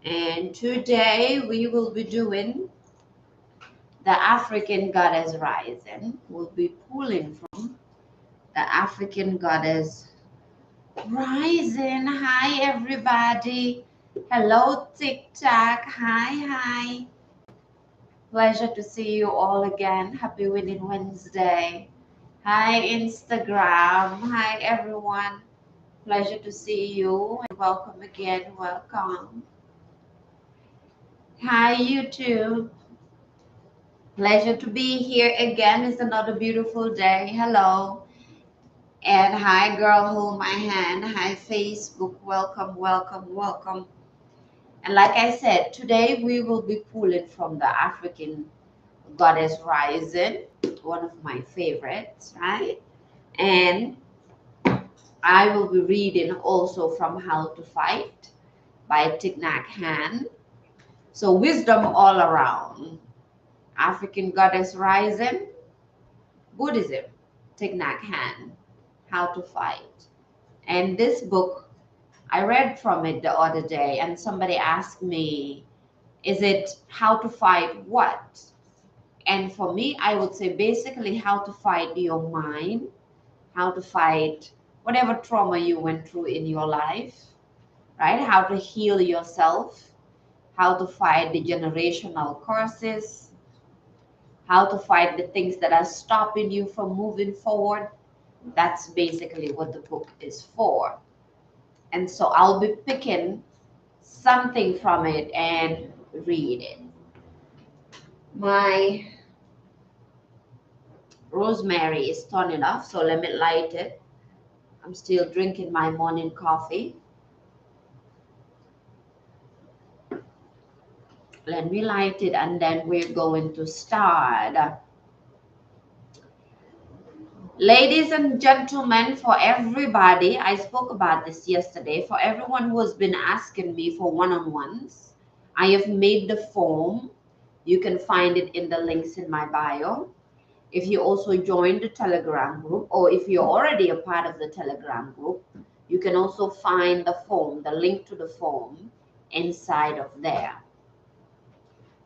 And today we will be doing the African Goddess Rising. We'll be pulling from the African Goddess Rising. Hi, everybody. Hello, TikTok. Hi. Pleasure to see you all again. Happy Winning Wednesday. Hi, Instagram. Hi, everyone. Pleasure to see you and welcome again. Welcome. Hi, YouTube. Pleasure to be here again. It's another beautiful day. Hello. And hi, girl, hold my hand. Hi, Facebook. Welcome. And like I said, today we will be pulling from the African Goddess Rising, one of my favorites, right? And I will be reading also from How to Fight by Thich Nhat Hanh. So wisdom all around. African Goddess Rising, Buddhism, Thich Nhat Hanh, How to Fight. And this book, I read from it the other day, and somebody asked me, is it how to fight what? And for me, I would say basically how to fight your mind, how to fight whatever trauma you went through in your life, right? How to heal yourself, how to fight the generational curses, how to fight the things that are stopping you from moving forward. That's basically what the book is for. And so I'll be picking something from it and read it. My rosemary is turning off, so let me light it. I'm still drinking my morning coffee. Let me light it and then we're going to start. Ladies and gentlemen, for everybody, I spoke about this yesterday. For everyone who has been asking me for one-on-ones, I have made the form. You can find it in the links in my bio. If you also join the Telegram group, or if you're already a part of the Telegram group, you can also find the form, the link to the form inside of there.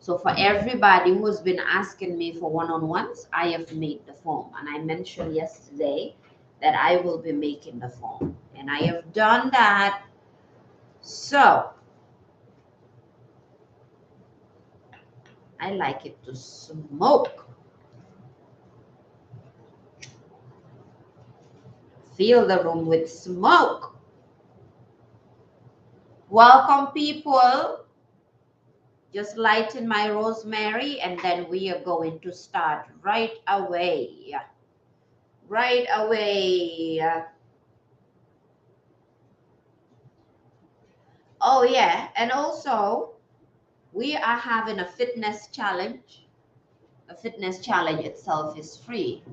So for everybody who has been asking me for one-on-ones, I have made the form. And I mentioned yesterday that I will be making the form. And I have done that. So I like it to smoke. Fill the room with smoke. Welcome, people. Just lighten my rosemary and then we are going to start right away. Right away. Oh, yeah. And also, we are having a fitness challenge. A fitness challenge itself is free.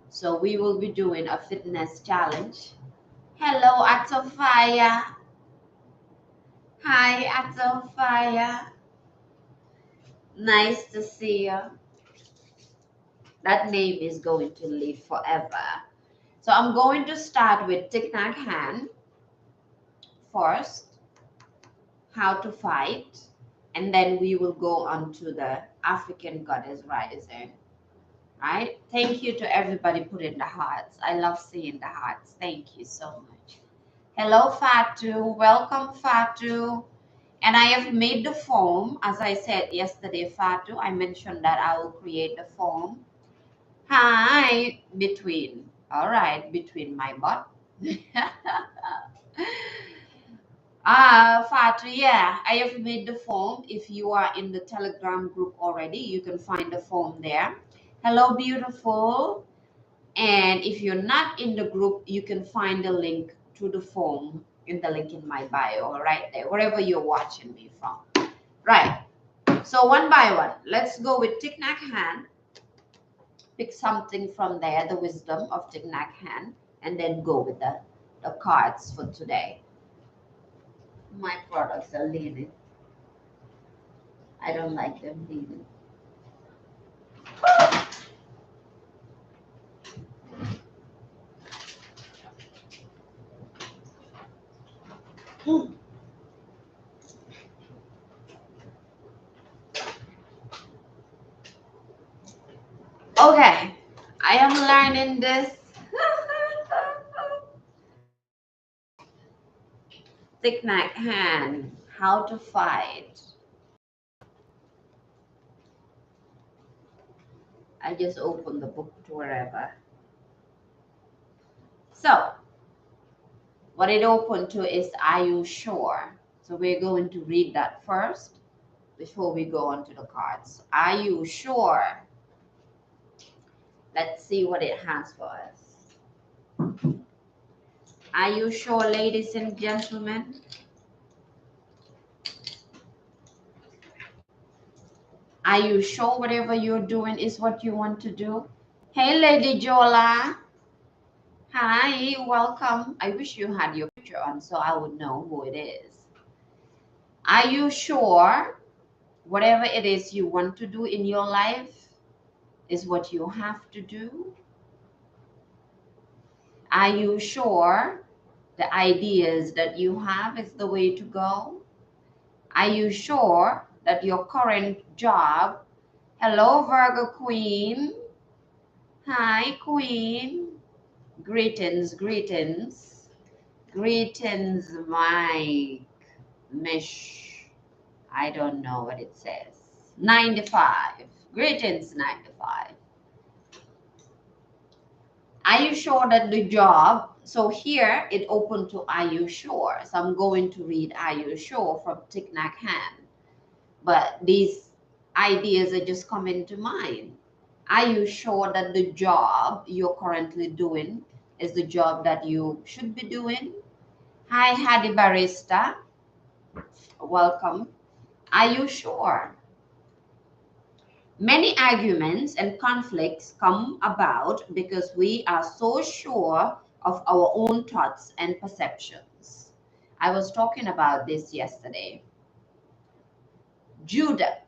So we will be doing a fitness challenge. Hello, Atofaya. Hi, Atofaya. Nice to see you. That name is going to live forever. So I'm going to start with Thich Nhat Hanh first, How to Fight, and then we will go on to the African Goddess Rising. Right? Thank you to everybody putting the hearts. I love seeing the hearts. Thank you so much. Hello, Fatu. Welcome, Fatu. And I have made the form. As I said yesterday, Fatu, I mentioned that I will create the form. Hi, between. All right, between my butt. Fatu, yeah, I have made the form. If you are in the Telegram group already, you can find the form there. Hello, beautiful. And if you're not in the group, you can find the link to the form in the link in my bio right there, wherever you're watching me from. Right. So one by one, let's go with Thich Nhat Hanh. Pick something from there, the wisdom of Thich Nhat Hanh, and then go with the cards for today. My products are leaning. I don't like them leaning. Okay, I am learning this thick neck hand, how to fight. I just opened the book to wherever. So, what it opened to is Are You Sure? So, we're going to read that first before we go on to the cards. Are you sure? Let's see what it has for us. Are you sure, ladies and gentlemen? Are you sure whatever you're doing is what you want to do? Hey, Lady Jola. Hi, welcome. I wish you had your picture on so I would know who it is. Are you sure whatever it is you want to do in your life is what you have to do? Are you sure the ideas that you have is the way to go? Are you sure that your current job, hello Virgo Queen, hi Queen, greetings, greetings, greetings my Mish, I don't know what it says, 95, greetings 95. Are you sure that the job, so here it opened to Are you sure? So I'm going to read Are you sure from Thich Nhat Hanh. But these ideas are just coming to mind. Are you sure that the job you're currently doing is the job that you should be doing? Hi, Hadi Barista. Welcome. Are you sure? Many arguments and conflicts come about because we are so sure of our own thoughts and perceptions. I was talking about this yesterday. Judah,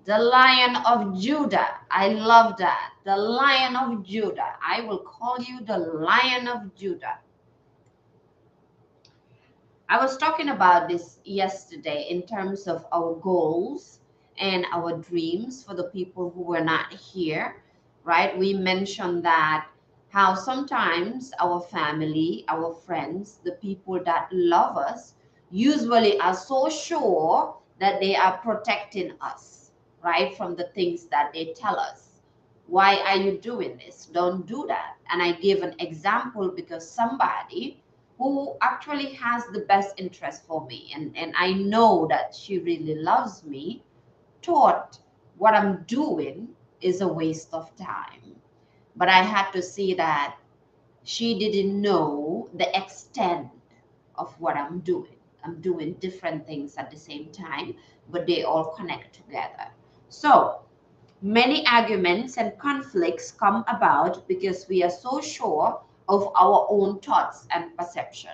the Lion of Judah. I love that. The Lion of Judah. I will call you the Lion of Judah. I was talking about this yesterday in terms of our goals and our dreams for the people who were not here, right? We mentioned that how sometimes our family, our friends, the people that love us usually are so sure that they are protecting us, right? From the things that they tell us. Why are you doing this? Don't do that. And I gave an example because somebody who actually has the best interest for me and I know that she really loves me, thought what I'm doing is a waste of time. But I had to see that she didn't know the extent of what I'm doing. I'm doing different things at the same time, but they all connect together. So many arguments and conflicts come about because we are so sure of our own thoughts and perception.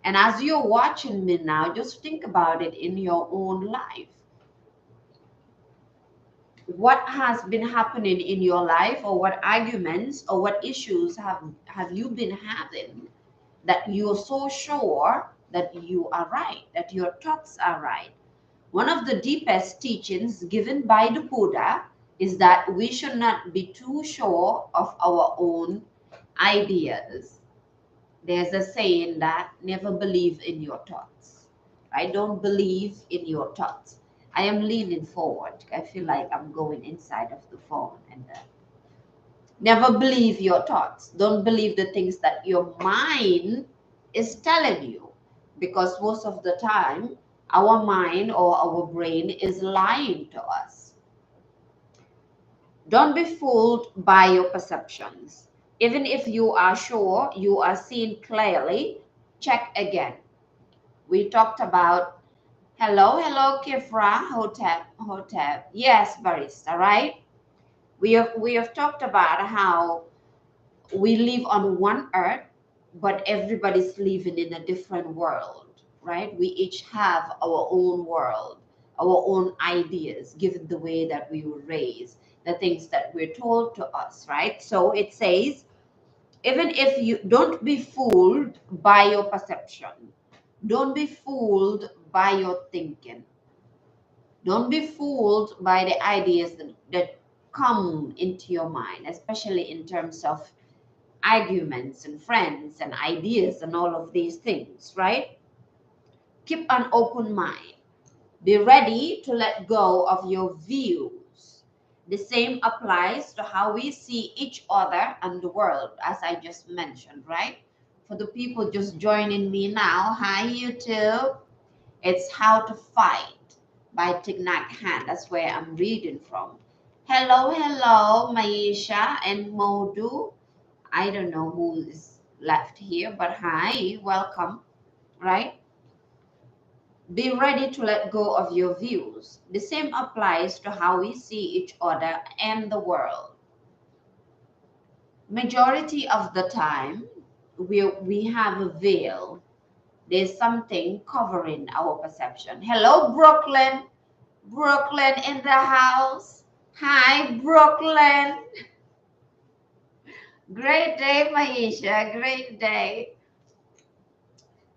And as you're watching me now, just think about it in your own life. What has been happening in your life, or what arguments or what issues have you been having that you're so sure that you are right, that your thoughts are right? One of the deepest teachings given by the Buddha is that we should not be too sure of our own ideas. There's a saying that never believe in your thoughts, right? Don't believe in your thoughts. I am leaning forward. I feel like I'm going inside of the phone and never believe your thoughts. Don't believe the things that your mind is telling you, because most of the time our mind or our brain is lying to us. Don't be fooled by your perceptions. Even if you are sure you are seeing clearly, check again. We talked about hello Kifra, Hotep. Yes, barista, right? We have talked about how we live on one earth, but everybody's living in a different world, right? We each have our own world, our own ideas, given the way that we were raised, the things that we're told to us, right? So it says, even if you don't be fooled by your perception, don't be fooled by your thinking, don't be fooled by the ideas that come into your mind, especially in terms of arguments and friends and ideas and all of these things, right? Keep an open mind. Be ready to let go of your views. The same applies to how we see each other and the world, as I just mentioned, right? For the people just joining me now, hi YouTube. It's How to Fight by Thich Nhat Hanh. That's where I'm reading from. Hello, hello, Maisha and Modu. I don't know who is left here, but hi, welcome, right? Be ready to let go of your views. The same applies to how we see each other and the world. Majority of the time, we have a veil. There's something covering our perception. Hello, Brooklyn. Brooklyn in the house. Hi, Brooklyn. Great day, Maisha. Great day.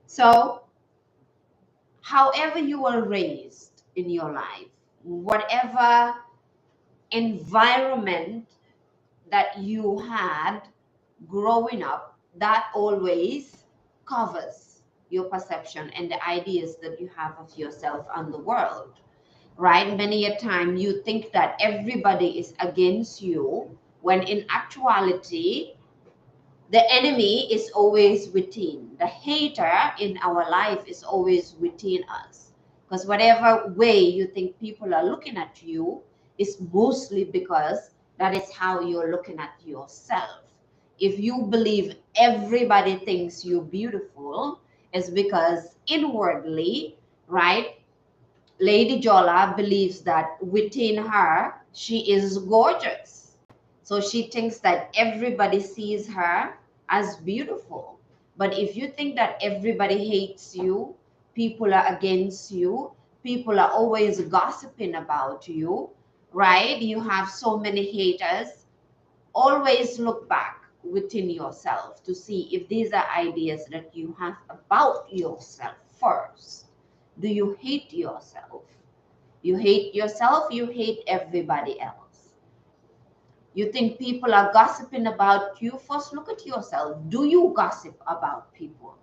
So, however you were raised in your life, whatever environment that you had growing up, that always covers your perception and the ideas that you have of yourself and the world, right? Many a time you think that everybody is against you, when in actuality, the enemy is always within. The hater in our life is always within us. Because whatever way you think people are looking at you is mostly because that is how you're looking at yourself. If you believe everybody thinks you're beautiful, it's because inwardly, right, Lady Jola believes that within her, she is gorgeous. So she thinks that everybody sees her as beautiful. But if you think that everybody hates you, people are against you, people are always gossiping about you, right? You have so many haters. Always look back within yourself to see if these are ideas that you have about yourself first. Do you hate yourself? You hate yourself, you hate everybody else. You think people are gossiping about you, first look at yourself. Do you gossip about people?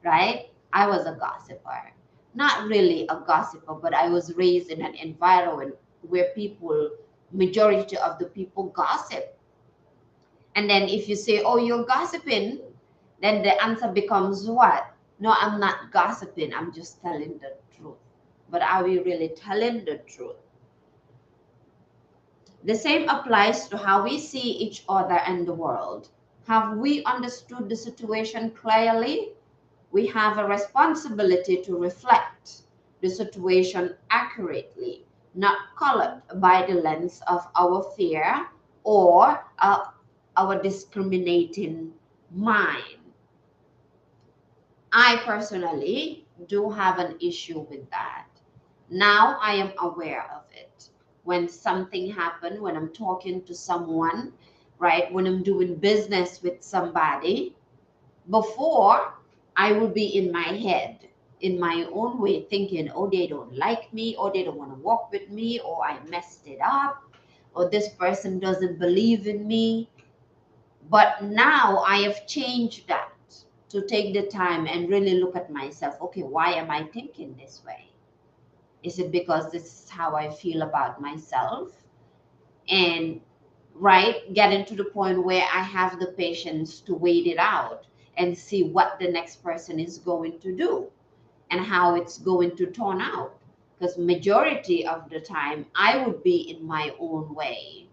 Right? I was a gossiper. Not really a gossiper, but I was raised in an environment where people, majority of the people gossip. And then if you say, oh, you're gossiping, then the answer becomes what? No, I'm not gossiping. I'm just telling the truth. But are we really telling the truth? The same applies to how we see each other and the world. Have we understood the situation clearly? We have a responsibility to reflect the situation accurately, not colored by the lens of our fear or our discriminating mind. I personally do have an issue with that. Now I am aware of it. When something happened, when I'm talking to someone, right, when I'm doing business with somebody, before I would be in my head, in my own way, thinking, oh, they don't like me, or they don't want to work with me, or I messed it up, or this person doesn't believe in me. But now I have changed that to take the time and really look at myself. Okay, why am I thinking this way? Is it because this is how I feel about myself? And right, getting to the point where I have the patience to wait it out and see what the next person is going to do and how it's going to turn out. Because majority of the time I would be in my own way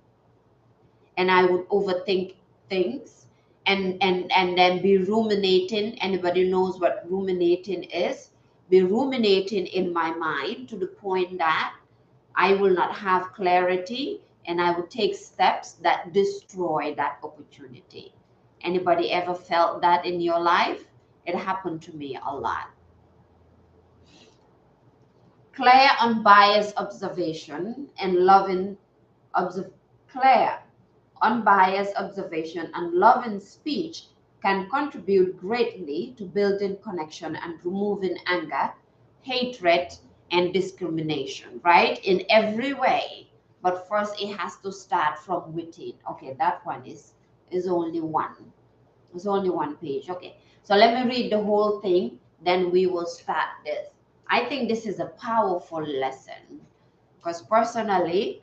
and I would overthink things and then be ruminating. Anybody knows what ruminating is? Be ruminating in my mind to the point that I will not have clarity and I will take steps that destroy that opportunity. Anybody ever felt that in your life? It happened to me a lot. Clear, unbiased observation and loving clear, unbiased observation and loving speech can contribute greatly to building connection and removing anger, hatred, and discrimination, right? In every way. But first it has to start from within. Okay, that one is only one. It's only one page. Okay, so let me read the whole thing, then we will start this. I think this is a powerful lesson because personally,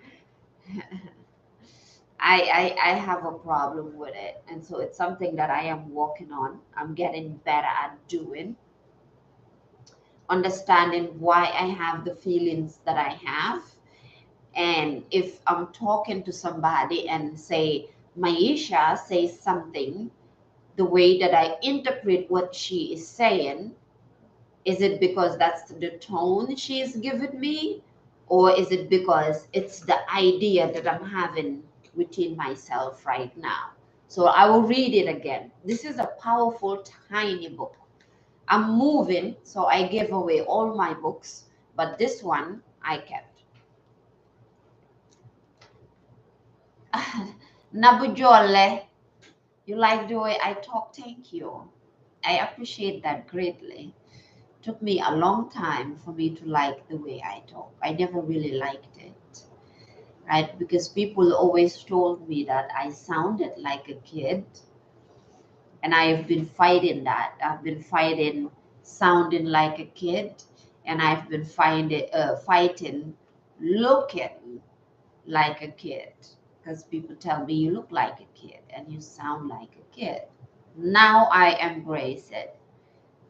I have a problem with it. And so it's something that I am working on. I'm getting better at doing, understanding why I have the feelings that I have. And if I'm talking to somebody and say, Maisha says something, the way that I interpret what she is saying, is it because that's the tone she's given me? Or is it because it's the idea that I'm having within myself right now? So I will read it again. This is a powerful, tiny book. I'm moving, so I gave away all my books, but this one I kept. Nabujole, you like the way I talk? Thank you. I appreciate that greatly. Took me a long time for me to like the way I talk. I never really liked it, right? Because people always told me that I sounded like a kid, and I have been fighting that. I've been fighting sounding like a kid, and I've been fighting looking like a kid because people tell me you look like a kid and you sound like a kid. Now I embrace it.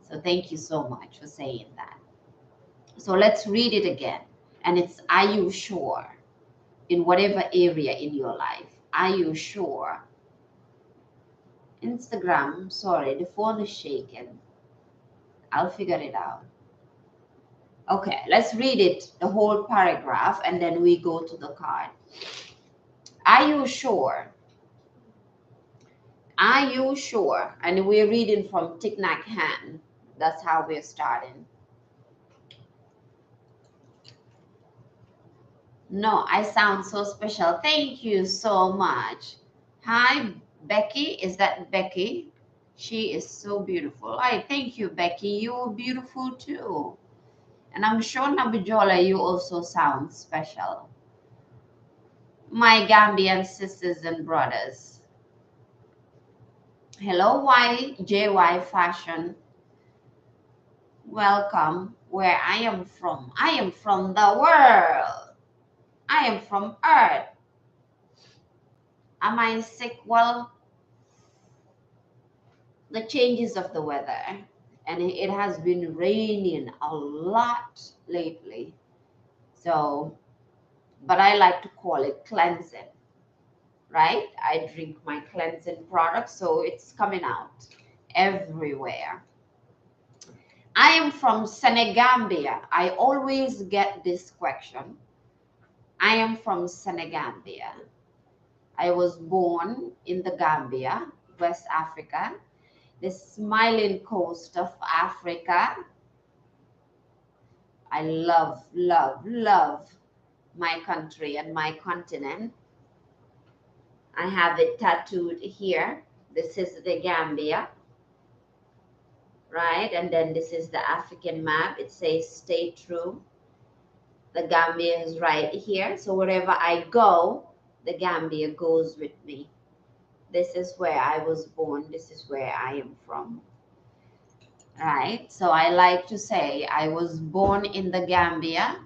So thank you so much for saying that. So let's read it again. And it's, are you sure? In whatever area in your life, are you sure? Instagram, sorry, the phone is shaking. I'll figure it out. Okay, let's read it, the whole paragraph, and then we go to the card. Are you sure? Are you sure? And we're reading from Thich Nhat Hanh. That's how we're starting. No, I sound so special. Thank you so much. Hi, Becky. Is that Becky? She is so beautiful. Hi, thank you, Becky. You're beautiful too. And I'm sure Nabijola, you also sound special. My Gambian sisters and brothers. Hello, YJY Fashion. Welcome. Where I am from. I am from the world. I am from Earth. Am I sick? Well, the changes of the weather, and it has been raining a lot lately. So, but I like to call it cleansing, right? I drink my cleansing product, so it's coming out everywhere. I am from Senegambia. I always get this question. I am from Senegambia. I was born in the Gambia, West Africa, the smiling coast of Africa. I love, love, love my country and my continent. I have it tattooed here. This is the Gambia, right? And then this is the African map. It says stay true. The Gambia is right here. So wherever I go, the Gambia goes with me. This is where I was born. This is where I am from, right? So I like to say I was born in the Gambia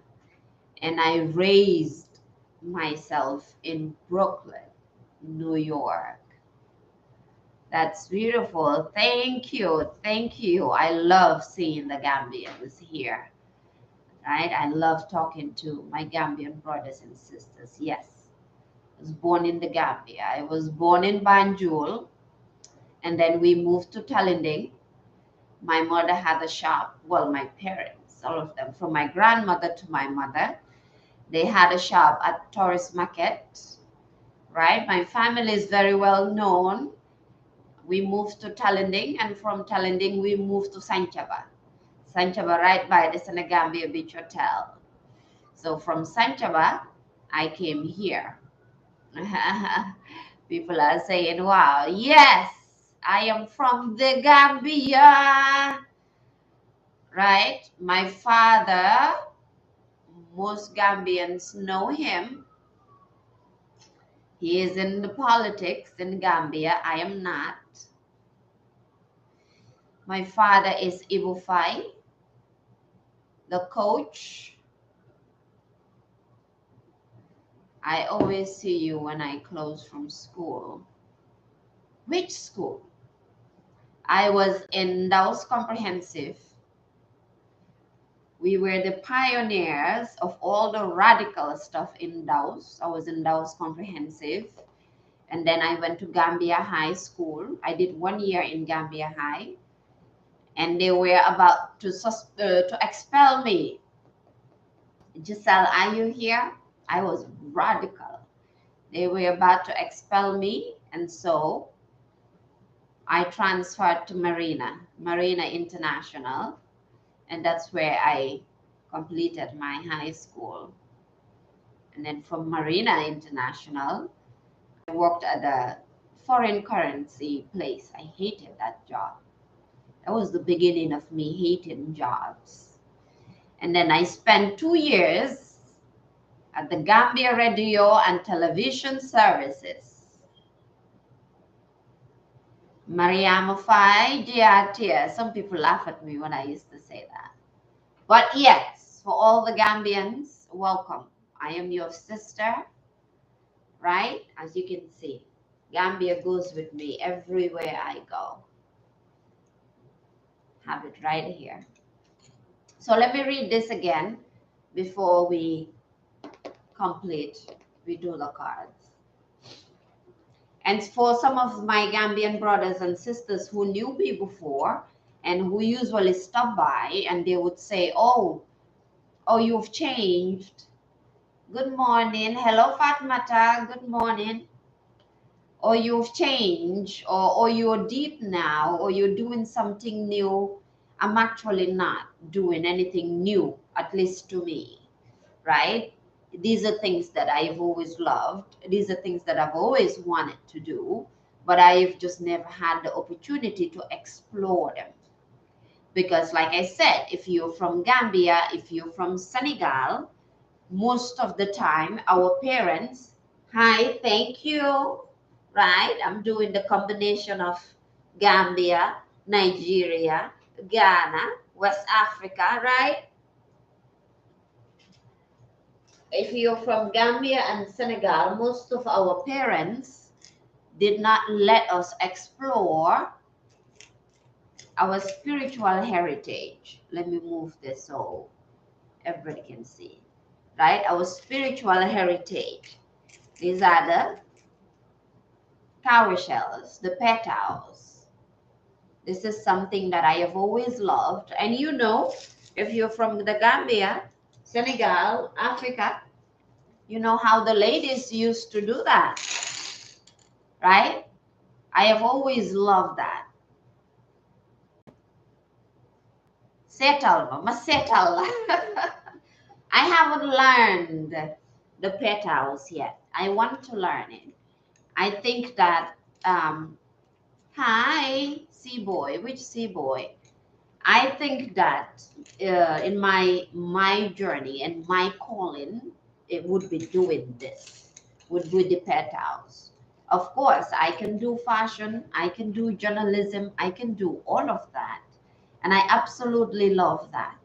and I raised myself in Brooklyn, New York. That's beautiful. Thank you. Thank you. I love seeing the Gambians here, right? I love talking to my Gambian brothers and sisters. Yes, I was born in the Gambia. I was born in Banjul, and then we moved to Talinding. My mother had a shop. Well, my parents, all of them, from my grandmother to my mother, they had a shop at Tourist Market, right? My family is very well known. We moved to Talinding, and from Talinding, we moved to Sanchaba. Sanchaba, right by the Senegambia Beach Hotel. So from Sanchaba, I came here. People are saying, wow, yes, I am from the Gambia, right? My father, most Gambians know him. He is in the politics in Gambia. I am not. My father is Ibufai, the coach. I always see you when I close from school. Which school? I was in Dawes Comprehensive. We were the pioneers of all the radical stuff in Dawes. I was in Dawes Comprehensive. And then I went to Gambia High School. I did 1 year in Gambia High. And they were about to expel me. Giselle, are you here? I was radical. They were about to expel me. And so I transferred to Marina International. And that's where I completed my high school. And then from Marina International, I worked at a foreign currency place. I hated that job. That was the beginning of me hating jobs. And then I spent 2 years at the Gambia Radio and Television Services. Mariam Fai, dear. Some people laugh at me when I used to say that. But yes, for all the Gambians, welcome. I am your sister, right? As you can see, Gambia goes with me everywhere I go. Have it right here. So let me read this again before we do the cards. And for some of my Gambian brothers and sisters who knew me before and who usually stop by and they would say, oh, you've changed. Good morning. Hello, Fatmata. Good morning. Or you've changed, or you're deep now, or you're doing something new. I'm actually not doing anything new, at least to me, right? These are things that I've always loved. These are things that I've always wanted to do, but I've just never had the opportunity to explore them. Because like I said, if you're from Gambia, if you're from Senegal, most of the time our parents, hi, thank you, right? I'm doing the combination of Gambia, Nigeria, Ghana, West Africa, right? If you're from Gambia and Senegal, most of our parents did not let us explore our spiritual heritage. Let me move this so everybody can see, right? Our spiritual heritage. These are the cowrie shells, the petals. This is something that I have always loved. And you know, if you're from the Gambia, Senegal, Africa, you know how the ladies used to do that, right? I have always loved that. Settle, mama, settle. I haven't learned the petals yet. I want to learn it. I think that, hi, sea boy, which sea boy? I think that in my journey and my calling, it would be doing this, would be the petals. Of course, I can do fashion, I can do journalism, I can do all of that. And I absolutely love that.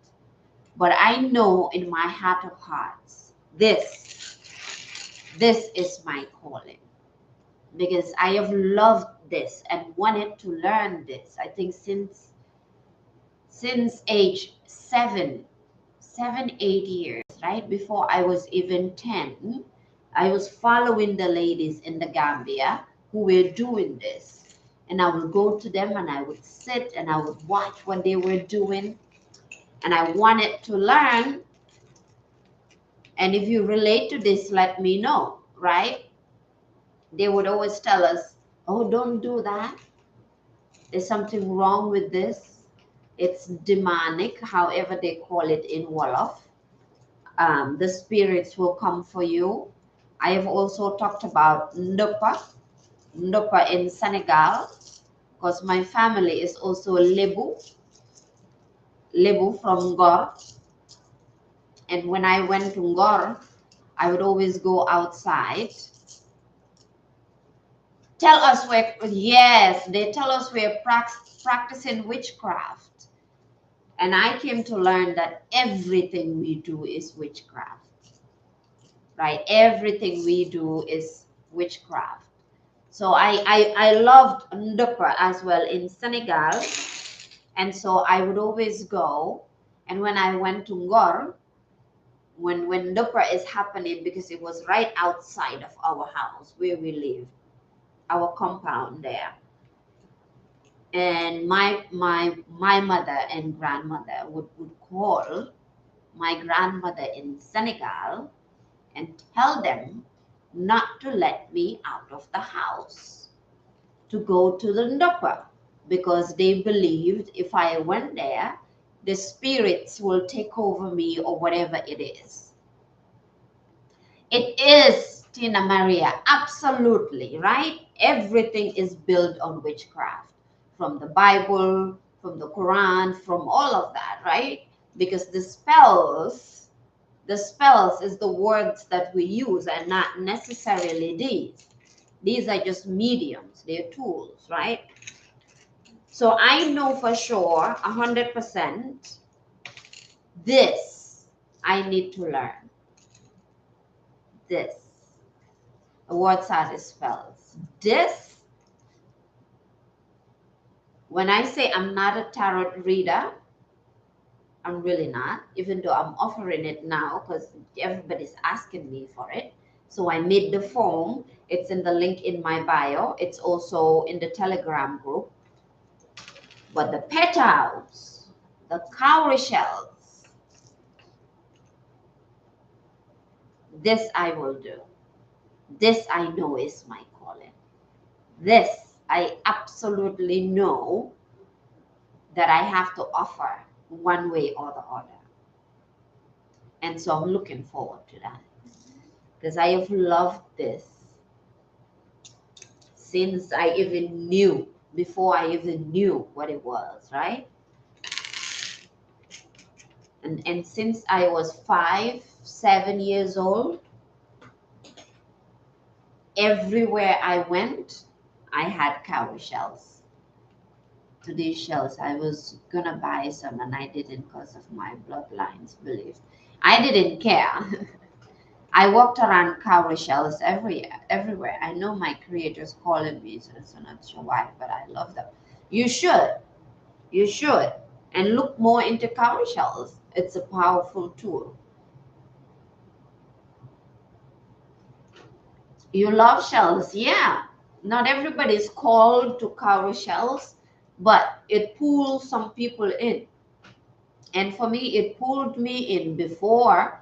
But I know in my heart of hearts, this is my calling. Because I have loved this and wanted to learn this, I think since age 7, 8 years, right? Before I was even 10, I was following the ladies in the Gambia who were doing this. And I would go to them and I would sit and I would watch what they were doing. And I wanted to learn. And if you relate to this, let me know, right? They would always tell us, oh, don't do that. There's something wrong with this. It's demonic, however they call it in Wolof. The spirits will come for you. I have also talked about Ndopa in Senegal, because my family is also Lebu from Ngor. And when I went to Ngor, I would always go outside Tell us yes, they tell us we're practicing witchcraft. And I came to learn that everything we do is witchcraft, right? Everything we do is witchcraft. So I loved Ndupper as well in Senegal. And so I would always go. And when I went to Ngor, when Ndupper is happening, because it was right outside of our house where we live, our compound there. And my mother and grandmother would call my grandmother in Senegal and tell them not to let me out of the house to go to the Ndoppa, because they believed if I went there, the spirits will take over me or whatever it is. It is, Tina Maria, absolutely, right? Everything is built on witchcraft, from the Bible, from the Quran, from all of that, right? Because the spells is the words that we use and not necessarily these. These are just mediums, they're tools, right? So I know for sure, 100%, this I need to learn. This. What are the spells? This, when I say I'm not a tarot reader, I'm really not, even though I'm offering it now because everybody's asking me for it. So I made the form. It's in the link in my bio. It's also in the Telegram group. But the petals, the cowrie shells, this I will do. This I know is my calling. This I absolutely know that I have to offer one way or the other. And so I'm looking forward to that because I have loved this since I even knew, before I even knew what it was, right? And since I was 5, 7 years old, everywhere I went, I had cowrie shells. To these shells, I was gonna buy some and I didn't because of my bloodline's belief. I didn't care. I walked around cowrie shells everywhere. I know my creator's calling me, so I'm not sure why, but I love them. You should. You should. And look more into cowrie shells. It's a powerful tool. You love shells, yeah. Not everybody is called to cowrie shells, but it pulls some people in. And for me, it pulled me in before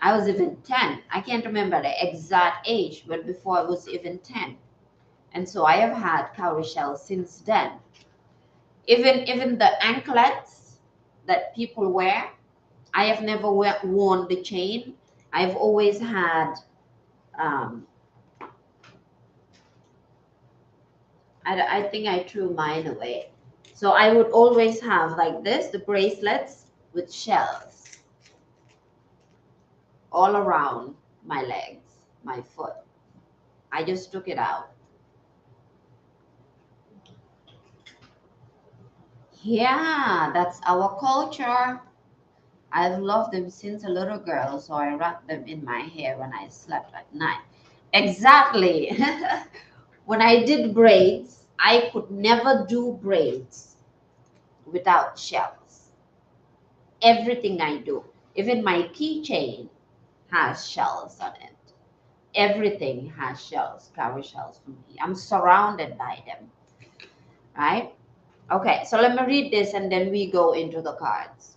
I was even 10. I can't remember the exact age, but before I was even 10. And so I have had cowrie shells since then. Even the anklets that people wear, I have never worn the chain. I've always had, um, I think I threw mine away. So I would always have like this, the bracelets with shells all around my legs, my foot. I just took it out. Yeah, that's our culture. I've loved them since a little girl, so I wrapped them in my hair when I slept at night. Exactly. When I did braids, I could never do braids without shells. Everything I do, even my keychain has shells on it. Everything has shells, cowrie shells for me. I'm surrounded by them, right? Okay, so let me read this and then we go into the cards.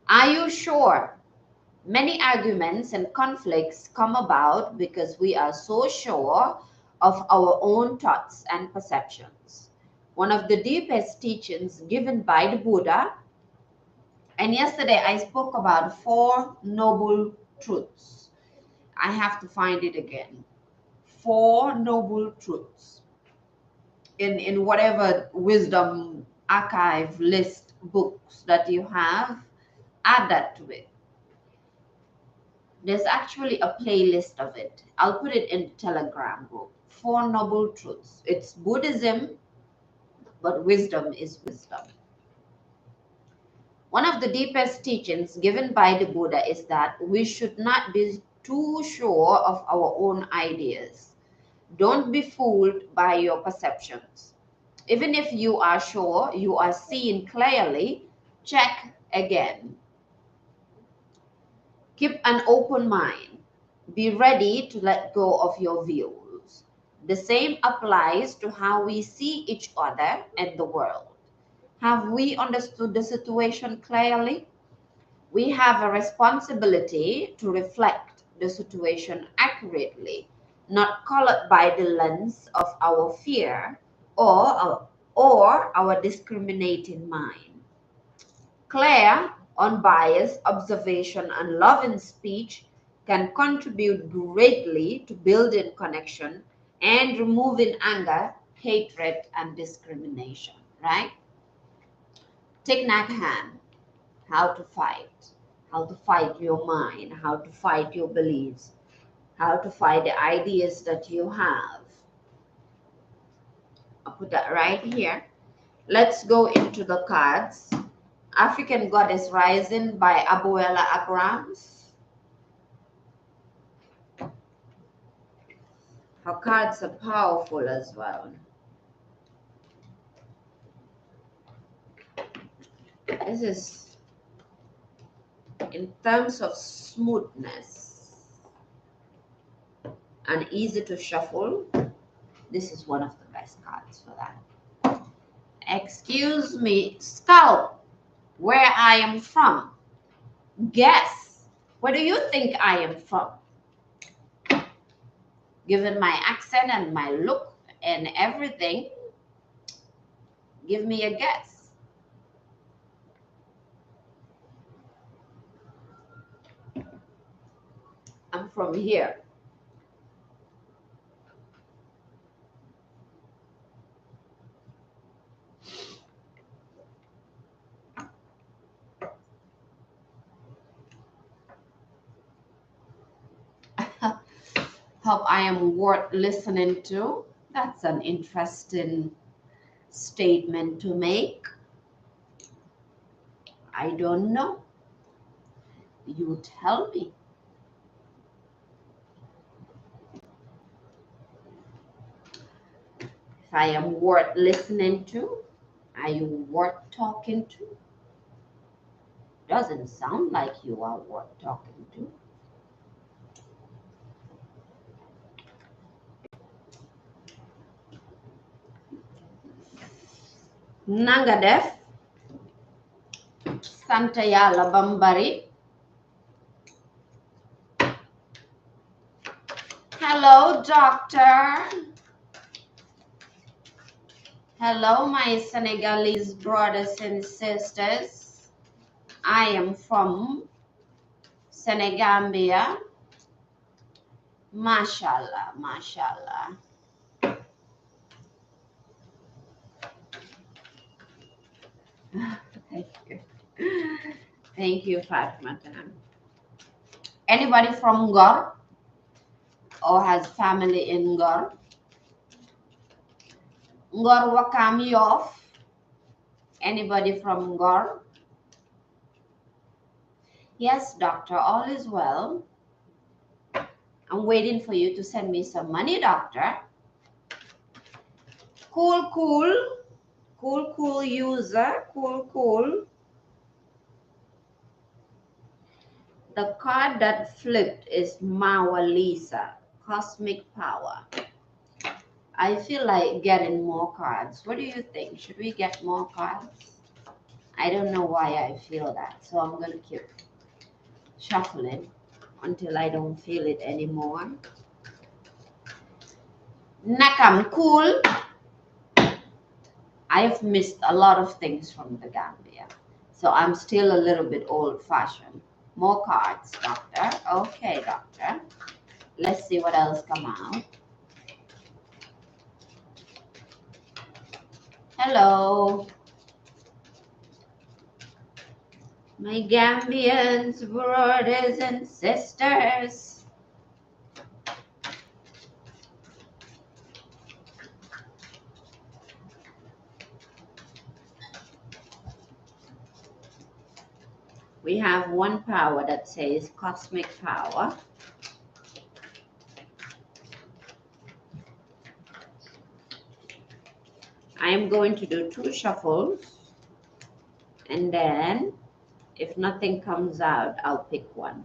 Are you sure? Many arguments and conflicts come about because we are so sure of our own thoughts and perceptions. One of the deepest teachings given by the Buddha, and yesterday I spoke about 4 noble truths. I have to find it again. 4 noble truths. In whatever wisdom archive list books that you have, add that to it. There's actually a playlist of it. I'll put it in the Telegram group. Four Noble Truths. It's Buddhism, but wisdom is wisdom. One of the deepest teachings given by the Buddha is that we should not be too sure of our own ideas. Don't be fooled by your perceptions. Even if you are sure you are seeing clearly, check again. Keep an open mind. Be ready to let go of your views. The same applies to how we see each other and the world. Have we understood the situation clearly? We have a responsibility to reflect the situation accurately, not colored by the lens of our fear or our discriminating mind. Clear, unbiased observation and loving speech can contribute greatly to building connection and removing anger, hatred, and discrimination, right? Take Nag hand, how to fight your mind, how to fight your beliefs, how to fight the ideas that you have. I'll put that right here. Let's go into the cards. African Goddess Rising by Abuela Abrams. Her cards are powerful as well. This is in terms of smoothness and easy to shuffle. This is one of the best cards for that. Excuse me, Scout, where I am from. Guess, where do you think I am from? Given my accent and my look and everything, give me a guess. I'm from here. Hope I am worth listening to. That's an interesting statement to make. I don't know. You tell me. If I am worth listening to, are you worth talking to? Doesn't sound like you are worth talking to. Nangadef, Santayala Bambari. Hello, doctor. Hello, my Senegalese brothers and sisters. I am from Senegambia. Mashallah, mashallah. Thank you. Thank you, Fatima. Anybody from Ngor or has family in Ngor? Ngor Wakam Yoff. Anybody from Ngor? Yes, doctor, all is well. I'm waiting for you to send me some money, doctor. Cool, cool. Cool, cool user. Cool, cool. The card that flipped is Mawa Lisa, Cosmic Power. I feel like getting more cards. What do you think? Should we get more cards? I don't know why I feel that. So I'm going to keep shuffling until I don't feel it anymore. Nakam cool. I've missed a lot of things from the Gambia. So I'm still a little bit old-fashioned. More cards, doctor. Okay, doctor. Let's see what else come out. Hello. My Gambians, brothers and sisters. We have one power that says cosmic power. I am going to do 2 shuffles, and then if nothing comes out, I'll pick one.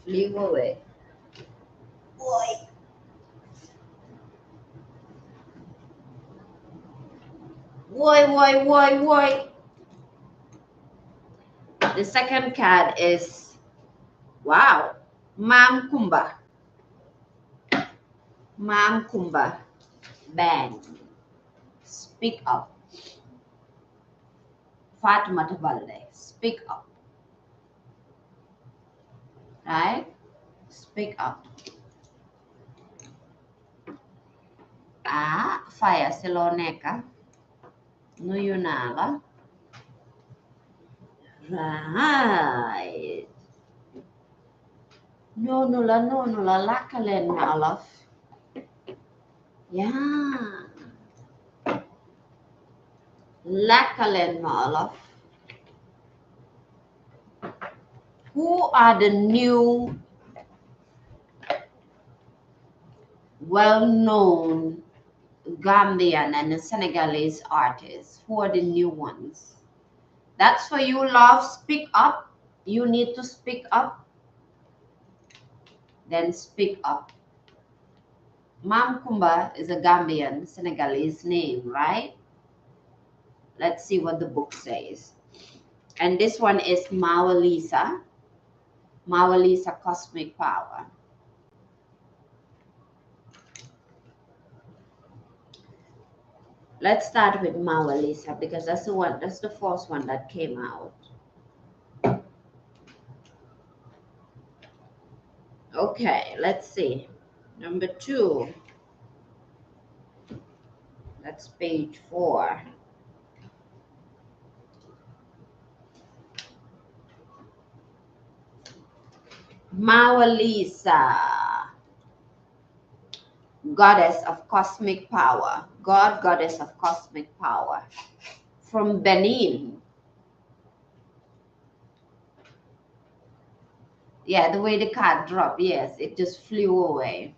Flew away. Boy. Boy. The second card is, wow, Mam Kumba. Mam Kumba. Bang. Speak up. Fatima Tabalde. Speak up. Right? Speak up. Ah, Fire Siloneka. Nuyu naa la. Right. noonu la làkk leen ma olof. Yeah. Làkk leen ma olof. Who are the new well-known Gambian and Senegalese artists? Who are the new ones? That's for you, love. Speak up. You need to speak up. Then speak up. Mam Kumba is a Gambian Senegalese name, right? Let's see what the book says. And this one is Mawalisa. Mawalisa Cosmic Power. Let's start with Mawalisa because that's the first one that came out. Okay, let's see. Number 2. That's page 4. Mawalisa, goddess of cosmic power. Goddess of cosmic power. From Benin. Yeah, the way the card dropped, yes, it just flew away.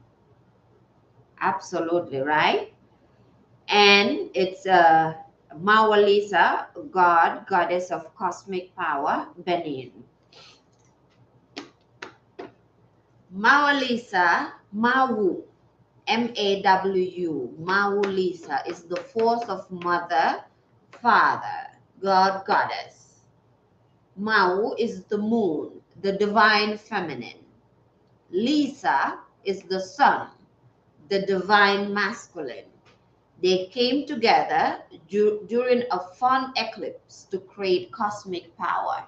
Absolutely, right? And it's Mawalisa, goddess of cosmic power, Benin. Mawalisa, Mawu, M-A-W-U, Mawalisa is the force of mother, father, God, goddess. Mawu is the moon, the divine feminine. Lisa is the sun, the divine masculine. They came together during a fun eclipse to create cosmic power.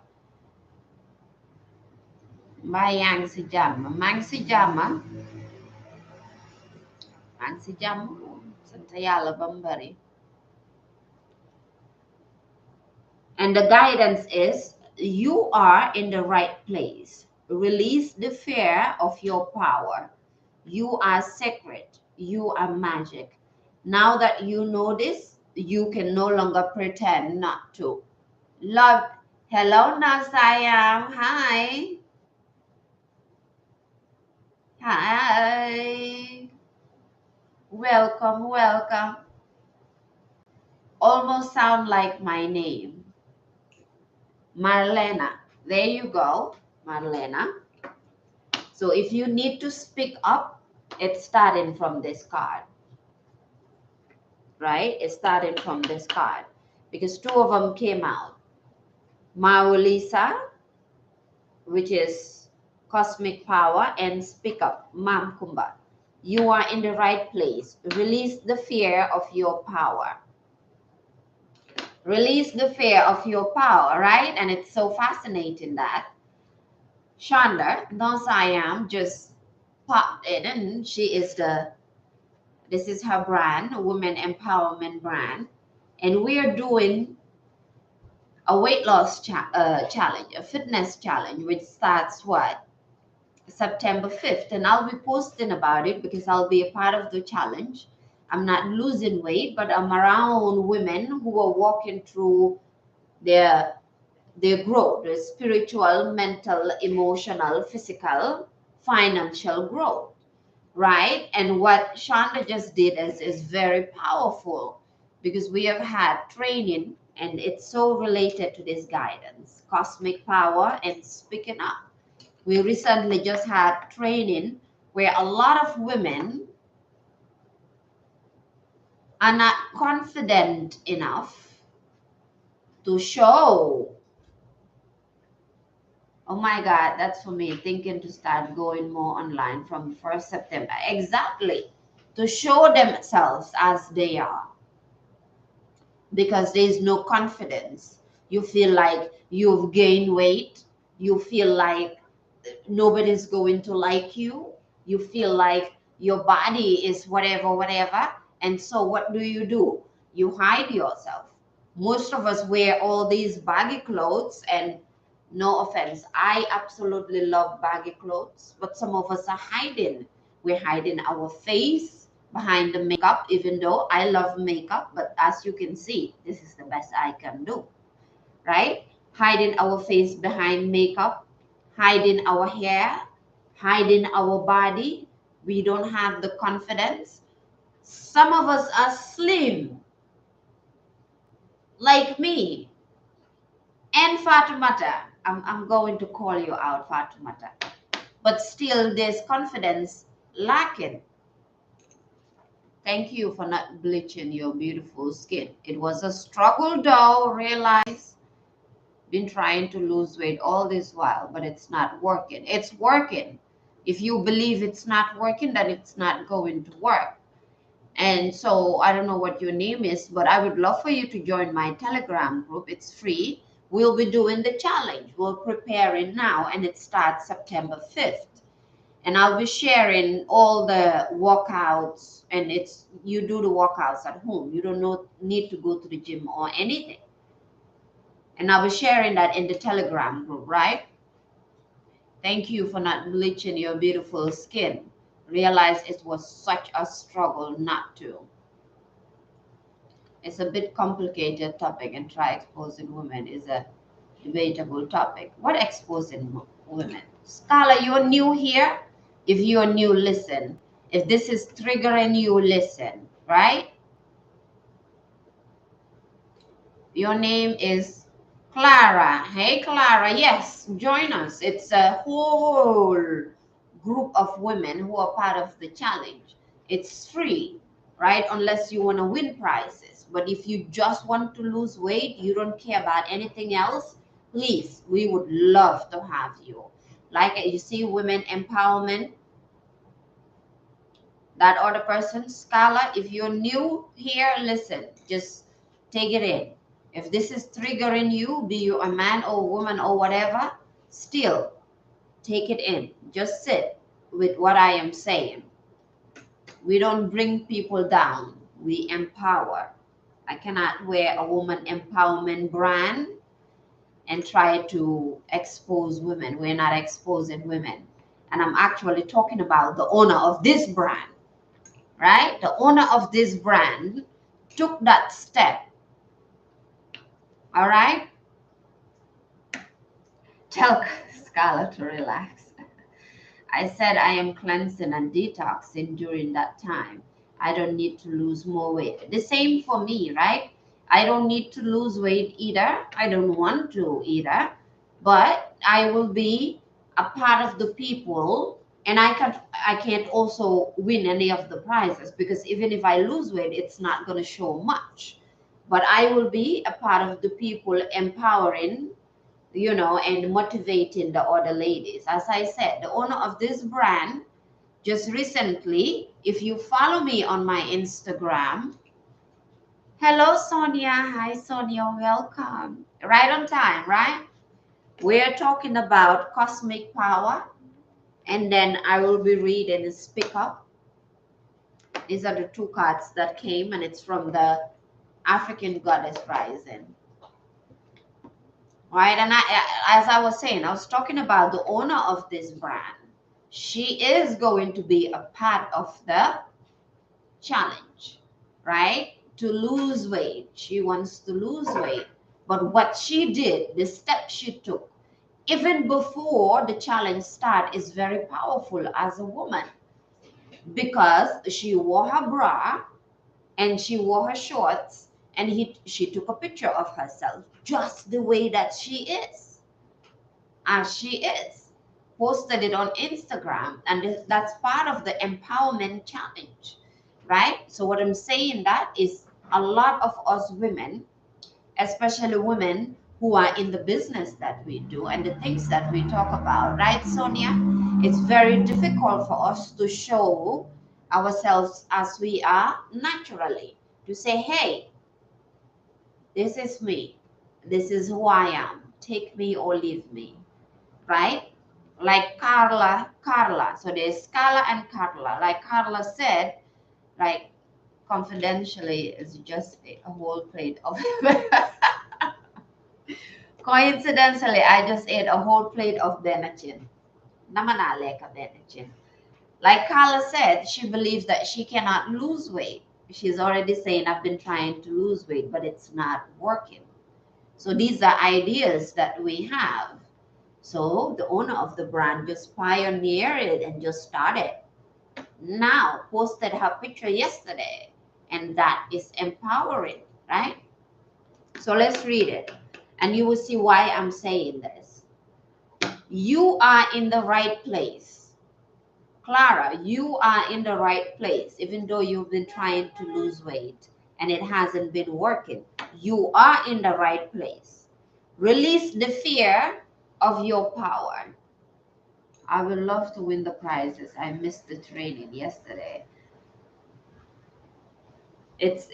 Mbaa yaa ngi si jàmm maa ngi si jàmm maa ngi si jàmm sant yàlla ba mu bari. And the guidance is, you are in the right place. Release the fear of your power. You are sacred. You are magic. Now that you know this, you can no longer pretend not to. Love. Hello, Nasayam. Hi. Hi. Welcome. Almost sound like my name. Marlena. There you go, Marlena. So if you need to speak up, it's starting from this card. Right? It's starting from this card. Because 2 of them came out. Mawalisa, which is cosmic power, and speak up, Mam Kumba. You are in the right place. Release the fear of your power. Release the fear of your power, right? And it's so fascinating that Shonda, thus I am, just popped in, and this is her brand, a women empowerment brand. And we are doing a weight loss challenge, a fitness challenge, which starts what? September 5th. And I'll be posting about it because I'll be a part of the challenge. I'm not losing weight, but I'm around women who are walking through their growth, their spiritual, mental, emotional, physical, financial growth, right? And what Shonda just did is very powerful because we have had training and it's so related to this guidance, cosmic power, and speaking up. We recently just had training where a lot of women are not confident enough to show. Oh my God, that's for me thinking to start going more online from 1st September. Exactly. To show themselves as they are because there is no confidence. You feel like you've gained weight. You feel like nobody's going to like you. You feel like your body is whatever, whatever. And so what do? You hide yourself. Most of us wear all these baggy clothes, and no offense, I absolutely love baggy clothes, but some of us are hiding. We're hiding our face behind the makeup, even though I love makeup, but as you can see, this is the best I can do, right? Hiding our face behind makeup, hiding our hair, hiding our body. We don't have the confidence. Some of us are slim, like me. And Fatumata, I'm going to call you out, Fatumata. But still, there's confidence lacking. Thank you for not bleaching your beautiful skin. It was a struggle, though, realize. Been trying to lose weight all this while, but it's not working. It's working. If you believe it's not working, then it's not going to work. And so I don't know what your name is, but I would love for you to join my Telegram group. It's free. We'll be doing the challenge. We're preparing now, and it starts September 5th. And I'll be sharing all the workouts, and it's you do the workouts at home. You don't need to go to the gym or anything. And I'll be sharing that in the Telegram group, right? Thank you for not bleaching your beautiful skin. Realize it was such a struggle not to. It's a bit complicated topic, and try exposing women is a debatable topic. What exposing women? Scala, you're new here. If you're new, listen. If this is triggering you, listen, right? Your name is Clara. Hey, Clara. Yes, join us. It's a whole group of women who are part of the challenge. It's free, right? Unless you want to win prizes. But if you just want to lose weight, you don't care about anything else, please, we would love to have you. Like you see, women empowerment, that other person, Scala, if you're new here, listen, just take it in. If this is triggering you, be you a man or woman or whatever, still take it in. Just sit with what I am saying. We don't bring people down, we empower. I cannot wear a woman empowerment brand and try to expose women. We're not exposing women. And I'm actually talking about the owner of this brand, right? The owner of this brand took that step. All right? Tell Scarlett to relax. I said I am cleansing and detoxing during that time. I don't need to lose more weight. The same for me, right? I don't need to lose weight either. I don't want to either. But I will be a part of the people, and I can't also win any of the prizes because even if I lose weight, it's not going to show much. But I will be a part of the people empowering, and motivating the other ladies. As I said, the owner of this brand just recently, if you follow me on my Instagram, hello Sonia, hi Sonia, welcome. Right on time, right? We're talking about cosmic power, and then I will be reading Speak Up. These are the two cards that came, and it's from the African Goddess Rising. Right, and as I was saying, I was talking about the owner of this brand. She is going to be a part of the challenge, right? To lose weight. She wants to lose weight. But what she did, the step she took, even before the challenge start, is very powerful as a woman, because she wore her bra and she wore her shorts, and she took a picture of herself just the way that she is, as she is, posted it on Instagram, and that's part of the empowerment challenge, right? So what I'm saying that is, a lot of us women, especially women who are in the business that we do and the things that we talk about, right, Sonia? It's very difficult for us to show ourselves as we are naturally, to say, hey, this is me, this is who I am, take me or leave me, right? Like Carla. So there's Scala and Carla. Like Carla said, like, confidentially, it's just a whole plate of coincidentally, I just ate a whole plate of benachin. Namana leka benachin. Like Carla said, she believes that she cannot lose weight. She's already saying, I've been trying to lose weight, but it's not working. So these are ideas that we have. So the owner of the brand just pioneered it and just started. Now posted her picture yesterday, and that is empowering, right? So let's read it, and you will see why I'm saying this. You are in the right place. Clara, you are in the right place, even though you've been trying to lose weight and it hasn't been working. You are in the right place. Release the fear of your power. I would love to win the prizes. I missed the training yesterday. It's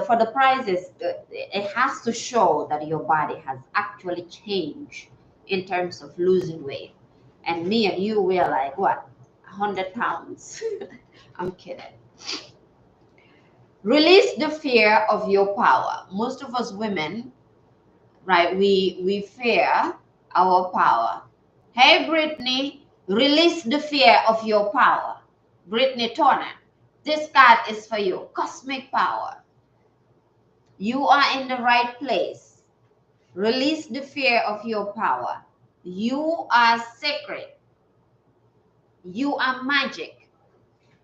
for the prizes. It has to show that your body has actually changed in terms of losing weight. And me and you, we are like what, 100 pounds? I'm kidding. Release the fear of your power. Most of us women, right? We fear our power. Hey, Brittany, release the fear of your power. Brittany Turner, this card is for you. Cosmic power. You are in the right place. Release the fear of your power. You are sacred. You are magic.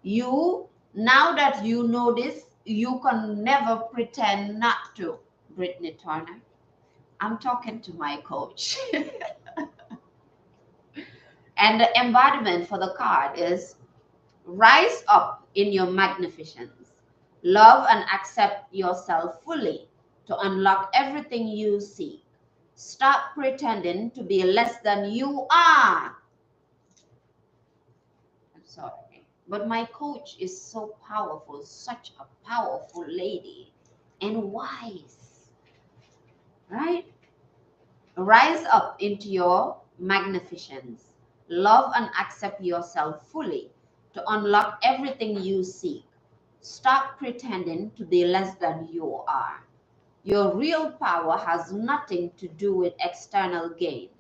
Now that you know this, you can never pretend not to. Brittany Turner, I'm talking to my coach. And the embodiment for the card is rise up in your magnificence. Love and accept yourself fully to unlock everything you seek. Stop pretending to be less than you are. I'm sorry. But my coach is so powerful, such a powerful lady and wise, right? Rise up into your magnificence. Love and accept yourself fully to unlock everything you seek. Stop pretending to be less than you are. Your real power has nothing to do with external gains.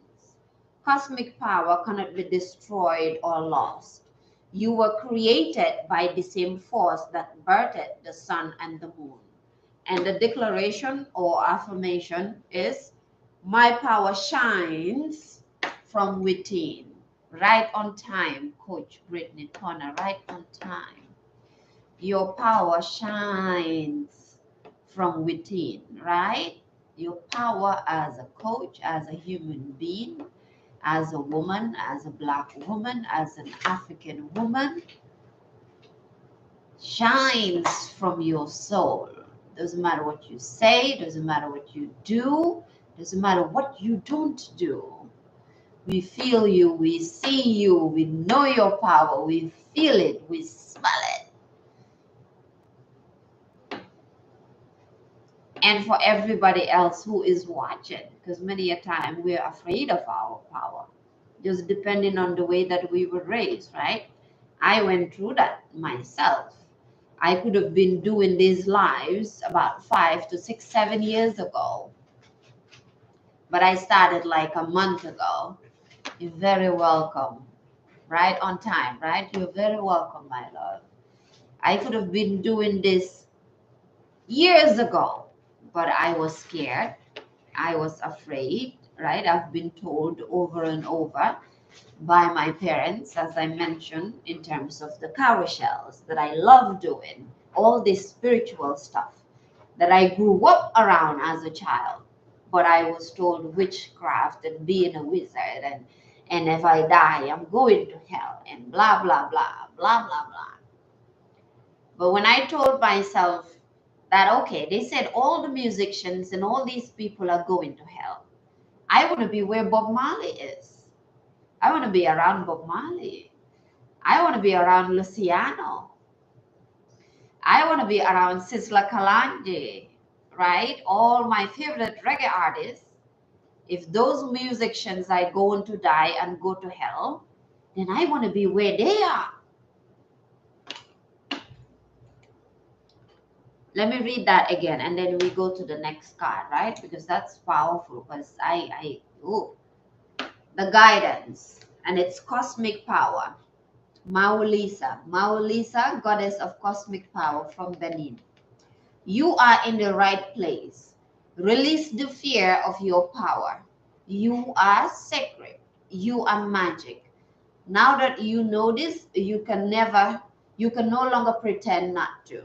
Cosmic power cannot be destroyed or lost. You were created by the same force that birthed the sun and the moon. And the declaration or affirmation is, my power shines from within. Right on time, Coach Brittany Turner, right on time. Your power shines from within, right? Your power as a coach, as a human being, as a woman, as a Black woman, as an African woman, shines from your soul. Doesn't matter what you say, doesn't matter what you do, doesn't matter what you don't do. We feel you, we see you, we know your power, we feel it, we smell it. And for everybody else who is watching, because many a time we're afraid of our power, just depending on the way that we were raised, right? I went through that myself. I could have been doing these lives about 5 to 6, 7 years ago, but I started like a month ago. You're very welcome. Right on time, right? You're very welcome, my love. I could have been doing this years ago, but I was scared. I was afraid, right? I've been told over and over by my parents, as I mentioned, in terms of the carousels that I love doing, all this spiritual stuff that I grew up around as a child. But I was told witchcraft and being a wizard, and if I die, I'm going to hell, and blah, blah, blah, blah, blah, blah. But when I told myself that, okay, they said all the musicians and all these people are going to hell, I want to be where Bob Marley is. I want to be around Bob Marley. I want to be around Luciano. I want to be around Sizzla Kalonji, right? All my favorite reggae artists. If those musicians are going to die and go to hell, then I want to be where they are. Let me read that again, and then we go to the next card, right? Because that's powerful. Because the guidance, and it's cosmic power. Maulisa, Maulisa, goddess of cosmic power from Benin. You are in the right place. Release the fear of your power. You are sacred. You are magic. Now that you know this, you can no longer pretend not to.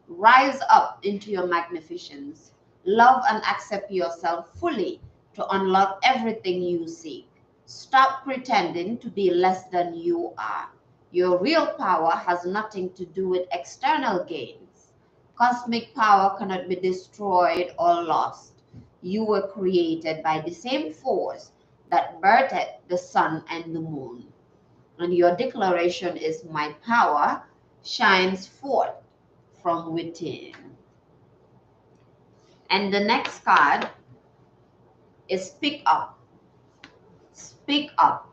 Rise up into your magnificence. Love and accept yourself fully to unlock everything you seek. Stop pretending to be less than you are. Your real power has nothing to do with external gains. Cosmic power cannot be destroyed or lost. You were created by the same force that birthed the sun and the moon. And your declaration is, my power shines forth from within. And the next card is speak up. Speak up.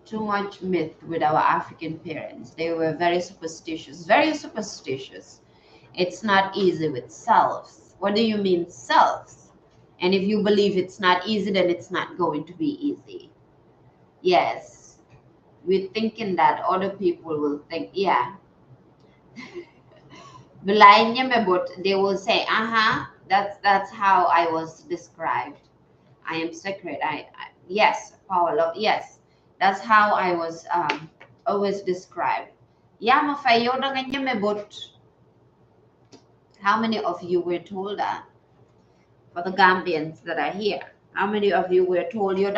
Too much myth with our African parents. They were very superstitious, very superstitious. It's not easy with selves. What do you mean selves? And if you believe it's not easy, then it's not going to be easy. Yes, we're thinking that other people will think, yeah. But they will say, that's how I was described. I am sacred. Yes, power, love, yes. That's how I was always described. Yeah, how many of you were told that? For the Gambians that are here, how many of you were told you're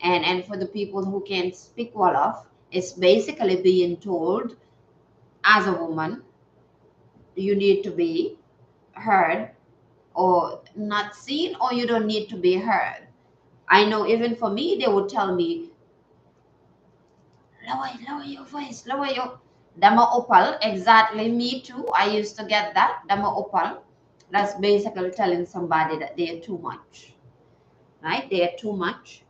and for the people who can speak Wolof, it's basically being told as a woman, you need to be heard or not seen, or you don't need to be heard. I know even for me, they would tell me, lower your voice, lower your Dama Opal. Exactly, me too. I used to get that. Dama Opal. That's basically telling somebody that they are too much. Right? They are too much.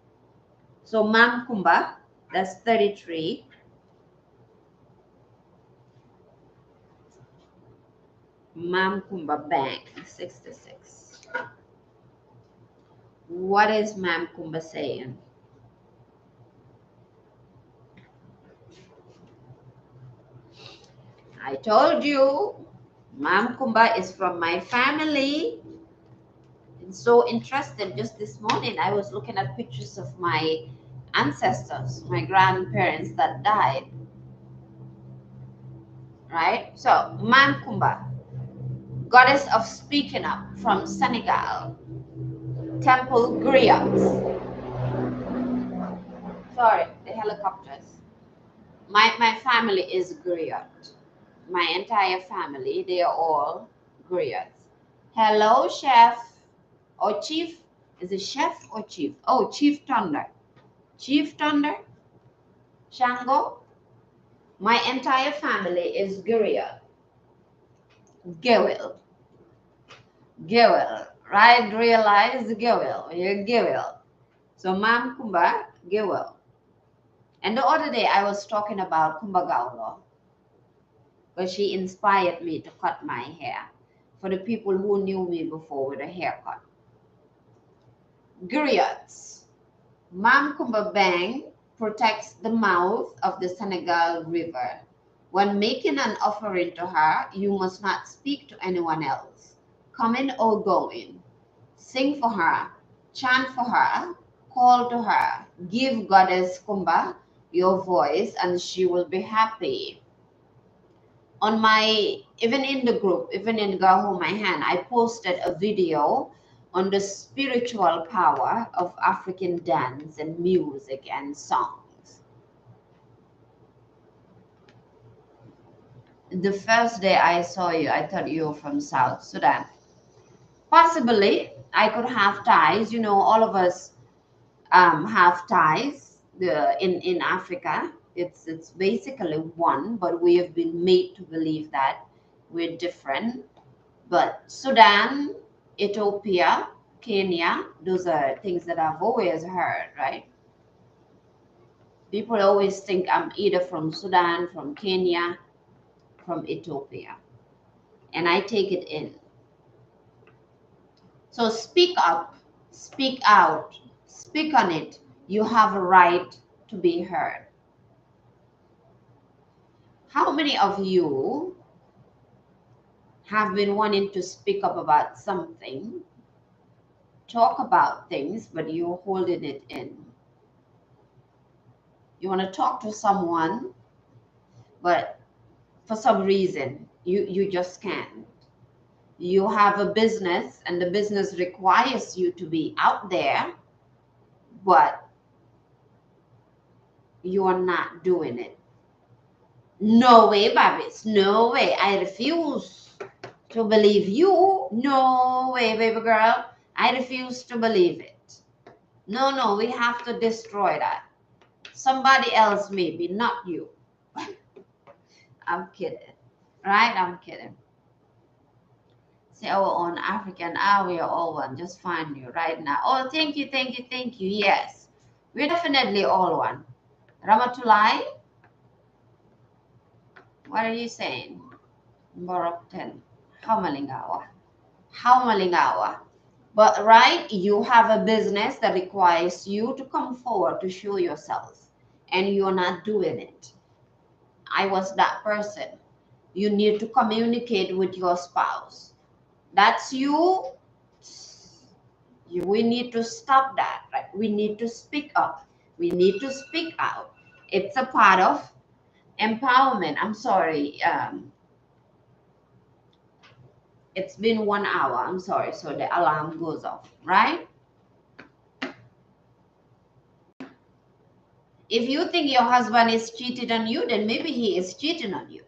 So Mam Kumba, that's 33. Mam Kumba Bang, 66. What is Mam Kumba saying? I told you, Mam Kumba is from my family. It's so interesting. Just this morning, I was looking at pictures of my ancestors, my grandparents that died. Right? So, Mam Kumba, goddess of speaking up from Senegal, temple griots. Sorry, the helicopters. My family is griot. My entire family, they are all griots. Hello, chef or chief. Is it chef or chief? Oh, Chief Thunder. Chief Thunder, Shango. My entire family is griot. Gewil. Gewil. Right? Realize Gewil. You're Gewil. So Mam Kumba, Gewil. And the other day I was talking about Kumba Gaulo, but she inspired me to cut my hair for the people who knew me before with a haircut. Griots. Mam Kumba Bang protects the mouth of the Senegal River. When making an offering to her, you must not speak to anyone else, coming or going. Sing for her, chant for her, call to her, give Goddess Kumba your voice, and she will be happy. On my, even in the group, even in Girl Hold My Hand, I posted a video on the spiritual power of African dance and music and songs. The first day I saw you, I thought you were from South Sudan. Possibly, I could have ties. You know, all of us have ties. In Africa, it's basically one, but we have been made to believe that we're different. But Sudan, Ethiopia, Kenya, those are things that I've always heard, right? People always think I'm either from Sudan, from Kenya, from Ethiopia, and I take it in. So speak up, speak out, speak on it. You have a right to be heard. How many of you have been wanting to speak up about something, talk about things, but you're holding it in? You want to talk to someone, but for some reason, you just can't. You have a business and the business requires you to be out there, but you are not doing it. No way, Babis. No way. I refuse to believe you. No way, baby girl. I refuse to believe it. No, no, we have to destroy that. Somebody else maybe, not you. I'm kidding. Right? I'm kidding. Say our own African, we are all one. Just find you right now. Oh, thank you, thank you, thank you. Yes. We're definitely all one. Ramatulai, what are you saying? Moroccan. Hamalingawa. Hamalingawa. But right, you have a business that requires you to come forward to show yourself, and you're not doing it. I was that person. You need to communicate with your spouse. That's you. We need to stop that, right? We need to speak up. We need to speak out. It's a part of empowerment. I'm sorry. It's been 1 hour. I'm sorry. So the alarm goes off, right? If you think your husband is cheating on you, then maybe he is cheating on you.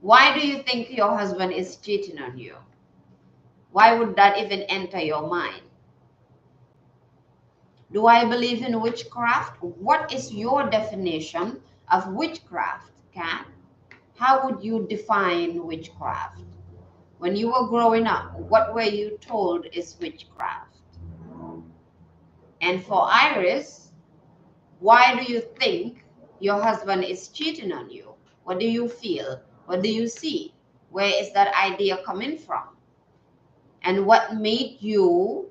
Why do you think your husband is cheating on you? Why would that even enter your mind? Do I believe in witchcraft? What is your definition of witchcraft, Kat? How would you define witchcraft? When you were growing up, what were you told is witchcraft? And for Iris, why do you think your husband is cheating on you? What do you feel? What do you see? Where is that idea coming from? And what made you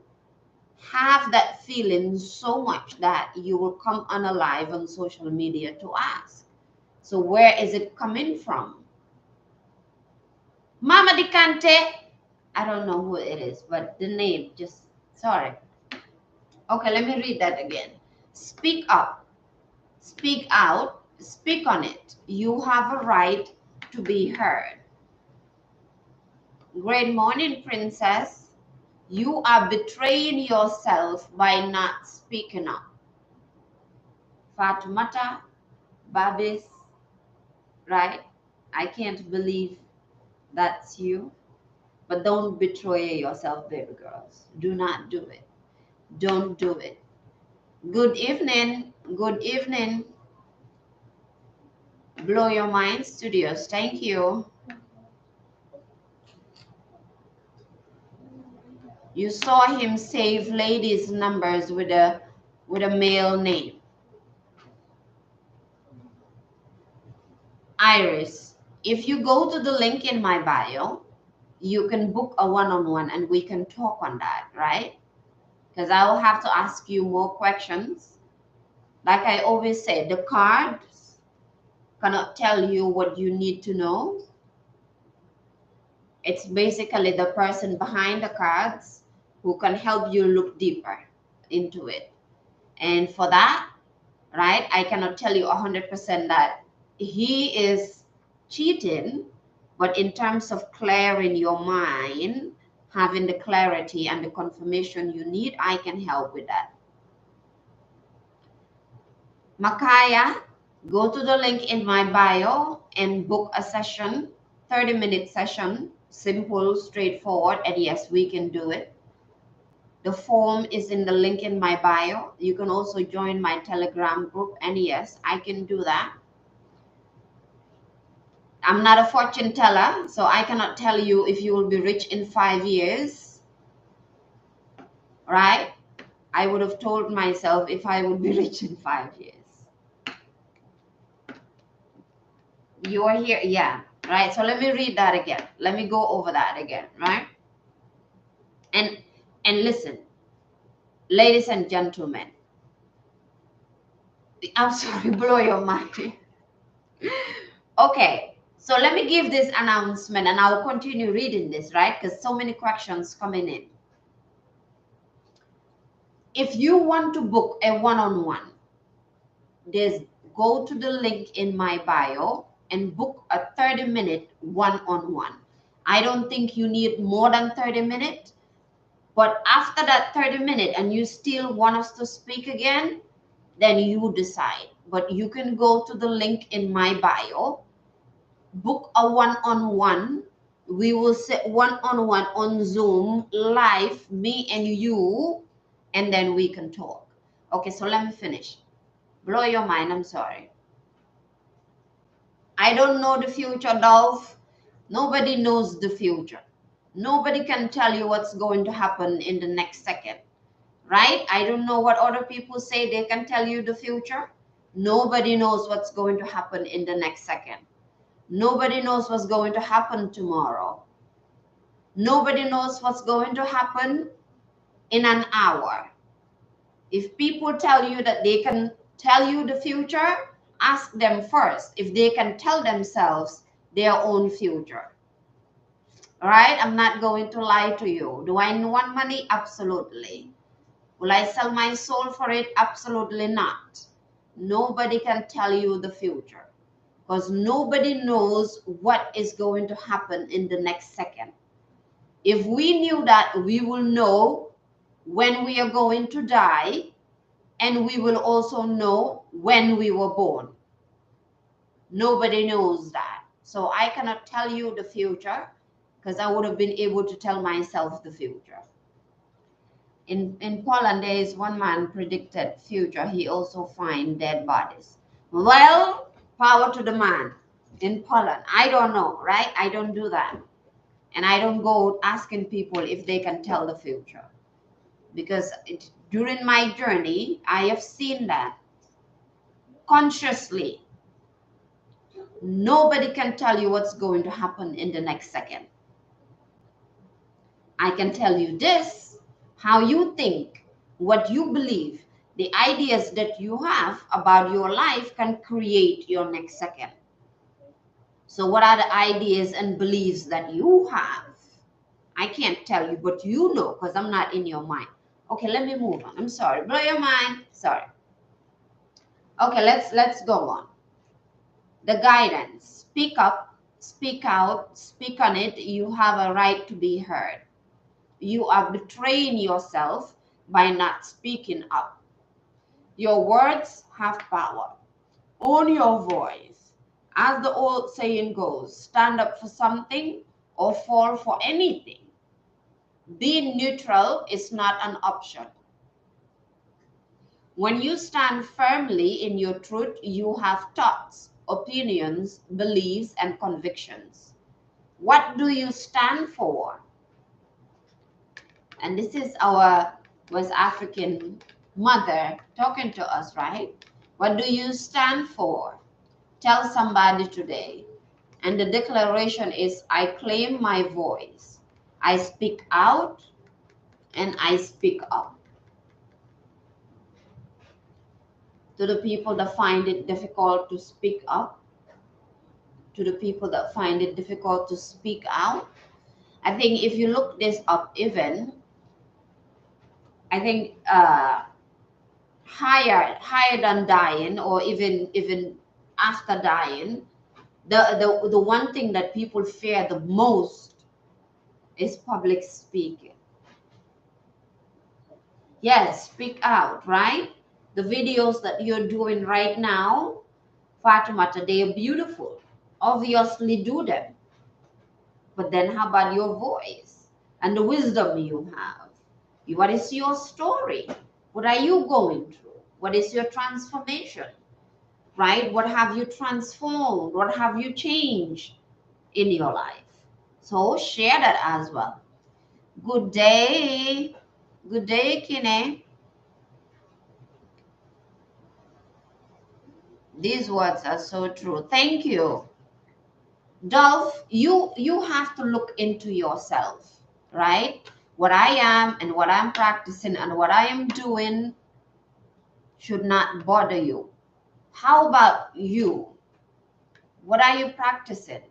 have that feeling so much that you will come on a live on social media to ask? So where is it coming from? Mama Dicante, I don't know who it is, but the name just, sorry. Okay, let me read that again. Speak up, speak out, speak on it. You have a right to be heard. Great morning, princess. You are betraying yourself by not speaking up. Fatumata, Babis, right? I can't believe that's you. But don't betray yourself, baby girls. Do not do it. Don't do it. Good evening. Good evening. Blow Your Mind Studios. Thank you. You saw him save ladies' numbers with a male name. Iris, if you go to the link in my bio, you can book a one-on-one and we can talk on that, right? because I will have to ask you more questions. Like I always say, the cards cannot tell you what you need to know. It's basically the person behind the cards who can help you look deeper into it. And for that, right, I cannot tell you 100% that he is cheating, but in terms of clearing your mind, having the clarity and the confirmation you need, I can help with that. Makaya, go to the link in my bio and book a session, 30-minute session, simple, straightforward, and yes, we can do it. The form is in the link in my bio. You can also join my Telegram group, and yes, I can do that. I'm not a fortune teller, so I cannot tell you if you will be rich in 5 years, right? I would have told myself if I would be rich in 5 years. You are here, yeah, right? So let me read that again. Let me go over that again, right? And listen, ladies and gentlemen, I'm sorry, blow your mind. Okay, so let me give this announcement and I'll continue reading this, right? Because so many questions coming in. If you want to book a one-on-one, there's go to the link in my bio and book a 30-minute one-on-one. I don't think you need more than 30 minutes, but after that 30 minutes and you still want us to speak again, then you decide. But you can go to the link in my bio, book a one-on-one. We will sit one-on-one on Zoom live, me and you, and then we can talk. Okay, so let me finish. Blow your mind, I'm sorry. I don't know the future, Dolph. Nobody knows the future. Nobody can tell you what's going to happen in the next second, right? I don't know what other people say they can tell you the future. Nobody knows what's going to happen in the next second. Nobody knows what's going to happen tomorrow. Nobody knows what's going to happen in an hour. If people tell you that they can tell you the future, ask them first if they can tell themselves their own future. All right? I'm not going to lie to you. Do I want money? Absolutely. Will I sell my soul for it? Absolutely not. Nobody can tell you the future because nobody knows what is going to happen in the next second. If we knew that, we will know when we are going to die, and we will also know when we were born. Nobody knows that. So I cannot tell you the future because I would have been able to tell myself the future. In Poland, there is one man predicted future. He also find dead bodies. Well, power to the man in Poland. I don't know, right? I don't do that. And I don't go asking people if they can tell the future. Because during my journey, I have seen that consciously. Nobody can tell you what's going to happen in the next second. I can tell you this, how you think, what you believe, the ideas that you have about your life can create your next second. So what are the ideas and beliefs that you have? I can't tell you, but you know, because I'm not in your mind. Okay, let me move on. I'm sorry. Blow your mind. Sorry. Okay, let's go on. The guidance. Speak up, speak out, speak on it. You have a right to be heard. You are betraying yourself by not speaking up. Your words have power. Own your voice. As the old saying goes, stand up for something or fall for anything. Being neutral is not an option. When you stand firmly in your truth, you have thoughts, opinions, beliefs, and convictions. What do you stand for? And this is our West African mother talking to us, right? What do you stand for? Tell somebody today. And the declaration is, I claim my voice. I speak out and I speak up. to the people that find it difficult to speak up, to the people that find it difficult to speak out. I think if you look this up, even I think higher than dying, or even after dying, the one thing that people fear the most is public speaking. Yes, speak out, right? The videos that you're doing right now, Fatimata, they are beautiful. Obviously do them. But then how about your voice and the wisdom you have? What is your story? What are you going through? What is your transformation? Right? What have you transformed? What have you changed in your life? So share that as well. Good day. Good day, Kine. These words are so true. Thank you. Dolph, you have to look into yourself, right? What I am and what I'm practicing and what I am doing should not bother you. How about you? What are you practicing?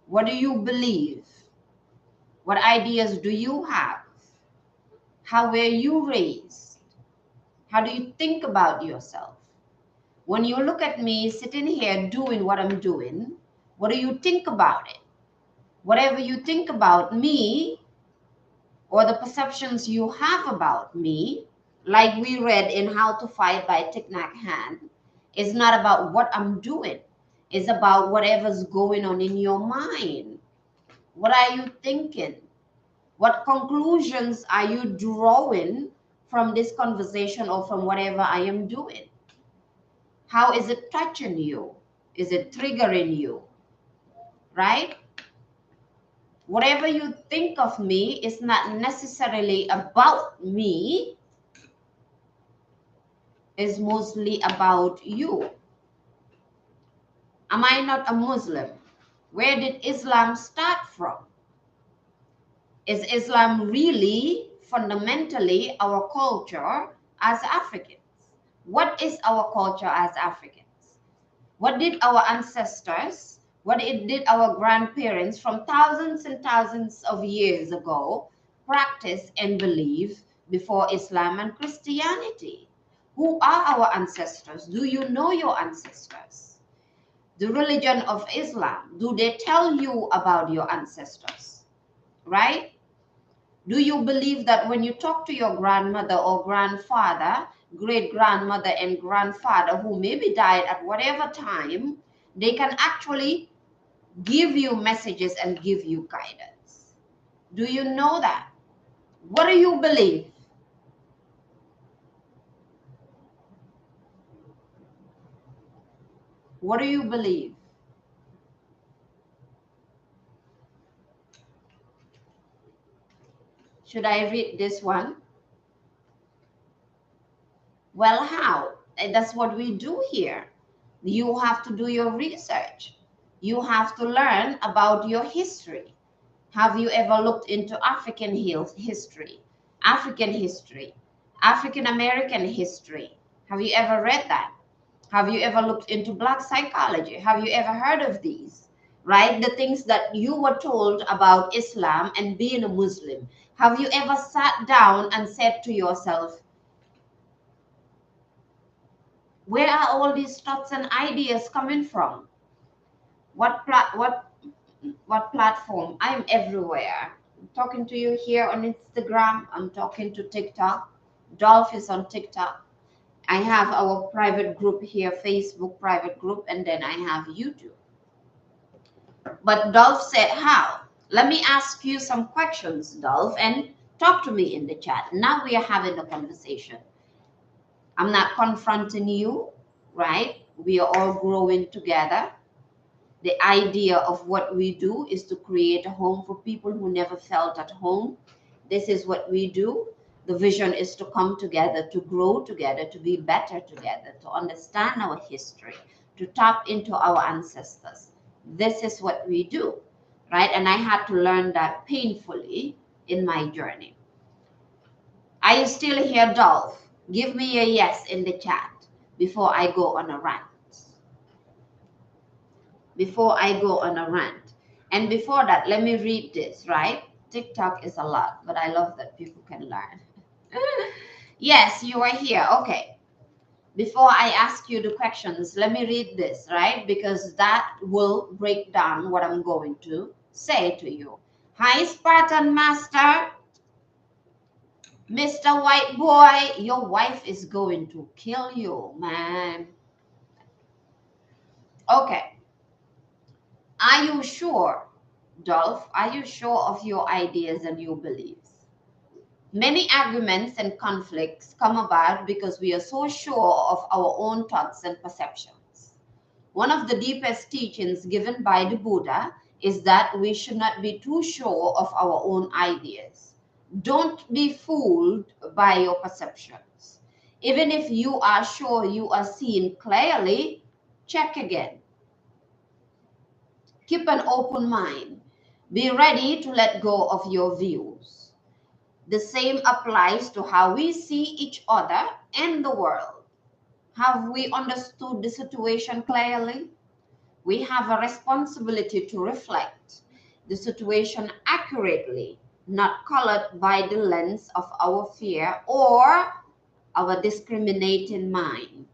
What do you believe? What ideas do you have? How were you raised? How do you think about yourself? When you look at me sitting here doing what I'm doing, what do you think about it? Whatever you think about me, or the perceptions you have about me, like we read in How to Fight by Thich Nhat Hanh, is not about what I'm doing. It's about whatever's going on in your mind. What are you thinking? What conclusions are you drawing from this conversation or from whatever I am doing? How is it touching you? Is it triggering you? Right? Whatever you think of me is not necessarily about me, is mostly about you. Am I not a Muslim? Where did Islam start from? Is Islam really fundamentally our culture as Africans? What is our culture as Africans? What did our ancestors, did our grandparents from thousands and thousands of years ago practice and believe before Islam and Christianity? Who are our ancestors? Do you know your ancestors? The religion of Islam, do they tell you about your ancestors? Right? Do you believe that when you talk to your grandmother or grandfather, great grandmother and grandfather who maybe died at whatever time, they can actually give you messages and give you guidance? Do you know that? What do you believe? What do you believe? Should I read this one? Well, how? And that's what we do here. You have to do your research. You have to learn about your history. Have you ever looked into African history, African history, African American history? Have you ever read that? Have you ever looked into Black psychology? Have you ever heard of these? Right? The things that you were told about Islam and being a Muslim. Have you ever sat down and said to yourself, where are all these thoughts and ideas coming from? What platform? I'm everywhere. I'm talking to you here on Instagram. I'm talking to TikTok. Dolph is on TikTok. I have our private group here, Facebook private group, and then I have YouTube. But Dolph said, how? Let me ask you some questions, Dolph, and talk to me in the chat. Now we are having a conversation. I'm not confronting you, right? We are all growing together. The idea of what we do is to create a home for people who never felt at home. This is what we do. The vision is to come together, to grow together, to be better together, to understand our history, to tap into our ancestors. This is what we do, right? And I had to learn that painfully in my journey. Are you still here, Dolph? Give me a yes in the chat before I go on a rant. Before I go on a rant. And before that, let me read this, right? TikTok is a lot, but I love that people can learn. Yes, you are here. Okay. Before I ask you the questions, let me read this, right? Because that will break down what I'm going to say to you. Hi, Spartan Master. Mr. White Boy, your wife is going to kill you, man. Okay. Are you sure, Dolph? Are you sure of your ideas and your beliefs? Many arguments and conflicts come about because we are so sure of our own thoughts and perceptions. One of the deepest teachings given by the Buddha is that we should not be too sure of our own ideas. Don't be fooled by your perceptions. Even if you are sure you are seeing clearly, check again. Keep an open mind. Be ready to let go of your views. The same applies to how we see each other and the world. Have we understood the situation clearly? We have a responsibility to reflect the situation accurately, not colored by the lens of our fear or our discriminating mind.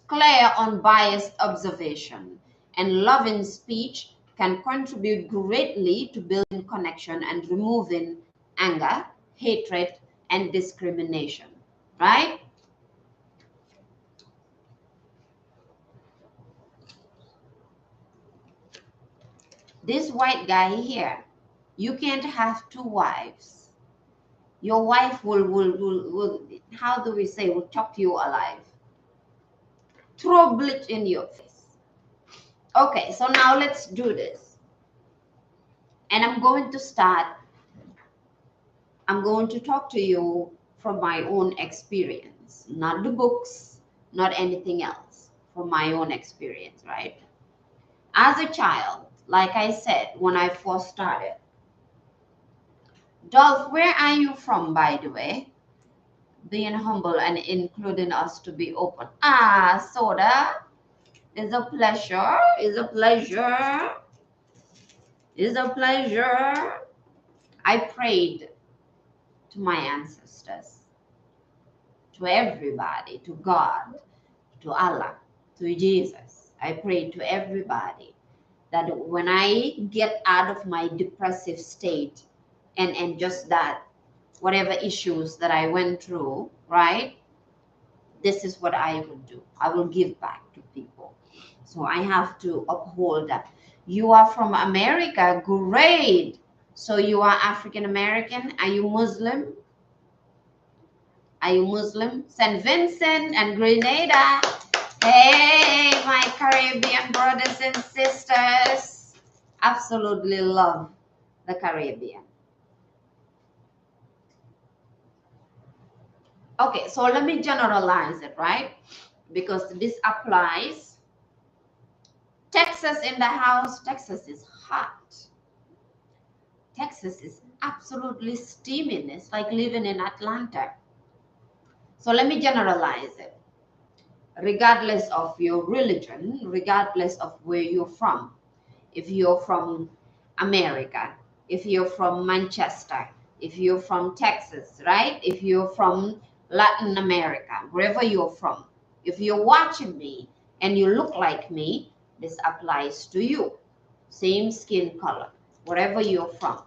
Clear, unbiased observation and loving speech can contribute greatly to building connection and removing anger, hatred, and discrimination. Right? This white guy here, you can't have two wives. Your wife will how do we say, will chop you alive. Throw bleach in your face. Okay, so now let's do this. And I'm going to talk to you from my own experience, not the books, not anything else, from my own experience, right? As a child, like I said, when I first started, Dolph, where are you from, by the way? Being humble and including us to be open. Ah, Soda, it's a pleasure. It's a pleasure. It's a pleasure. I prayed to my ancestors, to everybody, to God, to Allah, to Jesus. I prayed to everybody that when I get out of my depressive state and just that, whatever issues that I went through, right? This is what I will do. I will give back to people. So I have to uphold that. You are from America, great. So you are African American. Are you Muslim? Are you Muslim? St. Vincent and Grenada. Hey, my Caribbean brothers and sisters. Absolutely love the Caribbean. Okay, so let me generalize it, right? Because this applies. Texas in the house. Texas is hot. Texas is absolutely steaming. It's like living in Atlanta. So let me generalize it. Regardless of your religion, regardless of where you're from, if you're from America, if you're from Manchester, if you're from Texas, right? If you're from Latin America, wherever you're from, if you're watching me and you look like me, this applies to you. Same skin color, wherever you're from,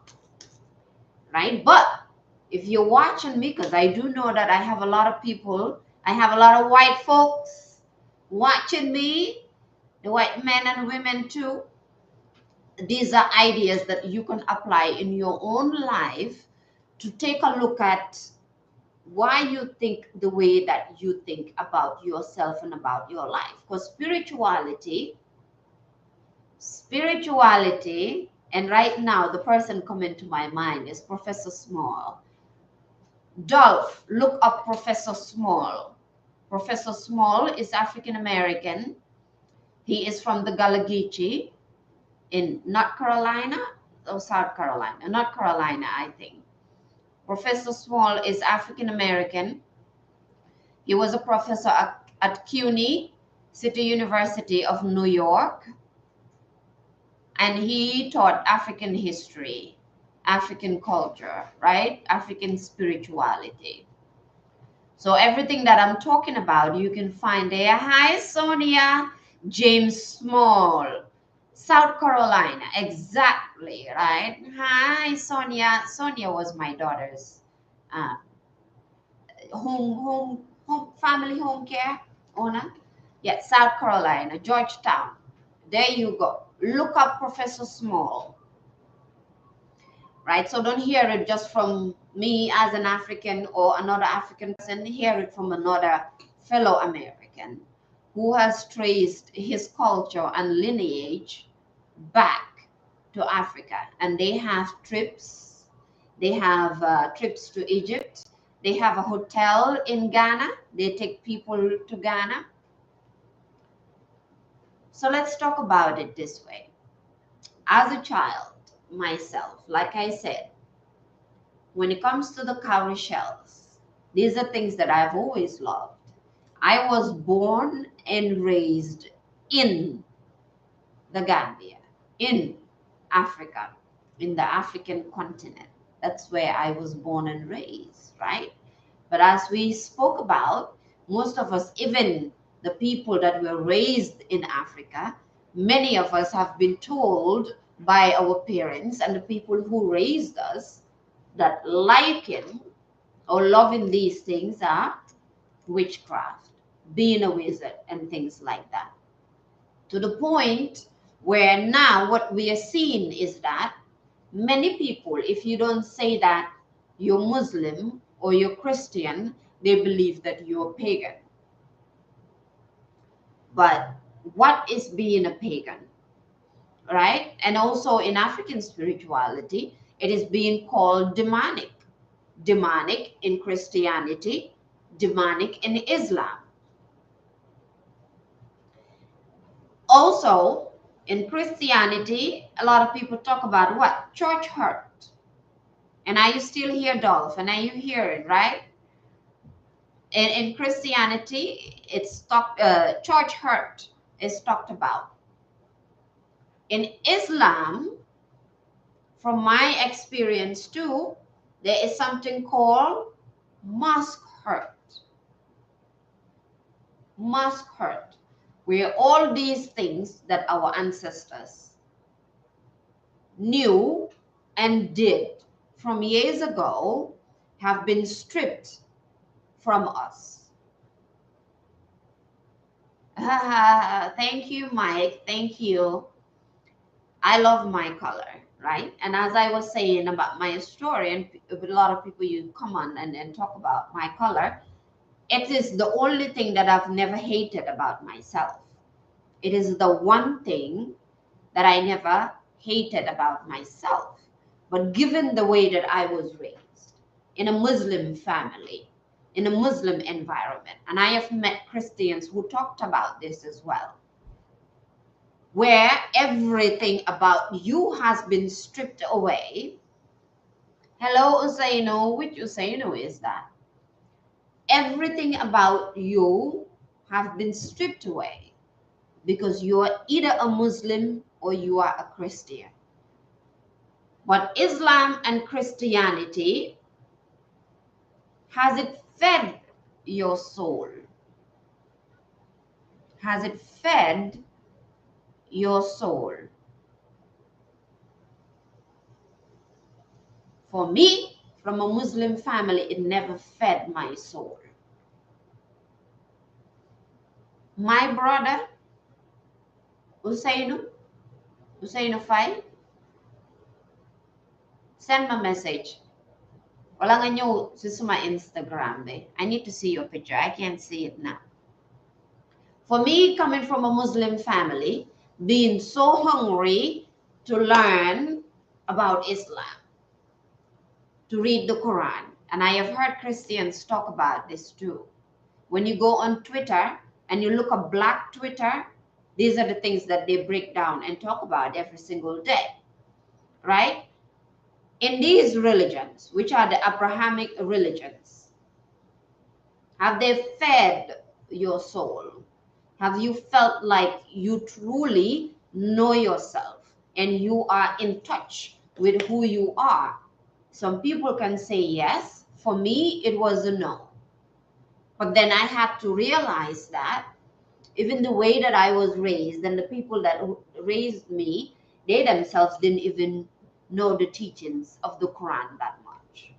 right? But if you're watching me, because I do know that I have a lot of people, I have a lot of white folks watching me, the white men and women too. These are ideas that you can apply in your own life to take a look at why you think the way that you think about yourself and about your life. Because spirituality, and right now the person coming to my mind is Professor Small. Dolph, look up Professor Small. Professor Small is African American. He is from the Gullah Geechee in North Carolina or South Carolina. North Carolina, I think. Professor Small is African American. He was a professor at CUNY, City University of New York, and he taught African history, African culture, right? African spirituality. So everything that I'm talking about, you can find there. Hi, Sonia. James Small, South Carolina. Exactly, right? Hi, Sonia. Sonia was my daughter's uh, family home care owner. Yeah, South Carolina, Georgetown. There you go. Look up Professor Small, right? So don't hear it just from me as an African or another African person. Hear it from another fellow American who has traced his culture and lineage back to Africa. And they have trips. They have trips to Egypt. They have a hotel in Ghana. They take people to Ghana. So let's talk about it this way. As a child, myself, like I said, when it comes to the cowrie shells, these are things that I've always loved. I was born and raised in the Gambia, in Africa, in the African continent. That's where I was born and raised, right? But as we spoke about, most of us, even the people that were raised in Africa, many of us have been told by our parents and the people who raised us that liking or loving these things are witchcraft, being a wizard, and things like that. To the point where now what we are seeing is that many people, if you don't say that you're Muslim or you're Christian, they believe that you're pagan. But what is being a pagan, right? And also in African spirituality, it is being called demonic. Demonic in Christianity, demonic in Islam. Also, in Christianity, a lot of people talk about what? Church hurt. And are you still here, Dolph? And are you hearing, right? In Christianity, it's church hurt is talked about. In Islam, from my experience too, there is something called mosque hurt. Mosque hurt, where all these things that our ancestors knew and did from years ago have been stripped from us. Thank you, Mike. Thank you. I love my color, right? And as I was saying about my story, and with a lot of people, you come on and talk about my color, it is the only thing that I've never hated about myself. It is the one thing that I never hated about myself. But given the way that I was raised in a Muslim family, in a Muslim environment, and I have met Christians who talked about this as well, where everything about you has been stripped away. Hello, Usaino. Which Usaino is that? Everything about you have been stripped away because you are either a Muslim or you are a Christian. But Islam and Christianity, has it fed your soul? Has it fed your soul? For me, from a Muslim family, it never fed my soul. My brother, Usainu Fai, send me a message. Wala nga nyo sa Instagram. I need to see your picture. I can't see it now. For me, coming from a Muslim family, being so hungry to learn about Islam, to read the Quran, and I have heard Christians talk about this too. When you go on Twitter and you look at Black Twitter, these are the things that they break down and talk about every single day, right? In these religions, which are the Abrahamic religions, Have they fed your soul? Have you felt like you truly know yourself and you are in touch with who you are? Some people can say yes. For me, it was a no. But then I had to realize that even the way that I was raised and the people that raised me, they themselves didn't even know the teachings of the Quran that much.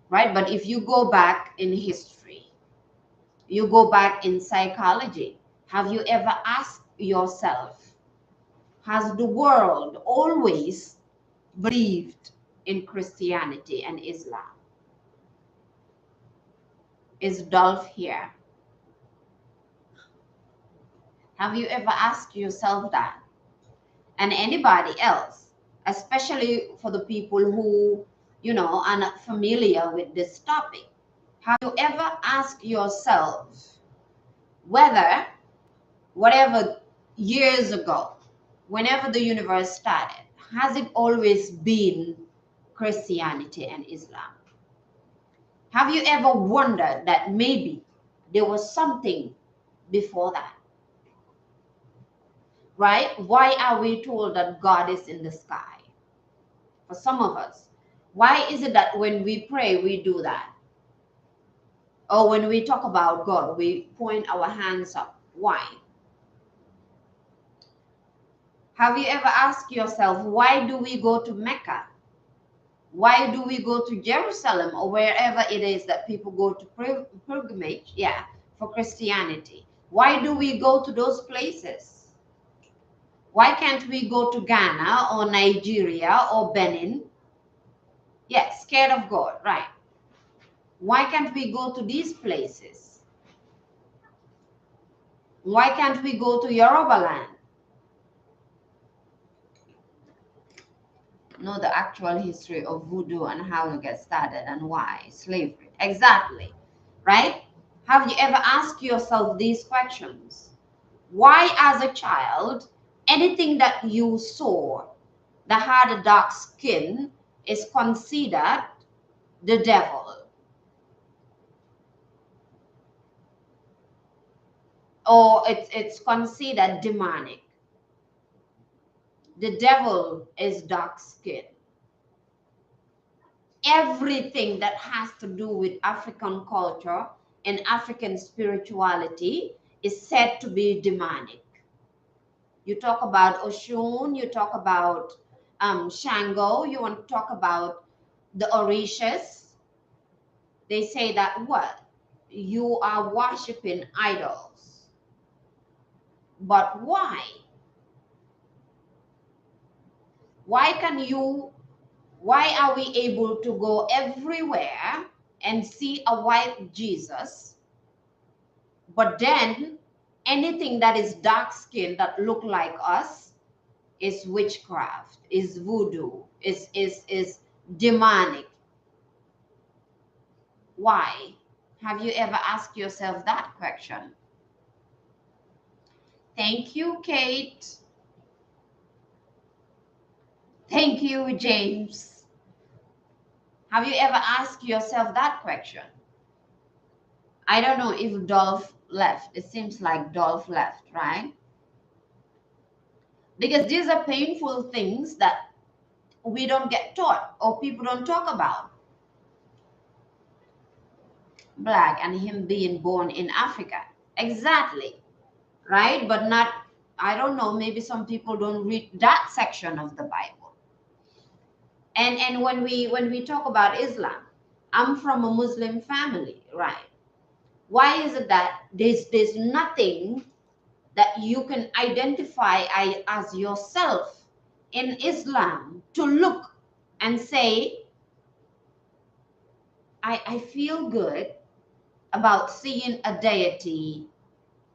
Right? But if you go back in history, you go back in psychology, have you ever asked yourself, has the world always believed in Christianity and Islam? Is Dolph here? Have you ever asked yourself that? And anybody else, especially for the people who, are not familiar with this topic. Have you ever asked yourself whether, whatever years ago, whenever the universe started, has it always been Christianity and Islam? Have you ever wondered that maybe there was something before that? Right? Why are we told that God is in the sky? For some of us, why is it that when we pray, we do that? Or when we talk about God, we point our hands up? Why? Have you ever asked yourself, why do we go to Mecca? Why do we go to Jerusalem or wherever it is that people go to pilgrimage? Yeah, for Christianity. Why do we go to those places? Why can't we go to Ghana or Nigeria or Benin? Yes, scared of God, right? Why can't we go to these places? Why can't we go to Yoruba land? Know the actual history of voodoo and how it gets started and why. Slavery. Exactly. Right? Have you ever asked yourself these questions? Why, as a child, anything that you saw that had a dark skin is considered the devil? Or it's considered demonic. The devil is dark skin. Everything that has to do with African culture and African spirituality is said to be demonic. You talk about Oshun, you talk about Shango, you want to talk about the Orishas. They say that what? You are worshiping idols. But why? Why can you, why are we able to go everywhere and see a white Jesus, but then anything that is dark skinned that look like us is witchcraft, is voodoo, is demonic? Why? Have you ever asked yourself that question? Thank you, Kate. Thank you, James. Have you ever asked yourself that question? I don't know if Dolph left. It seems like Dolph left, right? Because these are painful things that we don't get taught or people don't talk about. Black and him being born in Africa. Exactly. Right? But not, I don't know, maybe some people don't read that section of the Bible. And when we talk about Islam, I'm from a Muslim family, right? Why is it that there's nothing that you can identify as yourself in Islam to look and say, I feel good about seeing a deity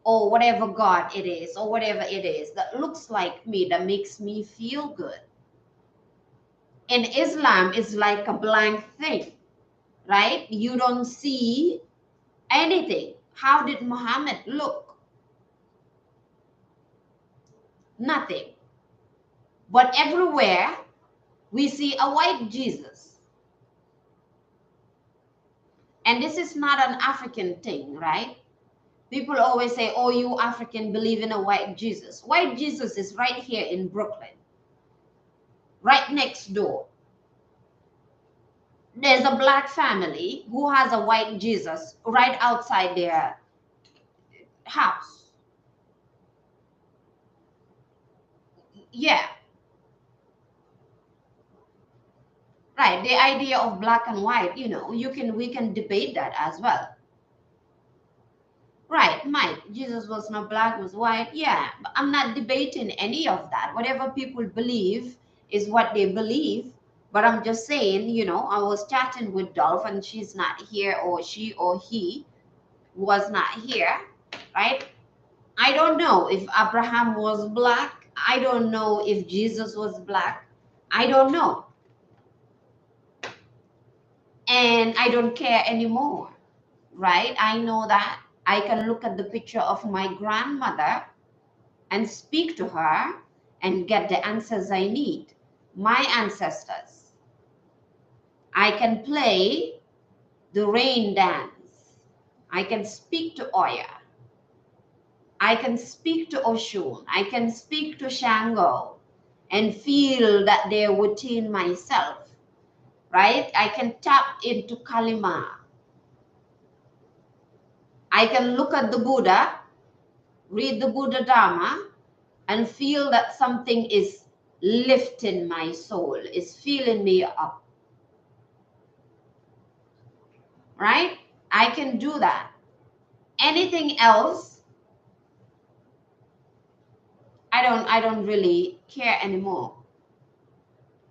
or whatever God it is or whatever it is that looks like me, that makes me feel good. In Islam, it's like a blank thing, right? You don't see anything. How did Muhammad look? Nothing. But everywhere we see a white Jesus. And this is not an African thing, right? People always say, oh, you African believe in a white Jesus. White Jesus is right here in Brooklyn, right next door. There's a black family who has a white Jesus right outside their house. Yeah, right. The idea of black and white, we can debate that as well. Right, Mike, Jesus was not black, was white. Yeah, but I'm not debating any of that. Whatever people believe is what they believe. But I'm just saying, I was chatting with Dolph and she's not here, or she or he was not here, right? I don't know if Abraham was black. I don't know if Jesus was black. I don't know. And I don't care anymore, right? I know that I can look at the picture of my grandmother and speak to her and get the answers I need. My ancestors. I can play the rain dance. I can speak to Oya. I can speak to Oshun. I can speak to Shango and feel that they're within myself, right? I can tap into Kalima. I can look at the Buddha, read the Buddha Dharma, and feel that something is lifting my soul, is filling me up, right? I can do that. Anything else, I don't really care anymore.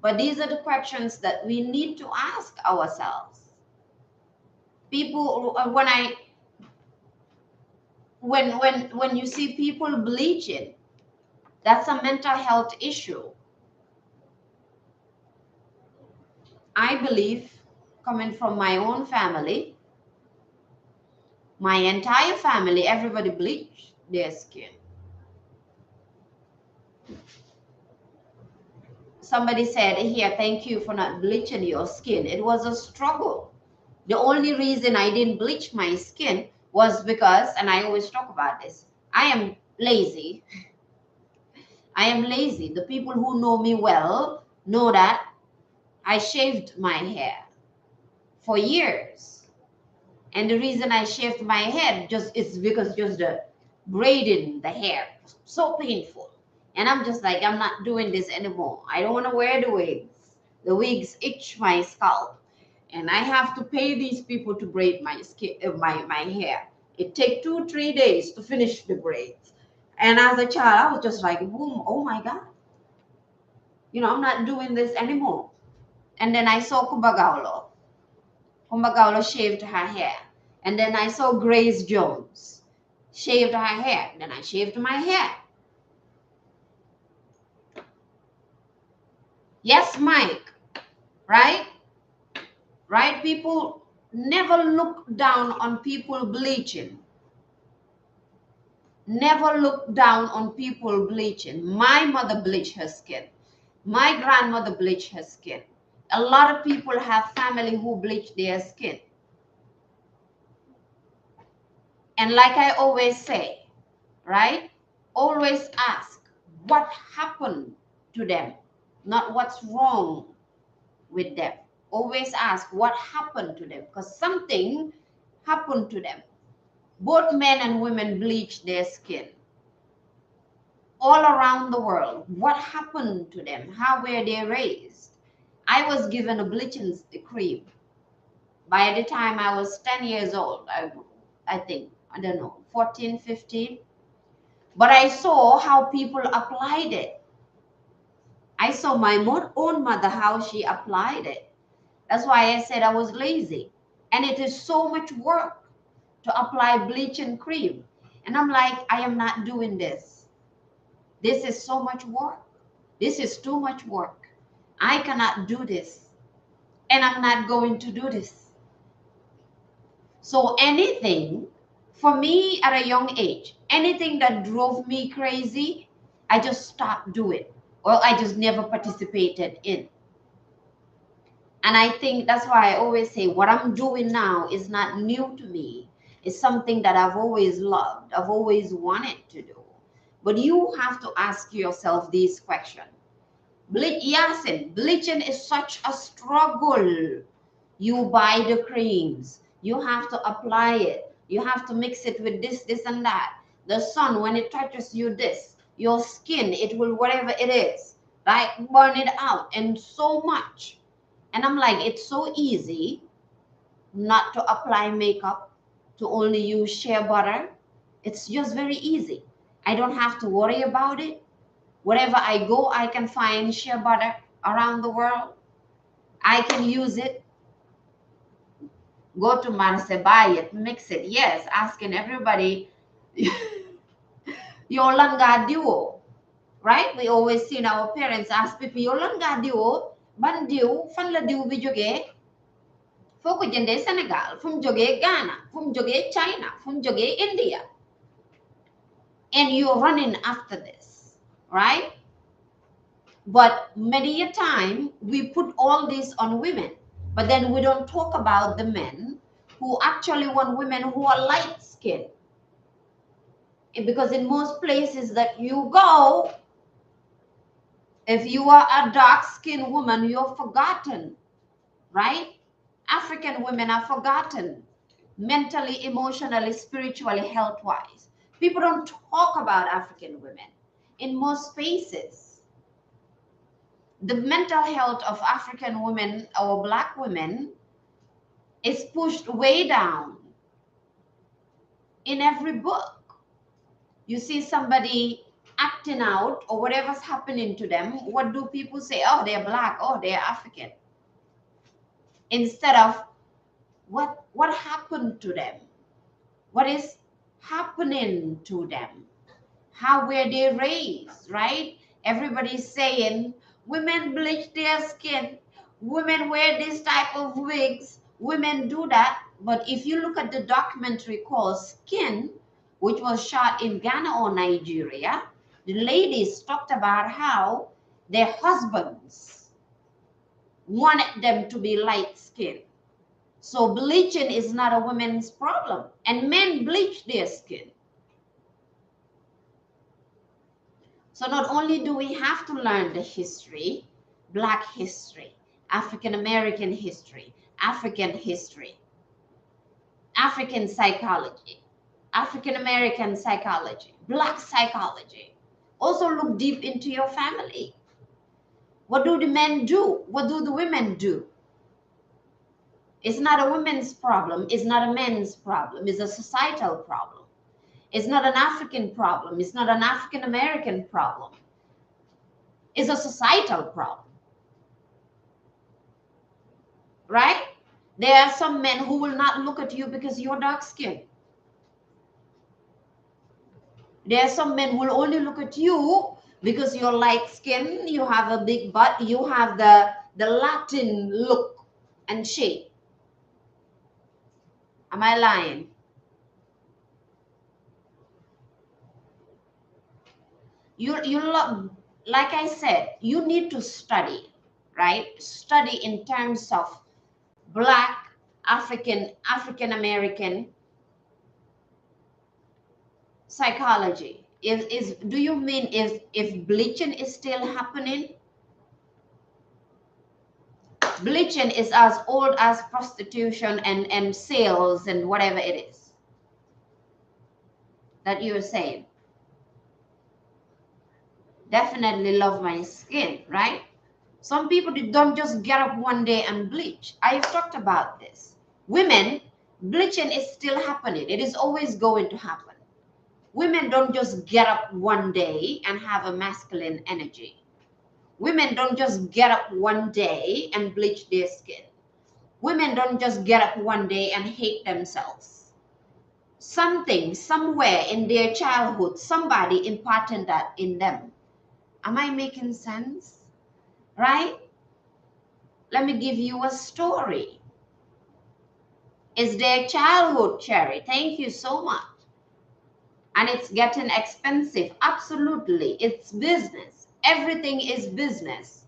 But these are the questions that we need to ask ourselves. People, when you see people bleaching, that's a mental health issue. I believe, coming from my own family, my entire family, everybody bleached their skin. Somebody said here, thank you for not bleaching your skin. It was a struggle. The only reason I didn't bleach my skin was because, and I always talk about this, I am lazy. I am lazy. The people who know me well know that I shaved my hair for years. And the reason I shaved my head just is because just the braiding the hair was so painful. And I'm just like, I'm not doing this anymore. I don't want to wear the wigs. The wigs itch my scalp. And I have to pay these people to braid my skin, my hair. It takes 2-3 days to finish the braids. And as a child, I was just like, boom, oh my God. I'm not doing this anymore. And then I saw Kumbagaulo. Kumbagaulo shaved her hair. And then I saw Grace Jones shaved her hair. Then I shaved my hair. Yes, Mike. Right? Right? People never look down on people bleaching. Never look down on people bleaching. My mother bleached her skin. My grandmother bleached her skin. A lot of people have family who bleach their skin. And like I always say, right? Always ask what happened to them, not what's wrong with them. Always ask what happened to them, because something happened to them. Both men and women bleach their skin all around the world. What happened to them? How were they raised? I was given a bleaching cream by the time I was 10 years old. I think, I don't know, 14, 15. But I saw how people applied it. I saw my own mother, how she applied it. That's why I said I was lazy. And it is so much work to apply bleaching cream. And I'm like, I am not doing this. This is so much work. This is too much work. I cannot do this. And I'm not going to do this. So anything, for me at a young age, anything that drove me crazy, I just stopped doing, or I just never participated in. And I think that's why I always say what I'm doing now is not new to me. It's something that I've always loved, I've always wanted to do. But you have to ask yourself these questions. Yasin, bleaching is such a struggle. You buy the creams, you have to apply it, you have to mix it with this and that. The sun, when it touches you, this, your skin, it will, whatever it is, right? Burn it out, and so much. And I'm like, it's so easy not to apply makeup, to only use shea butter. It's just very easy. I don't have to worry about it. Wherever I go, I can find shea butter around the world. I can use it. Go to Marse, buy it, mix it. Yes, asking everybody, Yolanga Duo, right? We always seen our parents ask people, Yolanga Duo, ban diw, fan la diw bi jógee? Foo ko jëndee Sénégal, fu mu jógee Ghana, fu mu jógee China, fu mu jógee India. And you're running after this, right? But many a time we put all this on women, but then we don't talk about the men who actually want women who are light skinned. Because in most places that you go, if you are a dark skinned woman, you're forgotten, right? African women are forgotten mentally, emotionally, spiritually, health wise. People don't talk about African women in most spaces. The mental health of African women or Black women is pushed way down in every book. You see somebody acting out or whatever's happening to them, what do people say? Oh, they're Black, oh, they're African. Instead of what happened to them? What is happening to them? How were they raised, right? Everybody's saying women bleach their skin, women wear this type of wigs, women do that. But if you look at the documentary called Skin, which was shot in Ghana or Nigeria, the ladies talked about how their husbands wanted them to be light skinned. So bleaching is not a women's problem, and men bleach their skin. So not only do we have to learn the history, Black history, African American history, African history, African psychology, African American psychology, Black psychology. Also look deep into your family. What do the men do? What do the women do? It's not a women's problem. It's not a men's problem. It's a societal problem. It's not an African problem. It's not an African American problem. It's a societal problem. Right? There are some men who will not look at you because you're dark skinned. There are some men who will only look at you because you're light skinned, you have a big butt, you have the Latin look and shape. Am I lying? You love, like I said, you need to study, right? Study in terms of Black, African American psychology. Do you mean if bleaching is still happening? Bleaching is as old as prostitution and sales and whatever it is that you're saying. Definitely love my skin, right? Some people don't just get up one day and bleach. I've talked about this. Women, bleaching is still happening. It is always going to happen. Women don't just get up one day and have a masculine energy. Women don't just get up one day and bleach their skin. Women don't just get up one day and hate themselves. Something, somewhere in their childhood, somebody imparted that in them. Am I making sense? Right? Let me give you a story. It's their childhood, Cherry. Thank you so much. And it's getting expensive. Absolutely. It's business. Everything is business.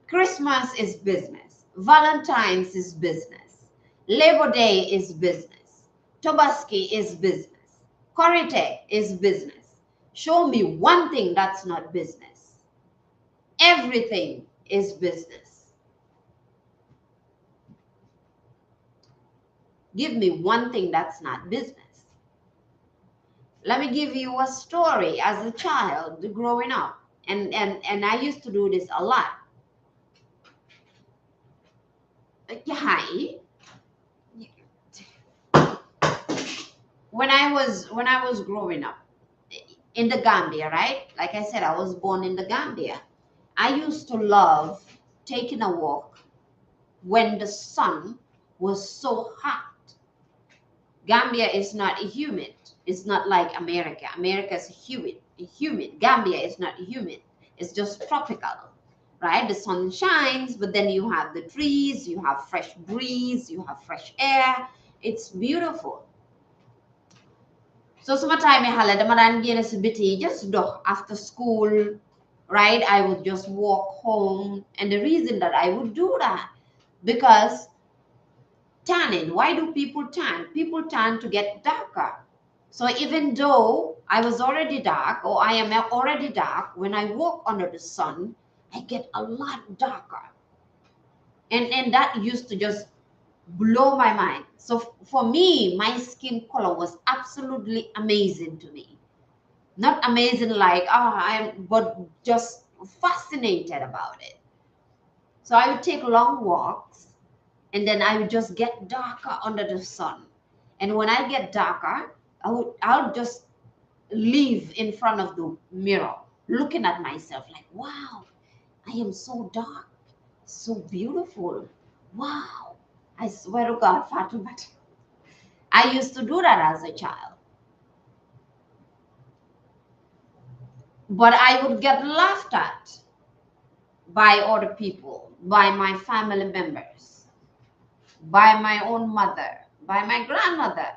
Christmas is business. Valentine's is business. Labor Day is business. Tobaski is business. Korite is business. Show me one thing that's not business. Everything is business. Give me one thing that's not business. Let me give you a story as a child growing up. And I used to do this a lot. Hi. When I was growing up in the Gambia, right? Like I said, I was born in the Gambia. I used to love taking a walk when the sun was so hot. Gambia is not humid. It's not like America. America is humid. Humid. Gambia is not humid. It's just tropical, right? The sun shines, but then you have the trees, you have fresh breeze, you have fresh air. It's beautiful. So summertime hala dama daan génn si biti just dox after school, right? I would just walk home. And the reason that I would do that, because tanning, why do people tan? People tan to get darker. So even though I was already dark, or I am already dark, when I walk under the sun, I get a lot darker. And that used to just blow my mind. So for me, my skin color was absolutely amazing to me. Not amazing like, but just fascinated about it. So I would take long walks, and then I would just get darker under the sun. And when I get darker, I'll just leave in front of the mirror, looking at myself like, wow, I am so dark, so beautiful. Wow. I swear to God, Fatima, I used to do that as a child. But I would get laughed at by other people, by my family members, by my own mother, by my grandmother.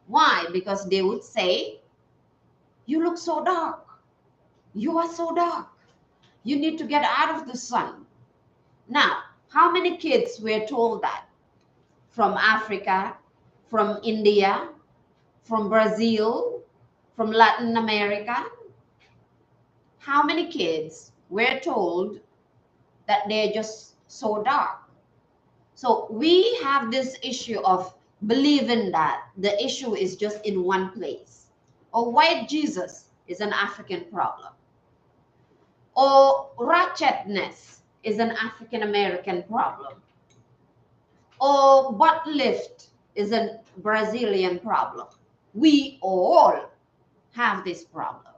Why? Because they would say, you look so dark. You are so dark. You need to get out of the sun. Now, how many kids were told that from Africa, from India, from Brazil, from Latin America? How many kids were told that they're just so dark? So we have this issue of believing that the issue is just in one place. Or white Jesus is an African problem. Or ratchetness is an African American problem. Or butt lift is a Brazilian problem. We all have this problem.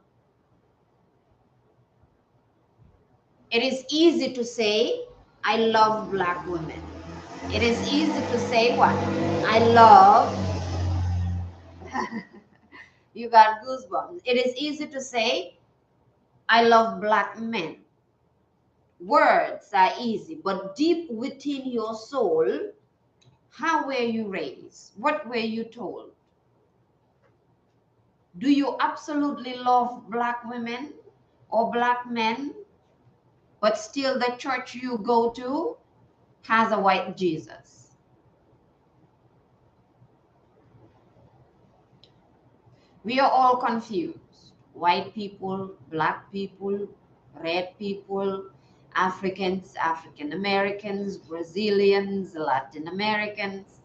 It is easy to say, I love black women. It is easy to say what? I love, you got goosebumps. It is easy to say, I love black men. Words are easy, but deep within your soul, how were you raised? What were you told? Do you absolutely love black women or black men, but still the church you go to has a white Jesus? We are all confused. White people, black people, red people, Africans, African Americans, Brazilians, Latin Americans.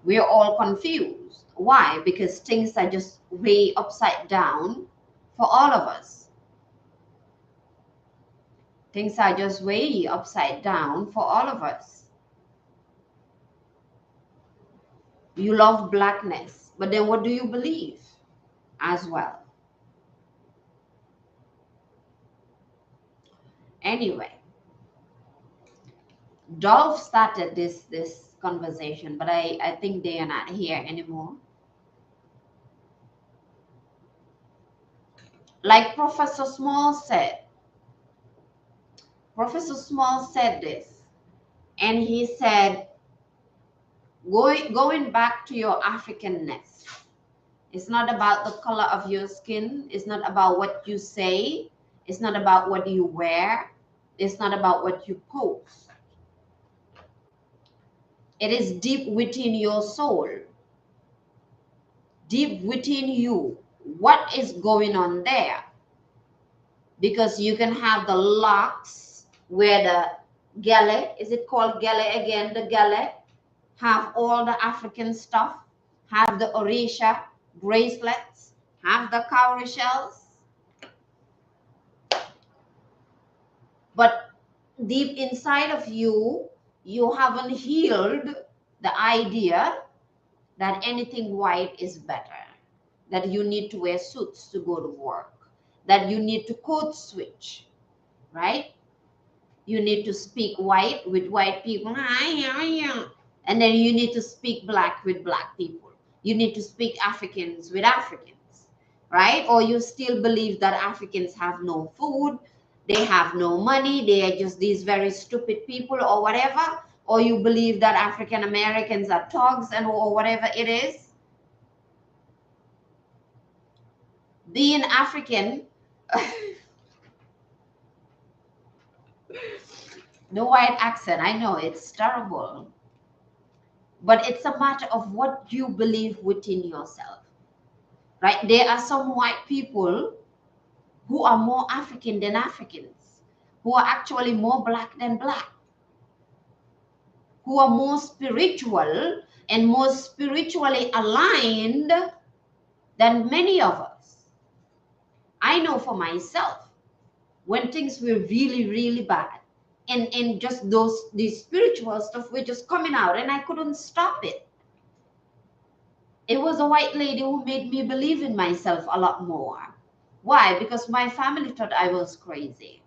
We are all confused. Why? Because things are just way upside down for all of us. Things are just way upside down for all of us. You love blackness, but then what do you believe as well? Anyway, Dolph started this conversation, but I think they are not here anymore. Like Professor Small said this, and he said, going back to your Africanness. It's not about the color of your skin. It's not about what you say. It's not about what you wear. It's not about what you post. It is deep within your soul, deep within you. What is going on there? Because you can have the locks where the gele, is it called gele again? The gele have all the African stuff, have the orisha bracelets, have the cowrie shells, but deep inside of you, you haven't healed the idea that anything white is better, that you need to wear suits to go to work, that you need to code switch, right? You need to speak white with white people. And then you need to speak black with black people. You need to speak Africans with Africans, right? Or you still believe that Africans have no food, they have no money, they are just these very stupid people or whatever. Or you believe that African Americans are thugs and or whatever it is. Being African, the white accent, I know it's terrible. But it's a matter of what you believe within yourself, right? There are some white people who are more African than Africans, who are actually more black than black, who are more spiritual and more spiritually aligned than many of us. I know for myself, when things were really, really bad, and just these spiritual stuff were just coming out and I couldn't stop it. It was a white lady who made me believe in myself a lot more. Why? Because my family thought I was crazy.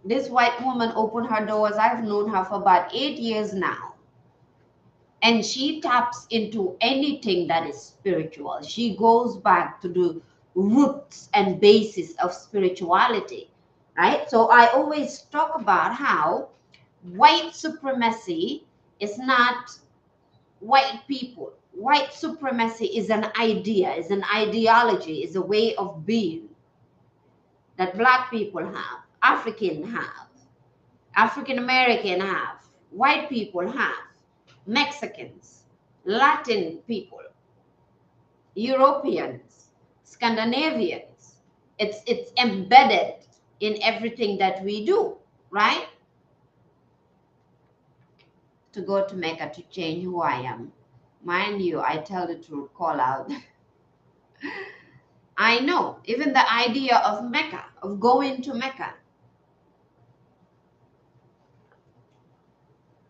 This white woman opened her doors. I've known her for about 8 years now. And she taps into anything that is spiritual. She goes back to the roots and basis of spirituality, right? So I always talk about how white supremacy is not white people. White supremacy is an idea, is an ideology, is a way of being that black people have, African American have, white people have, Mexicans, Latin people, Europeans, Scandinavians. It's embedded in everything that we do, right? To go to Mecca to change who I am. Mind you, I tell the truth, call out. I know, even the idea of Mecca, of going to Mecca,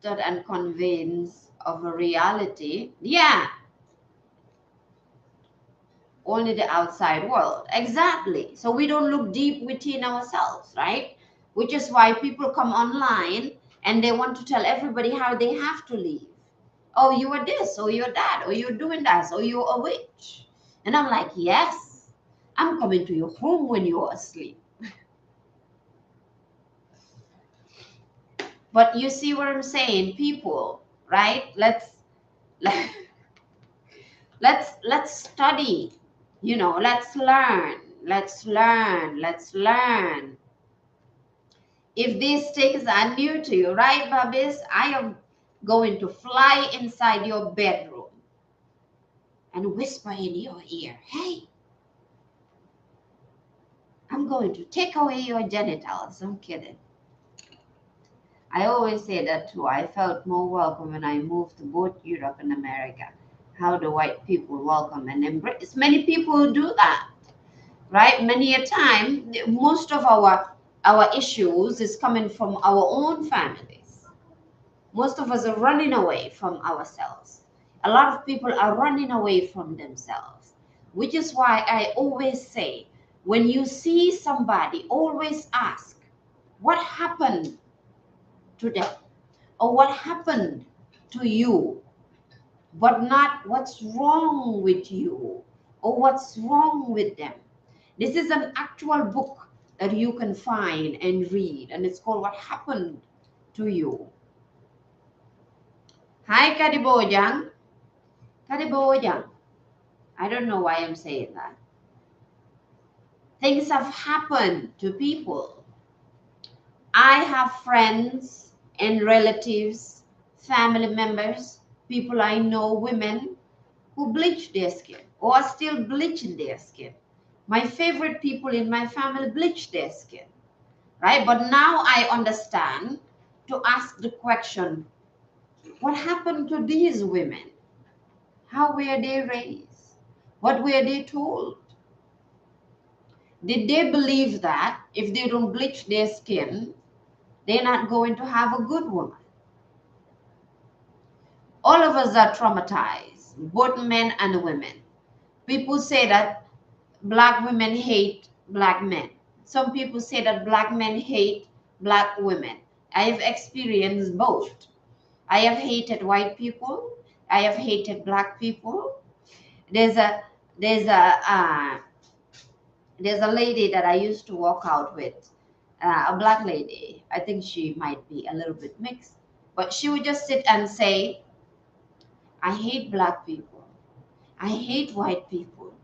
that and convince of a reality, yeah, only the outside world. Exactly. So we don't look deep within ourselves, right? Which is why people come online and they want to tell everybody how they have to live. Oh, you are this, or you're that, or you're doing that, or you're a witch. And I'm like, yes, I'm coming to your home when you're asleep. But you see what I'm saying, people, right? Let's study, let's learn, let's learn. If these things are new to you, right, Babis, I am going to fly inside your bedroom and whisper in your ear, hey, I'm going to take away your genitals. I'm kidding. I always say that too. I felt more welcome when I moved to both Europe and America. How the white people welcome and embrace. Many people do that, right? Many a time, most of our issues is coming from our own families. Most of us are running away from ourselves. A lot of people are running away from themselves, which is why I always say, when you see somebody, always ask, what happened to them? Or what happened to you? But not what's wrong with you or what's wrong with them. This is an actual book that you can find and read, and it's called What Happened to You. Hi, Kadibojang. Kadibojang. I don't know why I'm saying that. Things have happened to people. I have friends and relatives, family members, people I know, women who bleach their skin or are still bleaching their skin. My favorite people in my family bleach their skin, right? But now I understand to ask the question, what happened to these women? How were they raised? What were they told? Did they believe that if they don't bleach their skin, they're not going to have a good woman? All of us are traumatized, both men and women. People say that black women hate black men. Some people say that black men hate black women. I have experienced both. I have hated white people. I have hated black people. There's a there's a uh, there's a lady that I used to walk out with, a black lady. I think she might be a little bit mixed, but she would just sit and say, "I hate black people. I hate white people.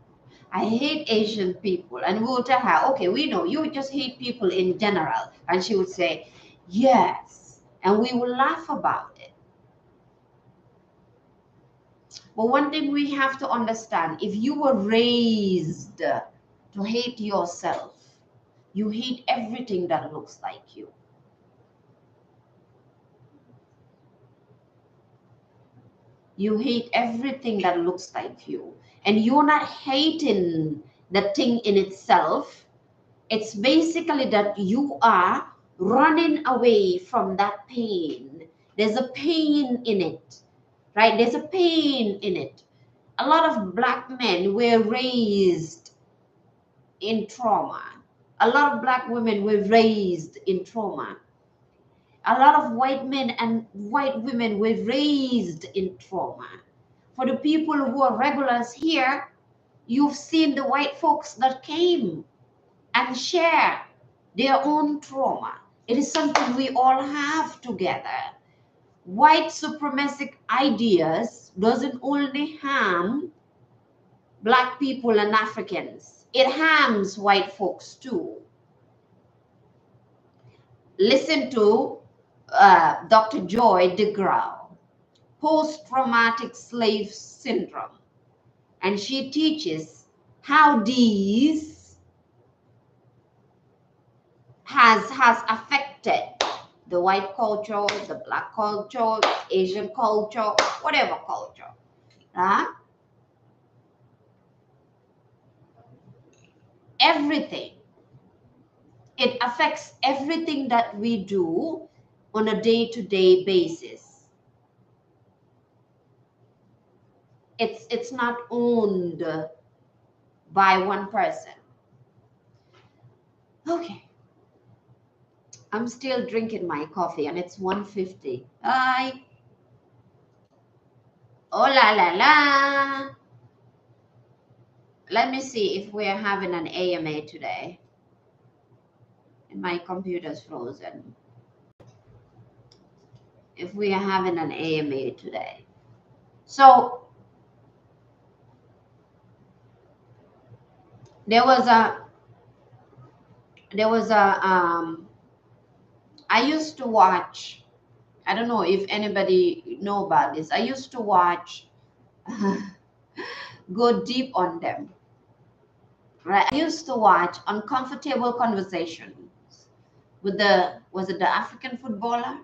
I hate Asian people." And we will tell her, okay, we know you just hate people in general. And she would say, yes. And we will laugh about it. But one thing we have to understand, if you were raised to hate yourself, you hate everything that looks like you. You hate everything that looks like you. And you're not hating the thing in itself. It's basically that you are running away from that pain. There's a pain in it, right? There's a pain in it. A lot of black men were raised in trauma. A lot of black women were raised in trauma. A lot of white men and white women were raised in trauma. For the people who are regulars here, you've seen the white folks that came and share their own trauma. It is something we all have together. White supremacy ideas doesn't only harm black people and Africans. It harms white folks too. Listen to Dr. Joy DeGraw, post-traumatic slave syndrome. And she teaches how these has affected the white culture, the black culture, Asian culture, whatever culture. Everything. It affects everything that we do on a day-to-day basis. It's not owned by one person. Okay. I'm still drinking my coffee and it's 1:50. Hi. Oh la la la. Let me see if we're having an AMA today. And my computer's frozen. If we are having an AMA today. So there was a I used to watch, I don't know if anybody know about this. I used to watch Go Deep on Them. Right? I used to watch Uncomfortable Conversations with was it the African footballer?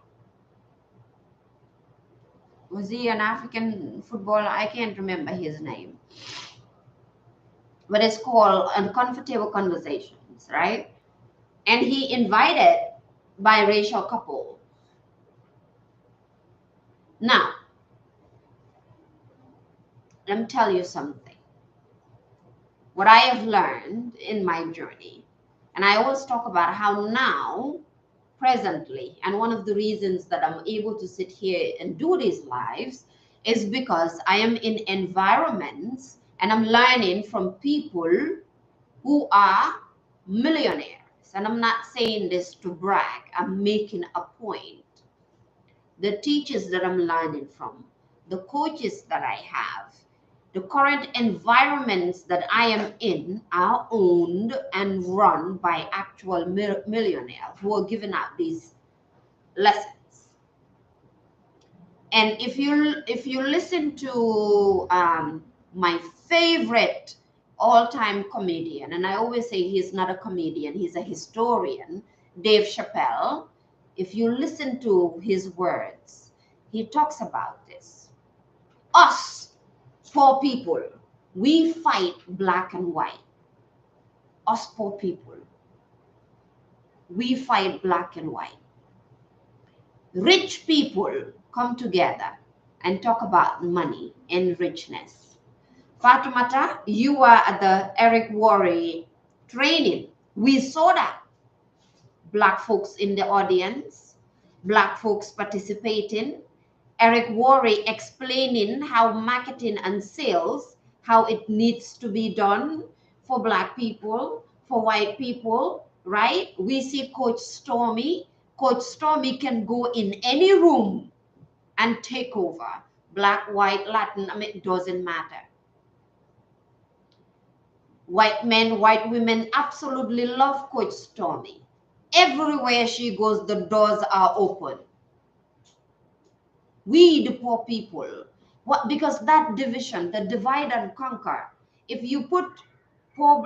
Was he an African footballer? I can't remember his name. But it's called Uncomfortable Conversations, right? And he invited biracial couple. Now, let me tell you something. What I have learned in my journey, and I always talk about how now, presently, and one of the reasons that I'm able to sit here and do these lives is because I am in environments and I'm learning from people who are millionaires. And I'm not saying this to brag, I'm making a point. The teachers that I'm learning from, the coaches that I have, the current environments that I am in are owned and run by actual millionaires who are giving out these lessons. And if you listen to my favorite all-time comedian, and I always say he's not a comedian, he's a historian, Dave Chappelle. If you listen to his words, he talks about this. Us, poor people, we fight black and white. Us poor people, we fight black and white. Rich people come together and talk about money and richness. Fatoumata, you were at the Eric Worre training. We saw that. Black folks in the audience, black folks participating, Eric Worre explaining how marketing and sales, how it needs to be done for black people, for white people, right? We see Coach Stormy. Coach Stormy can go in any room and take over. Black, white, Latin, I mean, it doesn't matter. White men, white women absolutely love Coach Stormy. Everywhere she goes, the doors are open. We, the poor people, what? Because that division, the divide and conquer, if you put poor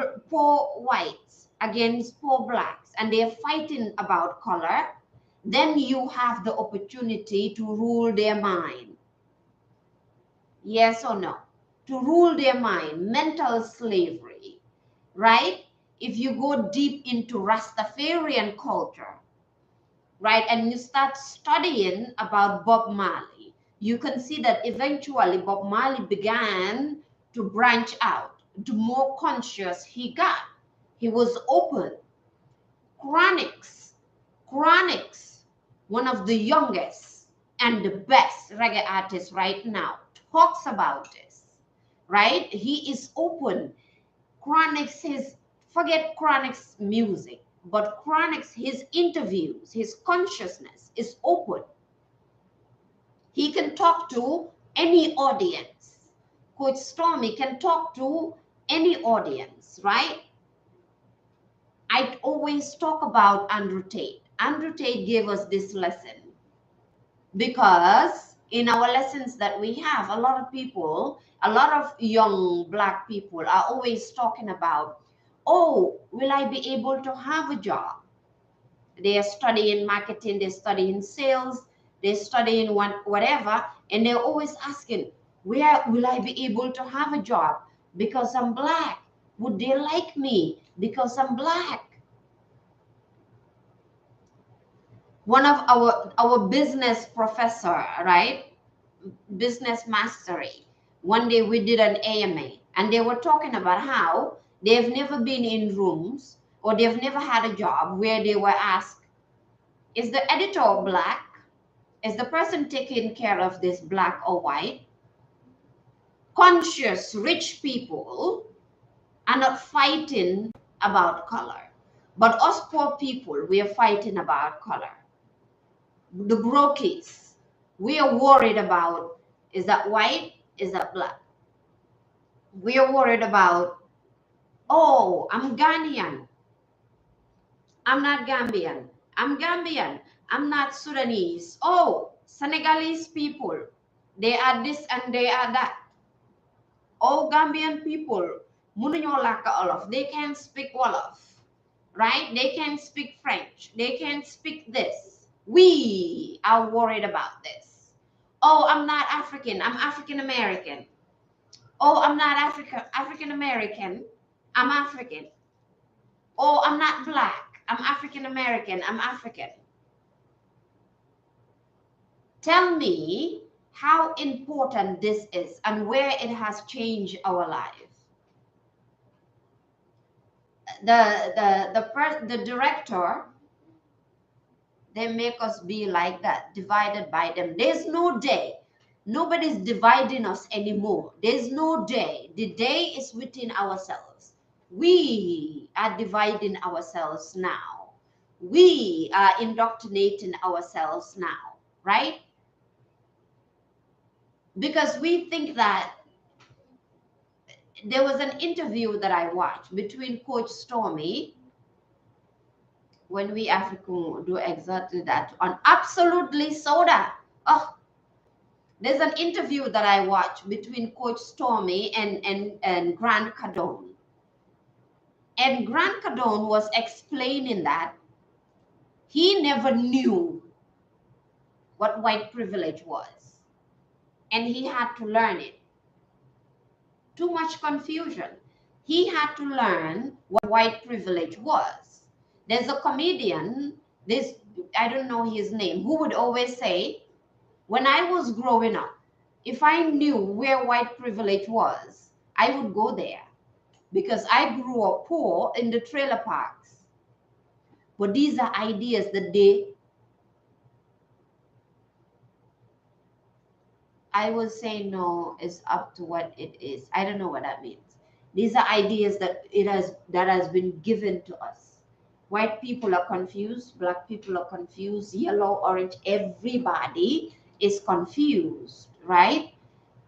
whites against poor blacks and they're fighting about color, then you have the opportunity to rule their mind. Yes or no? To rule their mind, mental slavery, right? If you go deep into Rastafarian culture, right, and you start studying about Bob Marley, you can see that eventually Bob Marley began to branch out. The more conscious he got, he was open. Chronix, one of the youngest and the best reggae artists right now, talks about this, right? He is open. Chronix, forget Chronix music, but Chronix, his interviews, his consciousness is open. He can talk to any audience. Coach Stormy can talk to any audience, right? I always talk about Andrew Tate. Andrew Tate gave us this lesson because in our lessons that we have, a lot of people, a lot of young black people are always talking about, oh, will I be able to have a job? They are studying marketing, they're studying sales, they're studying whatever, and they're always asking, where will I be able to have a job? Because I'm black. Would they like me because I'm black? One of our business professor, right? Business mastery. One day we did an AMA and they were talking about how they've never been in rooms or they've never had a job where they were asked, is the editor black? Is the person taking care of this black or white? Conscious, rich people are not fighting about color. But us poor people, we are fighting about color. The brokies, we are worried about, is that white? Is that black? We are worried about, oh, I'm Ghanaian. I'm not Gambian. I'm Gambian. I'm not Sudanese. Oh, Senegalese people. They are this and they are that. Oh, Gambian people. Munuñoo làkk Wolof. They can't speak Wolof. Right? They can't speak French. They can't speak this. We are worried about this. Oh, I'm not African. I'm African American. Oh, I'm not African American. I'm African. Oh, I'm not black. I'm African American. I'm African. Tell me how important this is and where it has changed our life. The director, they make us be like that, divided by them. There's no day. Nobody's dividing us anymore. There's no day. The day is within ourselves. We are dividing ourselves now. We are indoctrinating ourselves now, right? Because we think that there was an interview that I watched between Coach Stormy, when we African do exactly that, on absolutely soda. Oh, There's an interview that I watched between Coach Stormy and Grant Cardone. And Grant Cardone was explaining that he never knew what white privilege was. And he had to learn it. Too much confusion. He had to learn what white privilege was. There's a comedian, this, I don't know his name, who would always say, when I was growing up, if I knew where white privilege was, I would go there because I grew up poor in the trailer parks. But these are ideas that I will say no, it's up to what it is. I don't know what that means. These are ideas that has been given to us. White people are confused, black people are confused, yellow, orange, everybody is confused, right?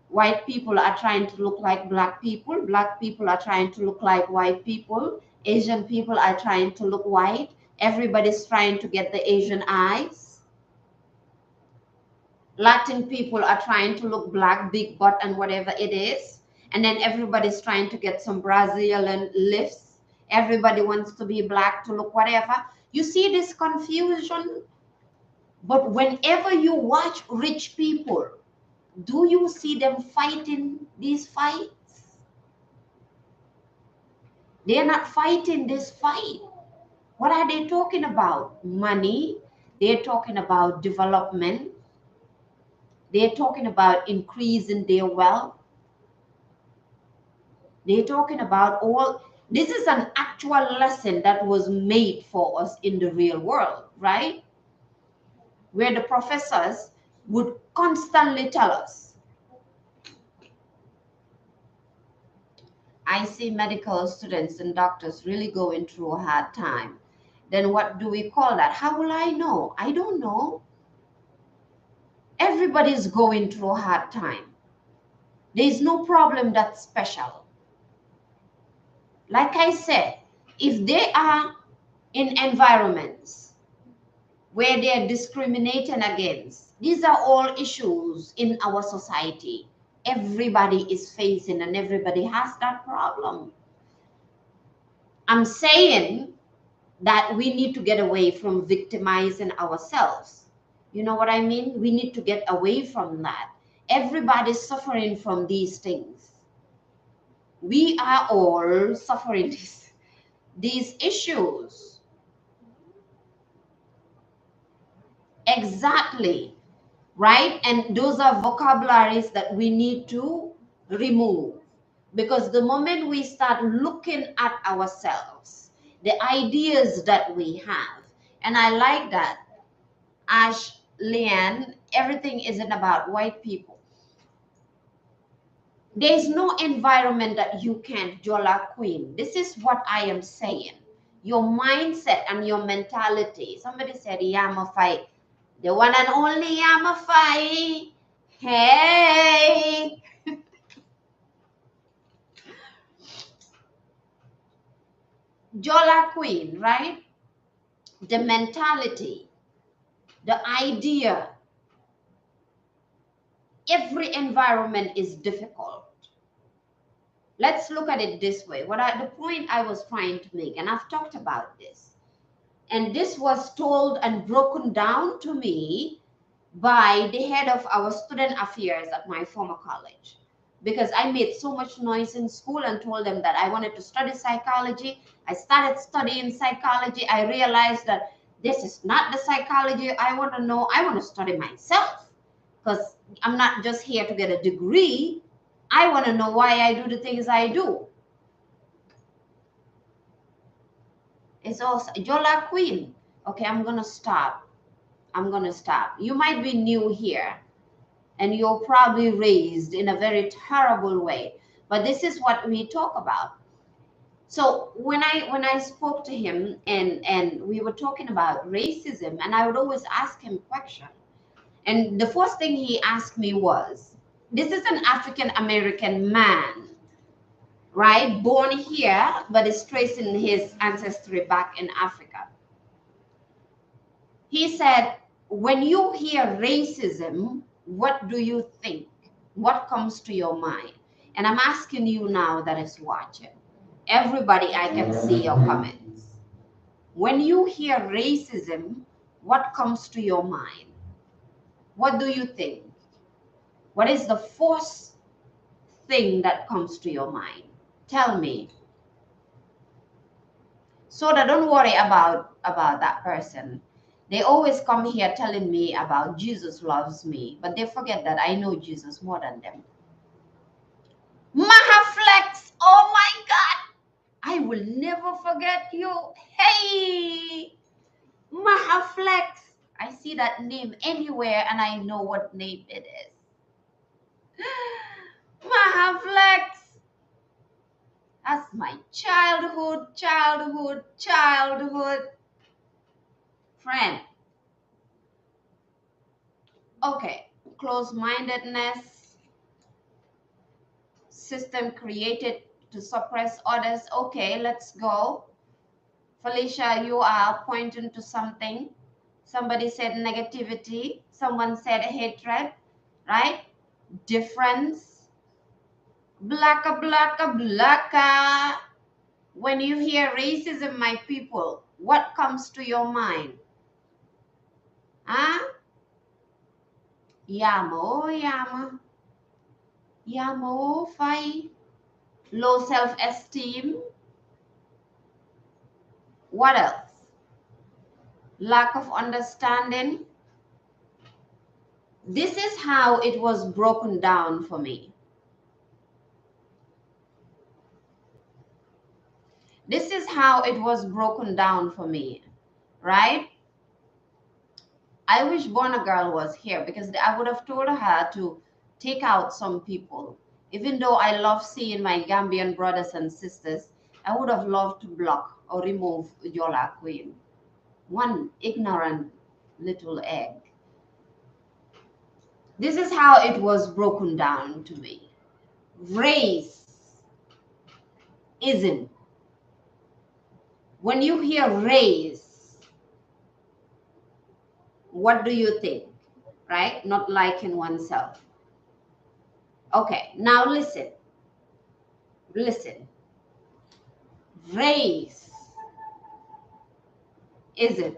White people are trying to look like black people are trying to look like white people, Asian people are trying to look white, everybody's trying to get the Asian eyes. Latin people are trying to look black, big butt and whatever it is. And then everybody's trying to get some Brazilian lifts. Everybody wants to be black to look whatever. You see this confusion? But whenever you watch rich people, do you see them fighting these fights? They're not fighting this fight. What are they talking about? Money. They're talking about development. They're talking about increasing their wealth. They're talking about all. This is an actual lesson that was made for us in the real world, right? Where the professors would constantly tell us, I see medical students and doctors really going through a hard time. Then what do we call that? How will I know? I don't know. Everybody's going through a hard time. There is no problem that's special. Like I said, if they are in environments where they're discriminated against, these are all issues in our society. Everybody is facing and everybody has that problem. I'm saying that we need to get away from victimizing ourselves. You know what I mean? We need to get away from that. Everybody's suffering from these things. We are all suffering these issues. Exactly. Right? And those are vocabularies that we need to remove. Because the moment we start looking at ourselves, the ideas that we have, and I like that, Ash, Leanne, everything isn't about white people. There's no environment that you can't Jola Queen. This is what I am saying. Your mindset and your mentality. Somebody said Yama fight. The one and only Yama fight. Hey. Jola Queen, right? The mentality, the idea. Every environment is difficult. Let's look at it this way. The point I was trying to make, and I've talked about this, and this was told and broken down to me by the head of our student affairs at my former college, because I made so much noise in school and told them that I wanted to study psychology. I started studying psychology. I realized that this is not the psychology I want to know. I want to study myself, because I'm not just here to get a degree. I want to know why I do the things I do. It's also Jola Queen. Okay, I'm going to stop. I'm going to stop. You might be new here and you're probably raised in a very terrible way, but this is what we talk about. So when I spoke to him and we were talking about racism, and I would always ask him a question. And the first thing he asked me was, this is an African American man, right? Born here, but is tracing his ancestry back in Africa. He said, when you hear racism, What do you think? What comes to your mind? And I'm asking you now that is watching. Everybody, I can see your comments. When you hear racism, what comes to your mind? What do you think? What is the first thing that comes to your mind? Tell me. So that don't worry about that person. They always come here telling me about Jesus loves me, but they forget that I know Jesus more than them. Mahaflex, oh my God, I will never forget you. Hey, Mahaflex. I see that name anywhere and I know what name it is. Mahaflex. That's my childhood friend. Okay, close-mindedness, system created to suppress others. Okay, let's go. Felicia, you are pointing to something. Somebody said negativity. Someone said hatred, right? Difference. Blacka. When you hear racism, my people, what comes to your mind? Huh? Yama. Yamo, fight. Low self-esteem. What else? Lack of understanding. This is how it was broken down for me. This is how it was broken down for me, right? I wish Bona Girl was here because I would have told her to take out some people. Even though I love seeing my Gambian brothers and sisters, I would have loved to block or remove Yola Queen. One ignorant little egg. This is how it was broken down to me. Race isn't. When you hear race, what do you think? Right? Not liking oneself. Okay, now listen. Listen. Race isn't.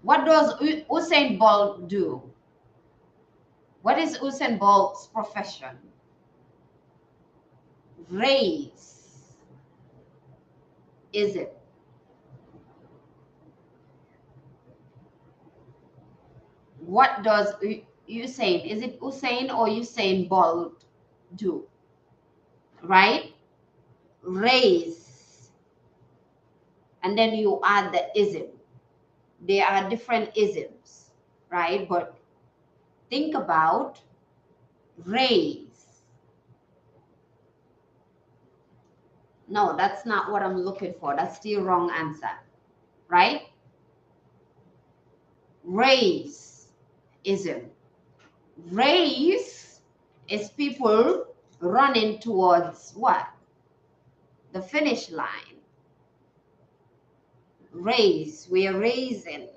What does Usain Bolt do? What is Usain Bolt's profession? Race isn't. What does Usain, is it Usain or Usain Bolt do? Right? Race. And then you add the ism. There are different isms, right? But think about race. No, that's not what I'm looking for. That's the wrong answer, right? Race ism. Race is people running towards what? The finish line. Race, we are raising.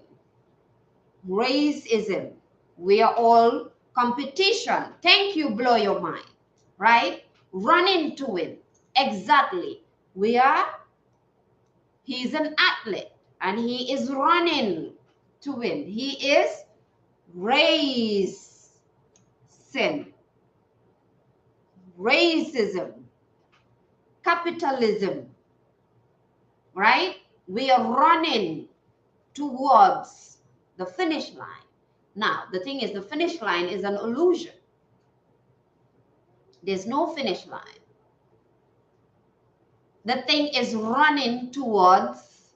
Racism, we are all competition. Thank you, blow your mind, right? Running to win. Exactly. He's an athlete and he is running to win. He is raising. Racism, capitalism, right? We are running towards the finish line. Now, the thing is, the finish line is an illusion. There's no finish line. The thing is running towards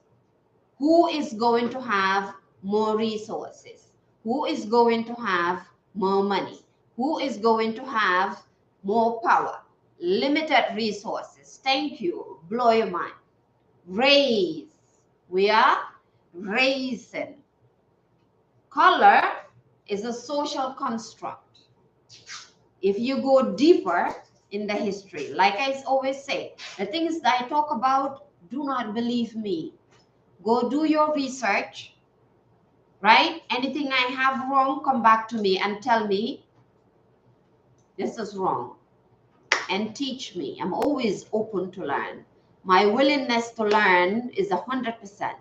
who is going to have more resources, who is going to have more money, who is going to have more power, limited resources. Thank you. Blow your mind. Raise. We are raising. Color is a social construct. If you go deeper in the history, like I always say, the things that I talk about, do not believe me. Go do your research. right? Anything I have wrong, come back to me and tell me this is wrong and teach me. I'm always open to learn. My willingness to learn is 100%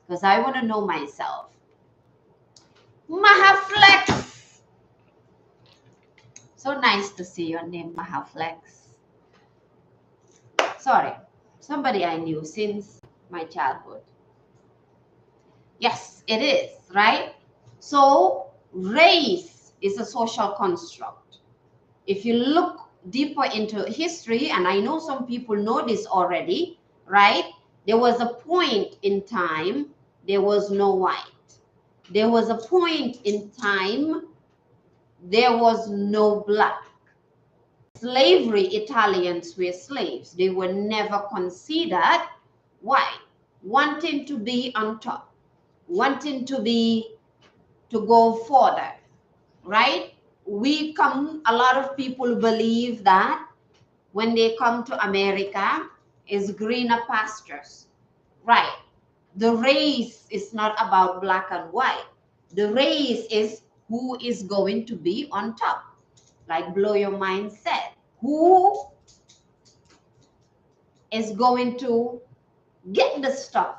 because I want to know myself. Mahaflex. So nice to see your name, Mahaflex. Sorry, somebody I knew since my childhood. Yes, it is, right? So race is a social construct. If you look deeper into history, and I know some people know this already, right? There was a point in time there was no white. There was a point in time there was no black. Slavery, Italians were slaves. They were never considered white, wanting to be on top, wanting to go further, right? A lot of people believe that when they come to America is greener pastures, right? The race is not about black and white. The race is who is going to be on top, like Blow Your Mind said. Who is going to get the stuff?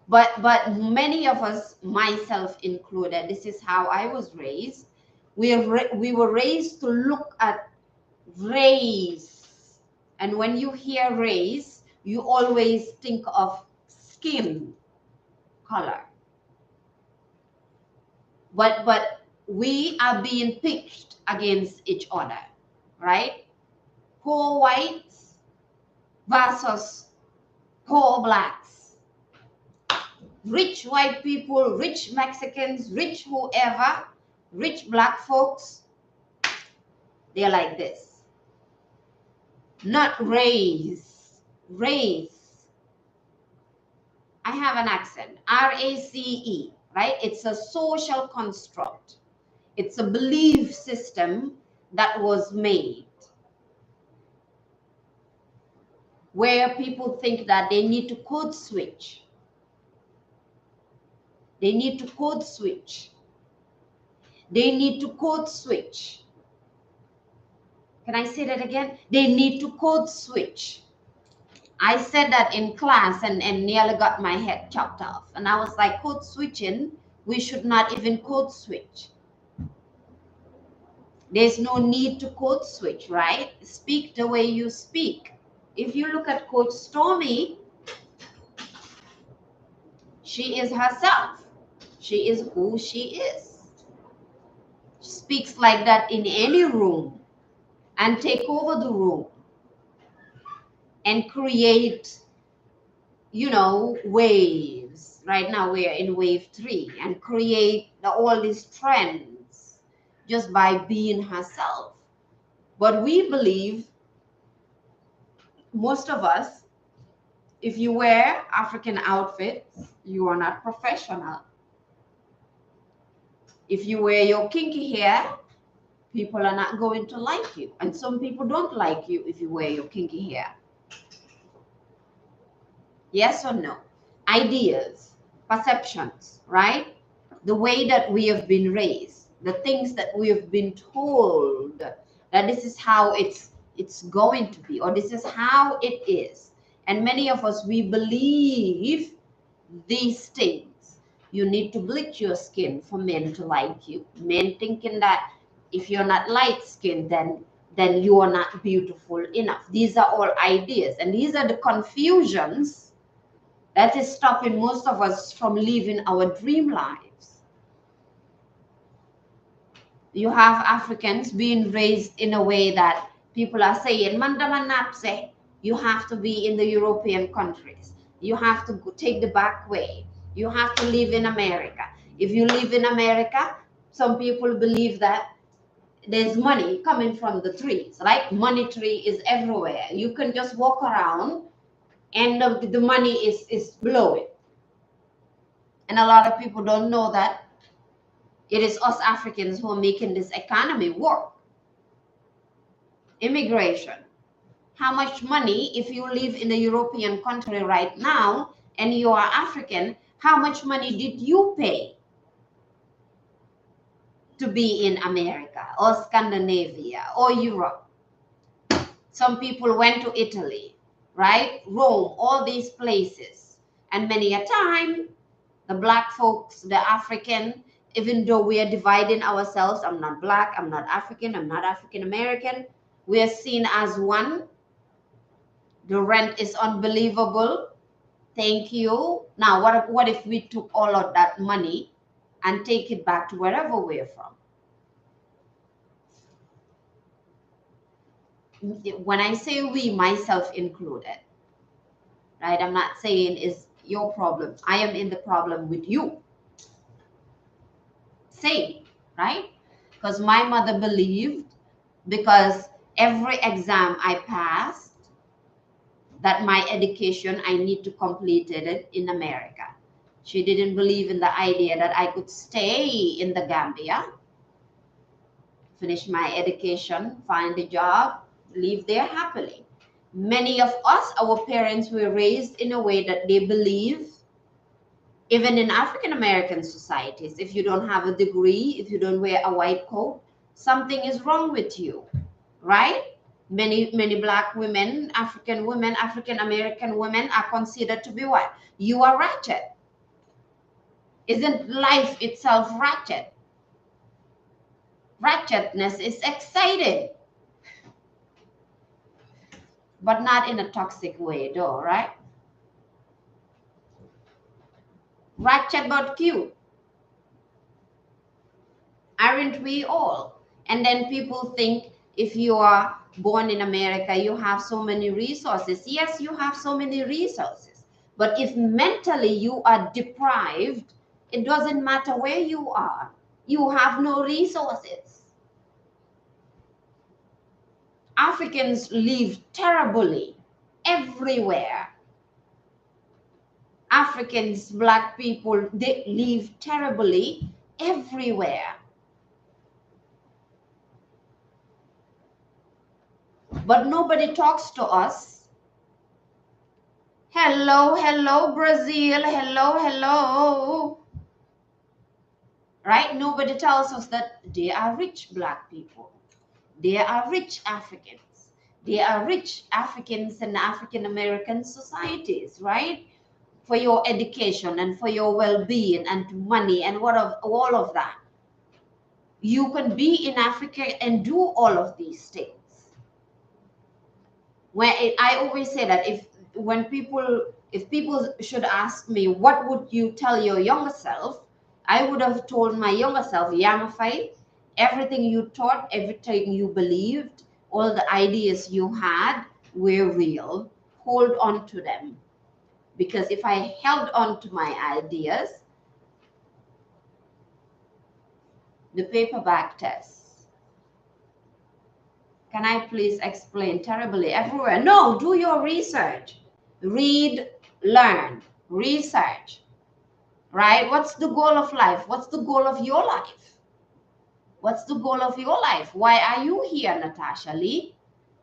But many of us, myself included, this is how I was raised. We were raised to look at race, and when you hear race, you always think of skin color. But we are being pitched against each other, right? Poor whites versus poor blacks, rich white people, rich Mexicans, rich whoever, rich black folks. They're like this. Not race. Race. I have an accent. RACE, right? It's a social construct. It's a belief system that was made where people think that they need to code switch. They need to code switch. They need to code switch. Can I say that again? They need to code switch. I said that in class and nearly got my head chopped off. And I was like, code switching, we should not even code switch. There's no need to code switch, right? Speak the way you speak. If you look at Coach Stormy, she is herself. She is who she is. She speaks like that in any room and take over the room and create, waves. Right now we're in wave 3 and create all these trends just by being herself. But we believe, most of us, if you wear African outfits, you are not professional. If you wear your kinky hair, people are not going to like you. And some people don't like you if you wear your kinky hair. Yes or no? Ideas, perceptions, right? The way that we have been raised, the things that we have been told that this is how it's going to be, or this is how it is. And many of us, we believe these things. You need to bleach your skin for men to like you. Men thinking that if you're not light skinned, then you are not beautiful enough. These are all ideas, and these are the confusions that is stopping most of us from living our dream lives. You have Africans being raised in a way that people are saying, Mandamanapse, you have to be in the European countries. You have to take the back way. You have to live in America. If you live in America, some people believe that there's money coming from the trees, right? Money tree is everywhere. You can just walk around and the money is blowing. And a lot of people don't know that it is us Africans who are making this economy work. Immigration. How much money, if you live in a European country right now and you are African, how much money did you pay to be in America or Scandinavia or Europe? Some people went to Italy, right? Rome, all these places. And many a time, the black folks, the African, even though we are dividing ourselves, I'm not black, I'm not African, I'm not African American, we are seen as one. The rent is unbelievable. Thank you. Now, what if we took all of that money and take it back to wherever we're from? When I say we, myself included, right? I'm not saying it's your problem. I am in the problem with you. Same, right? Because my mother believed, because every exam I passed, that my education, I need to complete it in America. She didn't believe in the idea that I could stay in the Gambia, finish my education, find a job, live there happily. Many of us, our parents were raised in a way that they believe, even in African American societies, if you don't have a degree, if you don't wear a white coat, something is wrong with you, right? Many black women, African American women are considered to be what? You are ratchet. Isn't life itself ratchet? Ratchetness is exciting, but not in a toxic way though, right? Ratchet but cute. Aren't we all? And then people think if you are born in America, you have so many resources. Yes, you have so many resources. But if mentally you are deprived, it doesn't matter where you are. You have no resources. Africans live terribly everywhere. Africans, black people, they live terribly everywhere. But nobody talks to us. Hello, hello, Brazil. Hello, hello. Right? Nobody tells us that they are rich black people. They are rich Africans. They are rich Africans and African American societies, right? For your education and for your well-being and money and all of that. You can be in Africa and do all of these things. I always say that if people should ask me, what would you tell your younger self? I would have told my younger self, Yamafai, everything you taught, everything you believed, all the ideas you had were real. Hold on to them. Because if I held on to my ideas, the paperback test, can I please explain terribly everywhere? No, do your research. Read, learn, research, right? What's the goal of life? What's the goal of your life? What's the goal of your life? Why are you here, Natasha Lee?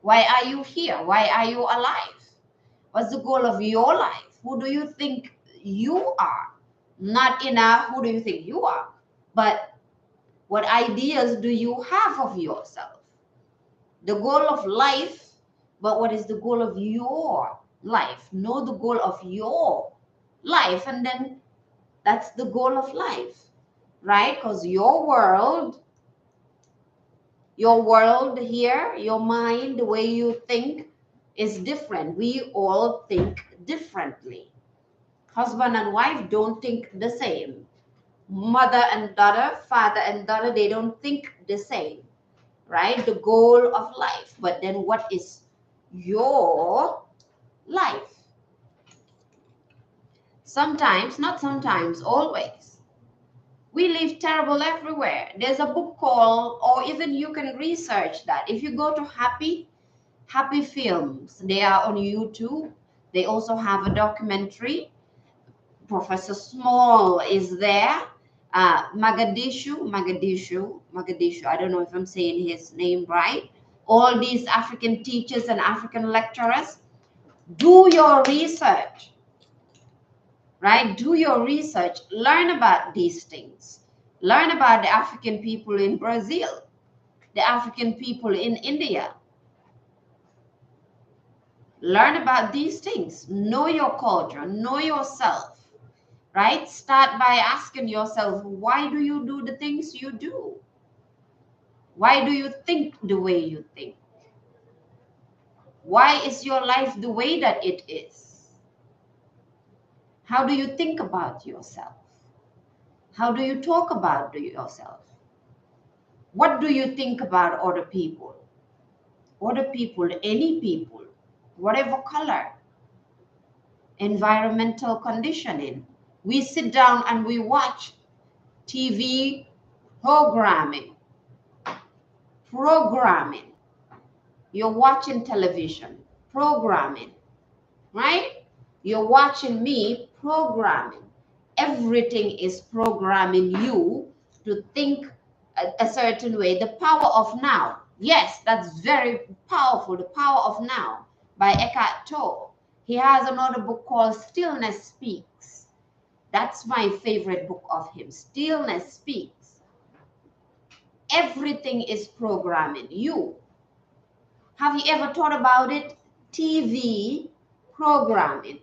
Why are you here? Why are you alive? What's the goal of your life? Who do you think you are? Not in a who do you think you are, but what ideas do you have of yourself? The goal of life, but what is the goal of your life? Know the goal of your life, and then that's the goal of life, right? Because your world here, your mind, the way you think is different. We all think differently. Husband and wife don't think the same. Mother and daughter, father and daughter, they don't think the same, right? The goal of life. But then what is your life? Sometimes, not sometimes, always. We live terrible everywhere. There's a book called, or even you can research that. If you go to Happy Films, they are on YouTube. They also have a documentary. Professor Small is there. Mogadishu. I don't know if I'm saying his name right. All these African teachers and African lecturers, do your research. right? Do your research, learn about these things. Learn about the African people in Brazil, the African people in India. Learn about these things. Know your culture, know yourself, right? Start by asking yourself, why do you do the things you do? Why do you think the way you think? Why is your life the way that it is? How do you think about yourself? How do you talk about yourself? What do you think about other people? Other people, any people, whatever color, environmental conditioning. We sit down and we watch TV programming. Programming. You're watching television, programming, right? You're watching me, programming. Everything is programming you to think a certain way. The power of now. Yes, that's very powerful. The power of now by Eckhart Tolle. He has another book called Stillness Speaks. That's my favorite book of him. Stillness Speaks. Everything is programming you. Have you ever thought about it? TV programming.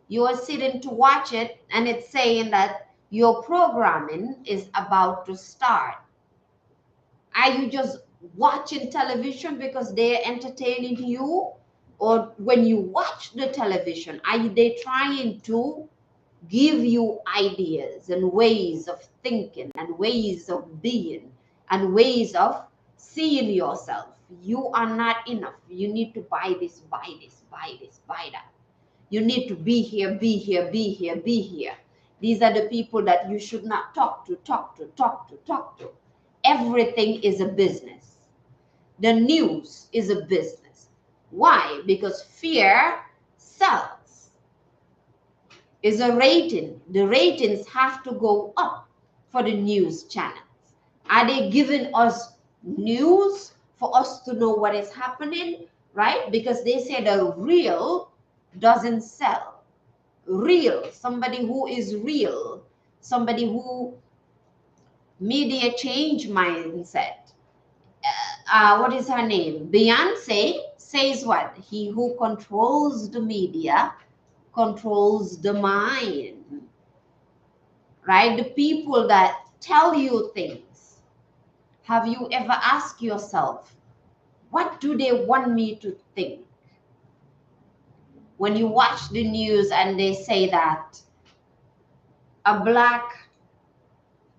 You are sitting to watch it and it's saying that your programming is about to start. Are you just watching television because they're entertaining you? Or when you watch the television, are they trying to give you ideas and ways of thinking and ways of being and ways of seeing yourself? You are not enough. You need to buy this, buy this, buy this, buy that. You need to be here, be here, be here, be here. These are the people that you should not talk to, talk to, talk to, talk to. Everything is a business. The news is a business. Why? Because fear sells. Is a rating. The ratings have to go up for the news channels. Are they giving us news for us to know what is happening? Right? Because they say the real doesn't sell. Real, somebody who is real, somebody who media change mindset. What is her name? Beyonce says what? He who controls the media controls the mind. Right? The people that tell you things. Have you ever asked yourself, what do they want me to think? When you watch the news and they say that a black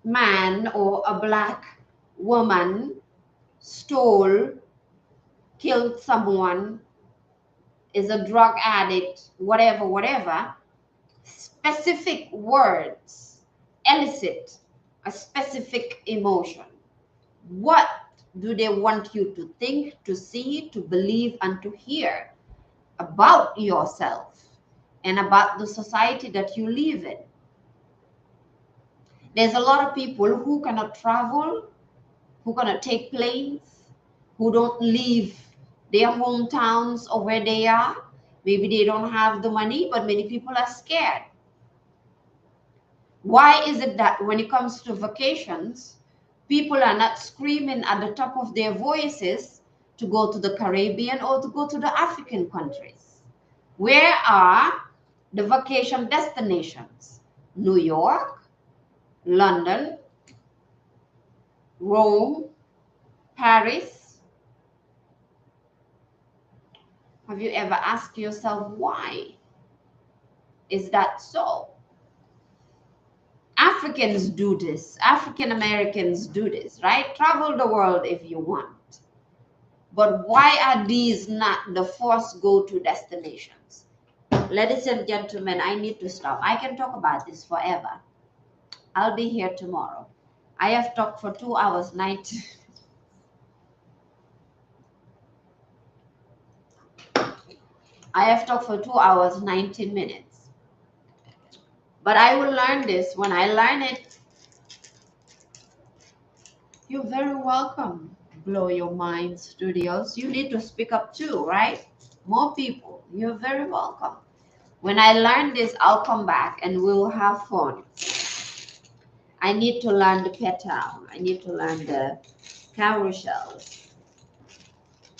man or a black woman stole, killed someone, is a drug addict, whatever, whatever, specific words elicit a specific emotion. What do they want you to think, to see, to believe, and to hear about yourself and about the society that you live in? There's a lot of people who cannot travel, who cannot take planes, who don't leave their hometowns or where they are. Maybe they don't have the money, but many people are scared. Why is it that when it comes to vacations, people are not screaming at the top of their voices to go to the Caribbean or to go to the African countries? Where are the vacation destinations? New York, London, Rome, Paris. Have you ever asked yourself why? Is that so? Africans do this. African Americans do this, right? Travel the world if you want. But why are these not the first go-to destinations? Ladies and gentlemen, I need to stop. I can talk about this forever. I'll be here tomorrow. I have talked for 2 hours, 19. I have talked for 2 hours, 19 minutes. But I will learn this. When I learn it, you're very welcome. Blow Your Mind Studios. You need to speak up too, right? More people. You're very welcome. When I learn this, I'll come back and we'll have fun. I need to learn the petal. I need to learn the carousels.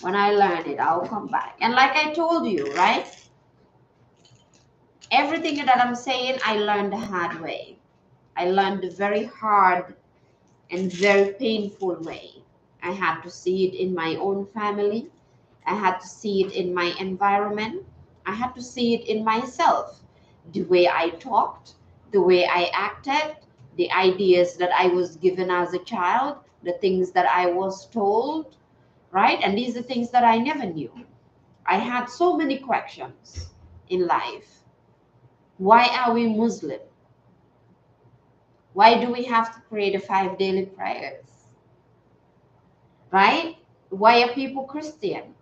When I learn it, I'll come back. And like I told you, right? Everything that I'm saying, I learned the hard way. I learned the very hard and very painful way. I had to see it in my own family. I had to see it in my environment. I had to see it in myself. The way I talked, the way I acted, the ideas that I was given as a child, the things that I was told, right? And these are things that I never knew. I had so many questions in life. Why are we Muslim? Why do we have to pray the 5 daily prayers? Right? Why are people Christian?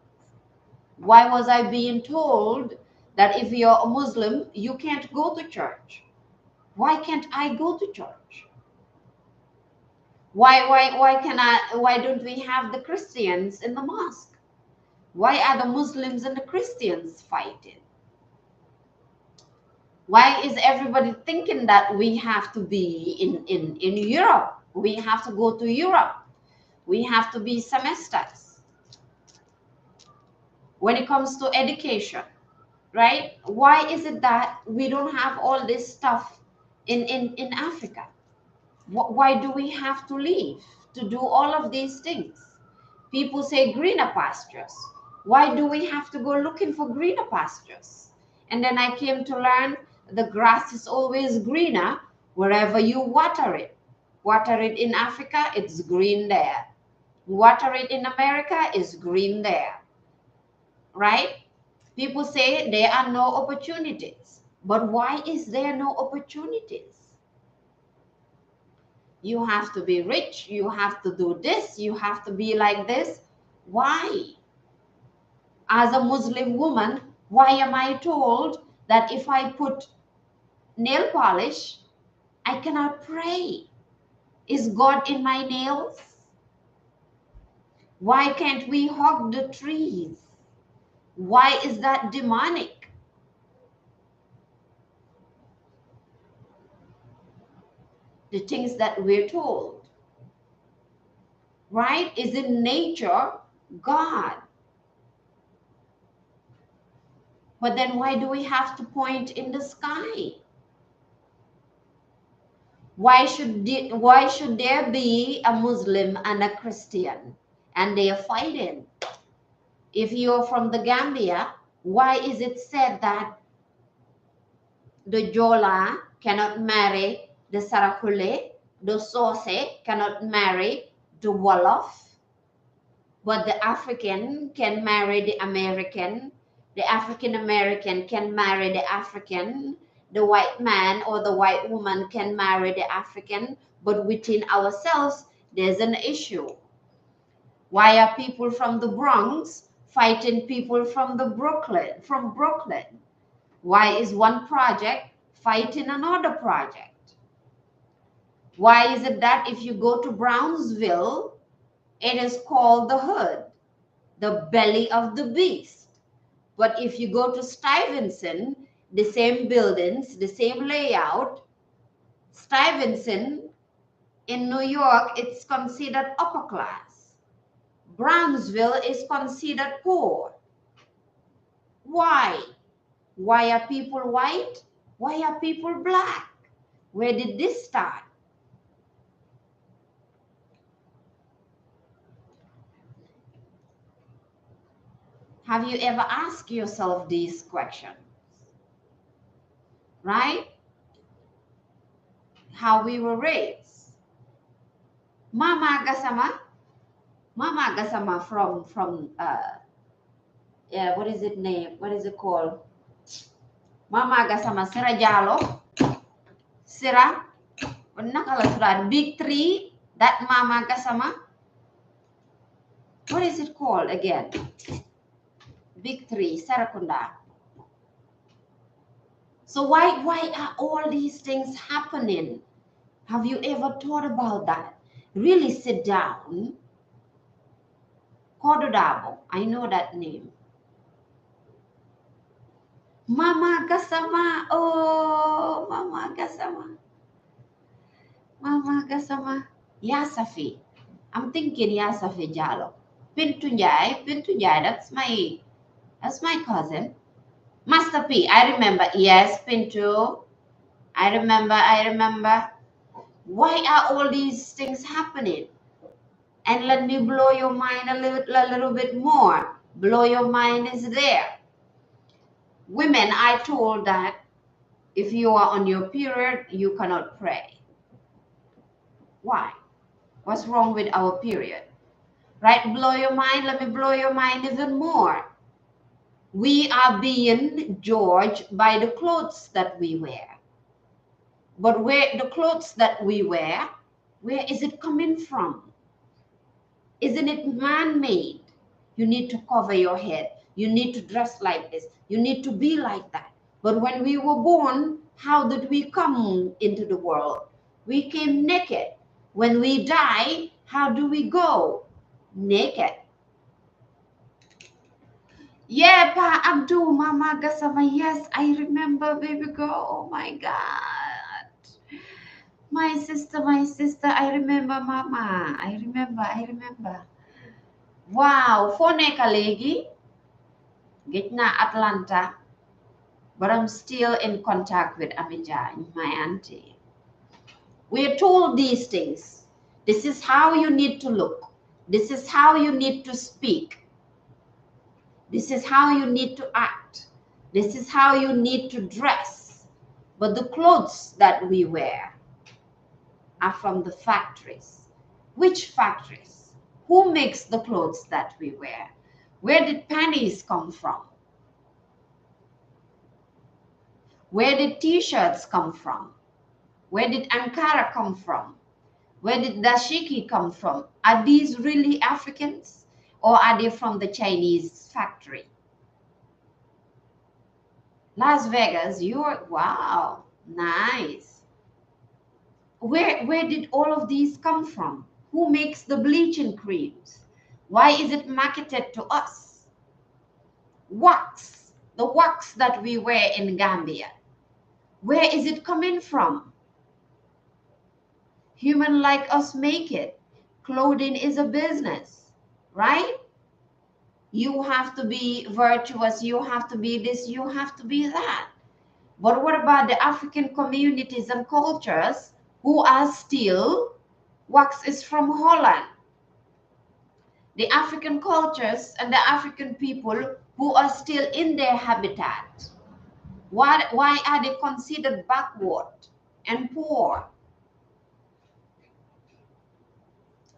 Why was I being told that if you're a Muslim, you can't go to church? Why can't I go to church? Why don't we have the Christians in the mosque? Why are the Muslims and the Christians fighting? Why is everybody thinking that we have to be in Europe? We have to go to Europe. We have to be semesters. When it comes to education, right? Why is it that we don't have all this stuff in Africa? Why do we have to leave to do all of these things? People say greener pastures. Why do we have to go looking for greener pastures? And then I came to learn the grass is always greener wherever you water it. Water it in Africa, it's green there. Water it in America, it's green there. Right? People say there are no opportunities. But why is there no opportunities? You have to be rich. You have to do this. You have to be like this. Why? As a Muslim woman, why am I told that if I put nail polish, I cannot pray? Is God in my nails? Why can't we hug the trees? Why is that demonic? The things that we're told, right? Is in nature God? But then why do we have to point in the sky? Why should there be a Muslim and a Christian and they are fighting? If you're from the Gambia, why is it said that the Jola cannot marry the Sarakule, the Sose cannot marry the Wolof, but the African can marry the African American can marry the African, the white man or the white woman can marry the African, but within ourselves, there's an issue. Why are people from the Bronx fighting people from Brooklyn? Why is one project fighting another project? Why is it that if you go to Brownsville, it is called the hood, the belly of the beast? But if you go to Stuyvesant, the same buildings, the same layout, Stuyvesant in New York, it's considered upper class. Brownsville is considered poor. Why? Why are people white? Why are people black? Where did this start? Have you ever asked yourself these questions? Right? How we were raised. Mama Gasama from yeah, what is it name? What is it called? Mama Gasama Sira Jalo. Sira. Big tree. That Mama Gasama. What is it called again? Big tree, Sarakunda. So why are all these things happening? Have you ever thought about that? Really sit down. Kododabo, I know that name. Mama kasama. Oh, mama kasama. Mama kasama. Yasafi. I'm thinking Yasafi Jalo. Pintu Njai, that's my cousin. Master P, I remember. Yes, Pintu. I remember. Why are all these things happening? And let me blow your mind a little bit more. Blow your mind is there. Women are told that if you are on your period, you cannot pray. Why? What's wrong with our period? Right? Blow your mind. Let me blow your mind even more. We are being judged by the clothes that we wear. But where the clothes that we wear, where is it coming from? Isn't it man-made? You need to cover your head. You need to dress like this. You need to be like that. But when we were born, how did we come into the world? We came naked. When we die, how do we go? Naked. Yeah, Pa Abdul, Mama Gasama. Yes, I remember, baby girl. Oh my God. My sister, I remember, Mama. I remember. Wow, foo nekk léegi géej naa Atlanta, but I'm still in contact with Abidjan, my auntie. We're told these things. This is how you need to look. This is how you need to speak. This is how you need to act. This is how you need to dress. But the clothes that we wear are from the factories. Which factories? Who makes the clothes that we wear? Where did panties come from? Where did t-shirts come from? Where did Ankara come from? Where did dashiki come from? Are these really Africans or are they from the Chinese factory? Las Vegas, wow, nice. Where did all of these come from? Who makes the bleaching creams? Why is it marketed to us? Wax, the wax that we wear in Gambia. Where is it coming from? Human like us make it. Clothing is a business, right? You have to be virtuous, you have to be this, you have to be that. But what about the African communities and cultures who are still, wax is from Holland. The African cultures and the African people who are still in their habitat. Why are they considered backward and poor?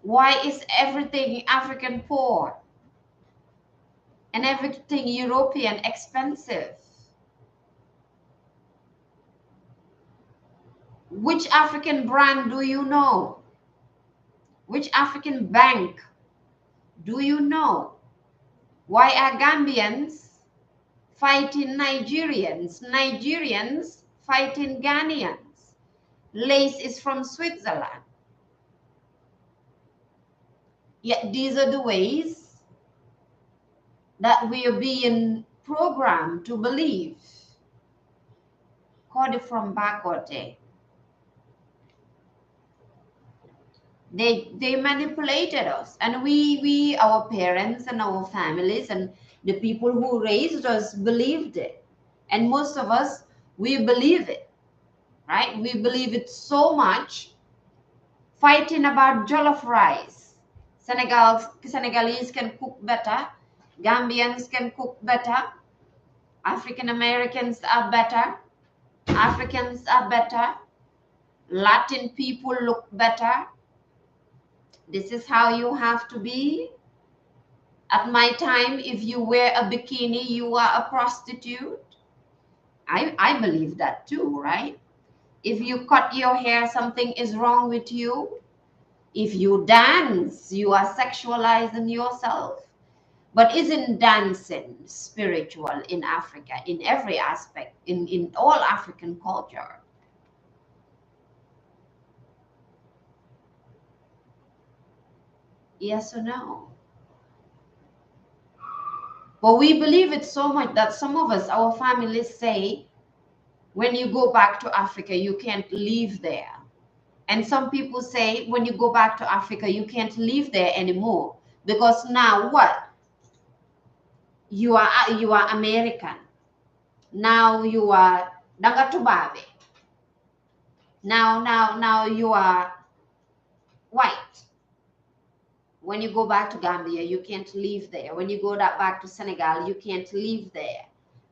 Why is everything African poor and everything European expensive? Which African brand do you know? Which African bank do you know? Why are Gambians fighting Nigerians? Nigerians fighting Ghanaians. Lace is from Switzerland. Yet these are the ways that we are being programmed to believe. Called from Bakote. They manipulated us, and we our parents and our families and the people who raised us believed it, and most of us, we believe it, right? We believe it so much. Fighting about jollof rice. Senegalese can cook better, Gambians can cook better, African Americans are better, Africans are better, Latin people look better. This is how you have to be. At my time, if you wear a bikini, you are a prostitute. I believe that too, right? If you cut your hair, something is wrong with you. If you dance, you are sexualizing yourself. But isn't dancing spiritual in Africa, in every aspect, in all African culture? Yes or no? But we believe it so much that some of us, our families say, when you go back to Africa, you can't live there. And some people say, when you go back to Africa, you can't live there anymore. Because now what? You are American. Now you are Dangatubabe. Now you are white. When you go back to Gambia, you can't live there. When you go back to Senegal, you can't live there.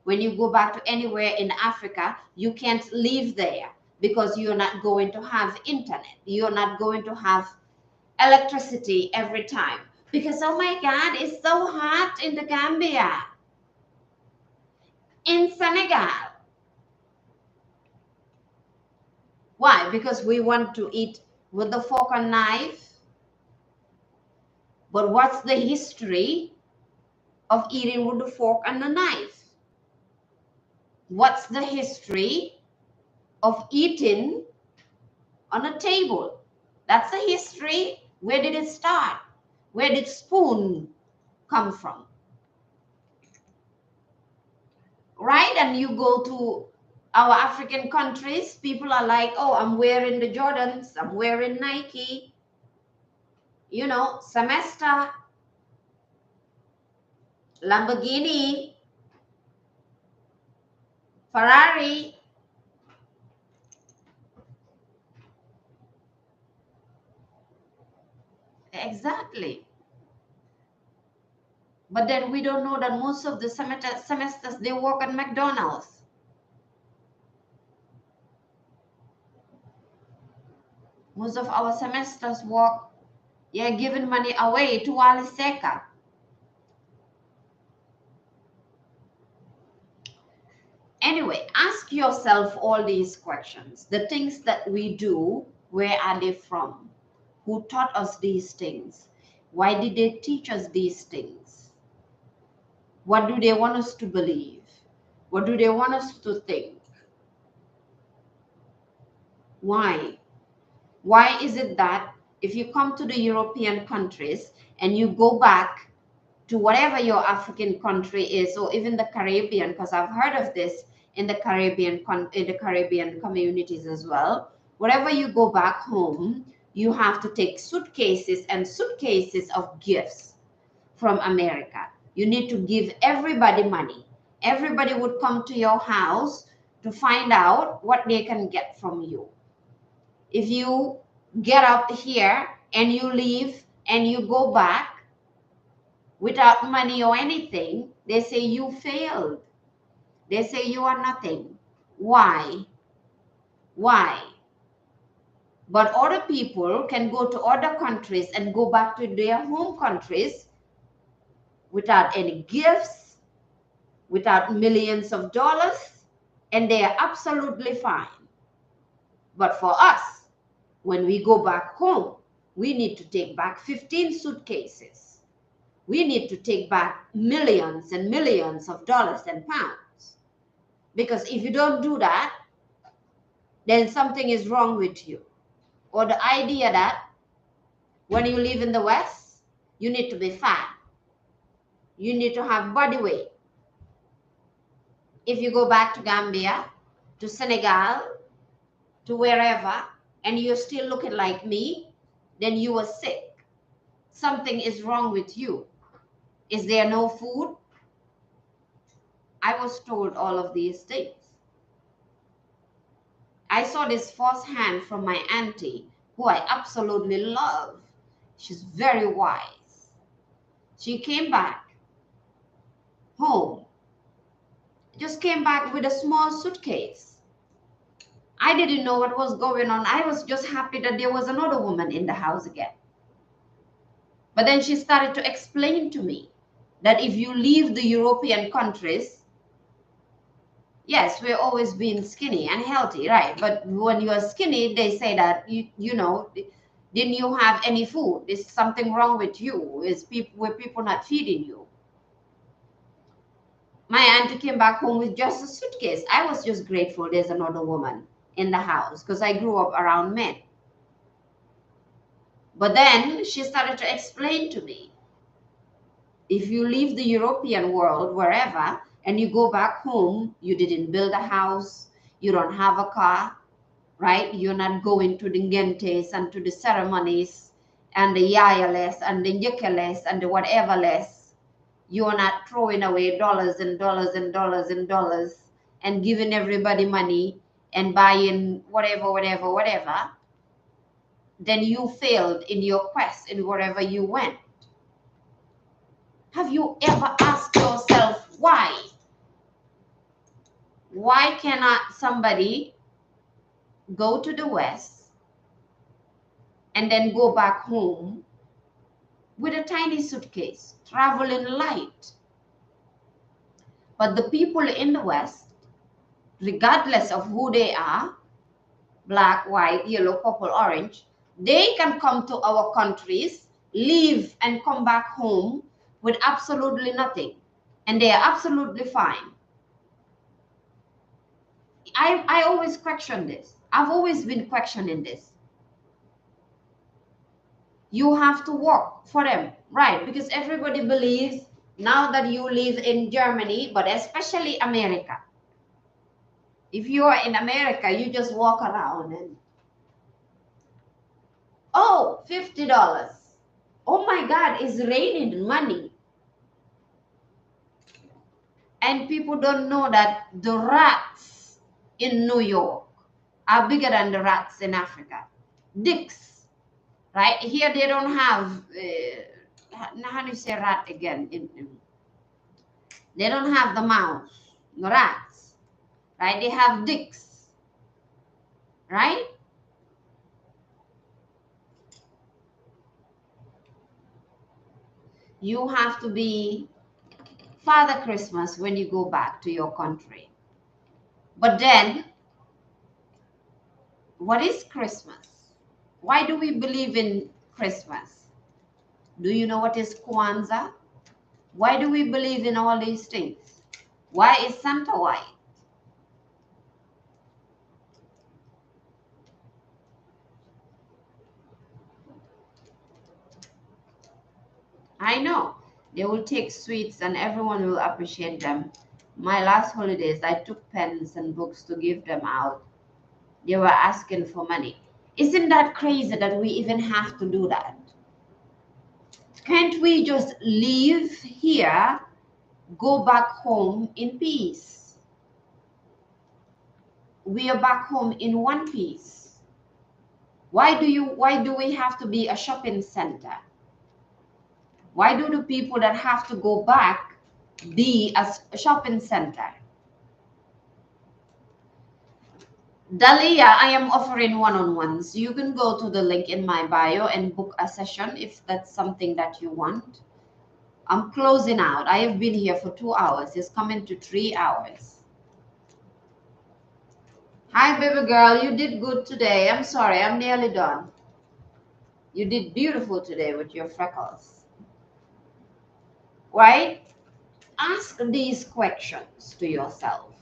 When you go back to anywhere in Africa, you can't live there because you're not going to have internet. You're not going to have electricity every time. Because, oh my God, it's so hot in the Gambia. In Senegal. Why? Because we want to eat with the fork and knife. But what's the history of eating with the fork and the knife? What's the history of eating on a table? That's the history. Where did it start? Where did spoon come from? Right? And you go to our African countries, people are like, oh, I'm wearing the Jordans, I'm wearing Nike, you know, Semester, Lamborghini, Ferrari. Exactly. But then we don't know that most of the semesters they work at McDonald's. Most of our semesters work, yeah, giving money away to Wali Seka. Anyway, ask yourself all these questions. The things that we do, where are they from? Who taught us these things? Why did they teach us these things? What do they want us to believe? What do they want us to think? Why? Why is it that if you come to the European countries and you go back to whatever your African country is, or even the Caribbean, because I've heard of this in the Caribbean communities as well. Wherever you go back home, you have to take suitcases and suitcases of gifts from America. You need to give everybody money. Everybody would come to your house to find out what they can get from you. If you get up here and you leave and you go back without money or anything, they say you failed. They say you are nothing. Why? Why? But other people can go to other countries and go back to their home countries without any gifts, without millions of dollars, and they are absolutely fine. But for us, when we go back home, we need to take back 15 suitcases. We need to take back millions and millions of dollars and pounds. Because if you don't do that, then something is wrong with you. Or the idea that when you live in the West, you need to be fat. You need to have body weight. If you go back to Gambia, to Senegal, to wherever, and you're still looking like me, then you are sick. Something is wrong with you. Is there no food? I was told all of these things. I saw this firsthand from my auntie, who I absolutely love. She's very wise. She came back home, just came back with a small suitcase. I didn't know what was going on. I was just happy that there was another woman in the house again. But then she started to explain to me that if you leave the European countries, yes, we're always being skinny and healthy, right? But when you are skinny, they say that, you know, didn't you have any food? Is something wrong with you? Were people not feeding you? My auntie came back home with just a suitcase. I was just grateful there's another woman in the house because I grew up around men. But then she started to explain to me If you leave the European world, wherever, and you go back home, you didn't build a house, you don't have a car, right? You're not going to the gentes and to the ceremonies and the yayales and the nyekales and the whatever less. You're not throwing away dollars and dollars and dollars and dollars and giving everybody money and buying whatever, whatever, whatever. Then you failed in your quest in wherever you went. Have you ever asked yourself why? Why cannot somebody go to the West and then go back home with a tiny suitcase, traveling light? But the people in the West, regardless of who they are, black, white, yellow, purple, orange, they can come to our countries, leave and come back home with absolutely nothing. And they are absolutely fine. I always question this. I've always been questioning this. You have to work for them, right? Because everybody believes now that you live in Germany, but especially America. If you are in America, you just walk around and, oh, $50. Oh my God, it's raining money. And people don't know that the rats in New York are bigger than the rats in Africa. Dicks, right? Here they don't have, how do you say rat again? They don't have the mouse, the rats, right? They have dicks, right? You have to be Father Christmas when you go back to your country. But then, what is Christmas? Why do we believe in Christmas? Do you know what is Kwanzaa? Why do we believe in all these things? Why is Santa white? I know they will take sweets and everyone will appreciate them. My last holidays, I took pens and books to give them out. They were asking for money. Isn't that crazy that we even have to do that? Can't we just leave here, go back home in peace? We are back home in one piece. Why do we have to be a shopping center? Why do the people that have to go back be a shopping center? Dalia, I am offering one-on-ones. You can go to the link in my bio and book a session if that's something that you want. I'm closing out. I have been here for 2 hours. It's coming to 3 hours. Hi, baby girl. You did good today. I'm sorry. I'm nearly done. You did beautiful today with your freckles. Right? Ask these questions to yourself.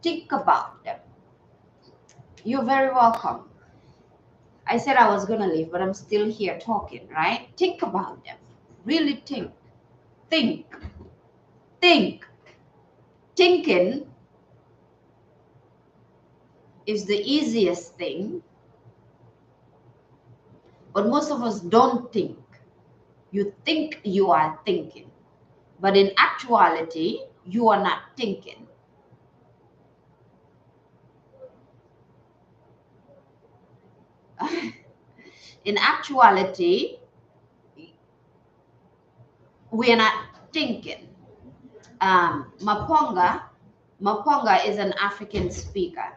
Think about them. You're very welcome. I said I was going to leave, but I'm still here talking, right? Think about them. Really think. Think. Think. Thinking is the easiest thing, but most of us don't think. You think you are thinking, but in actuality, you are not thinking. In actuality, we are not thinking. Maponga is an African speaker.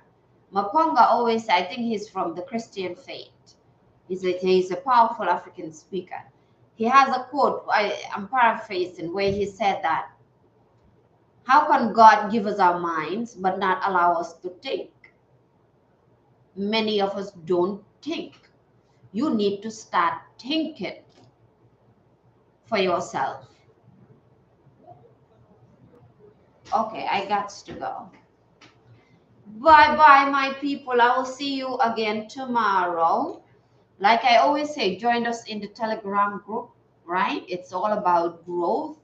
Maponga always, I think he's from the Christian faith. He's a powerful African speaker. He has a quote, I'm paraphrasing, where he said that, how can God give us our minds but not allow us to think? Many of us don't think. You need to start thinking for yourself. Okay, I got to go. Bye-bye, my people. I will see you again tomorrow. Like I always say, join us in the Telegram group, right? It's all about growth.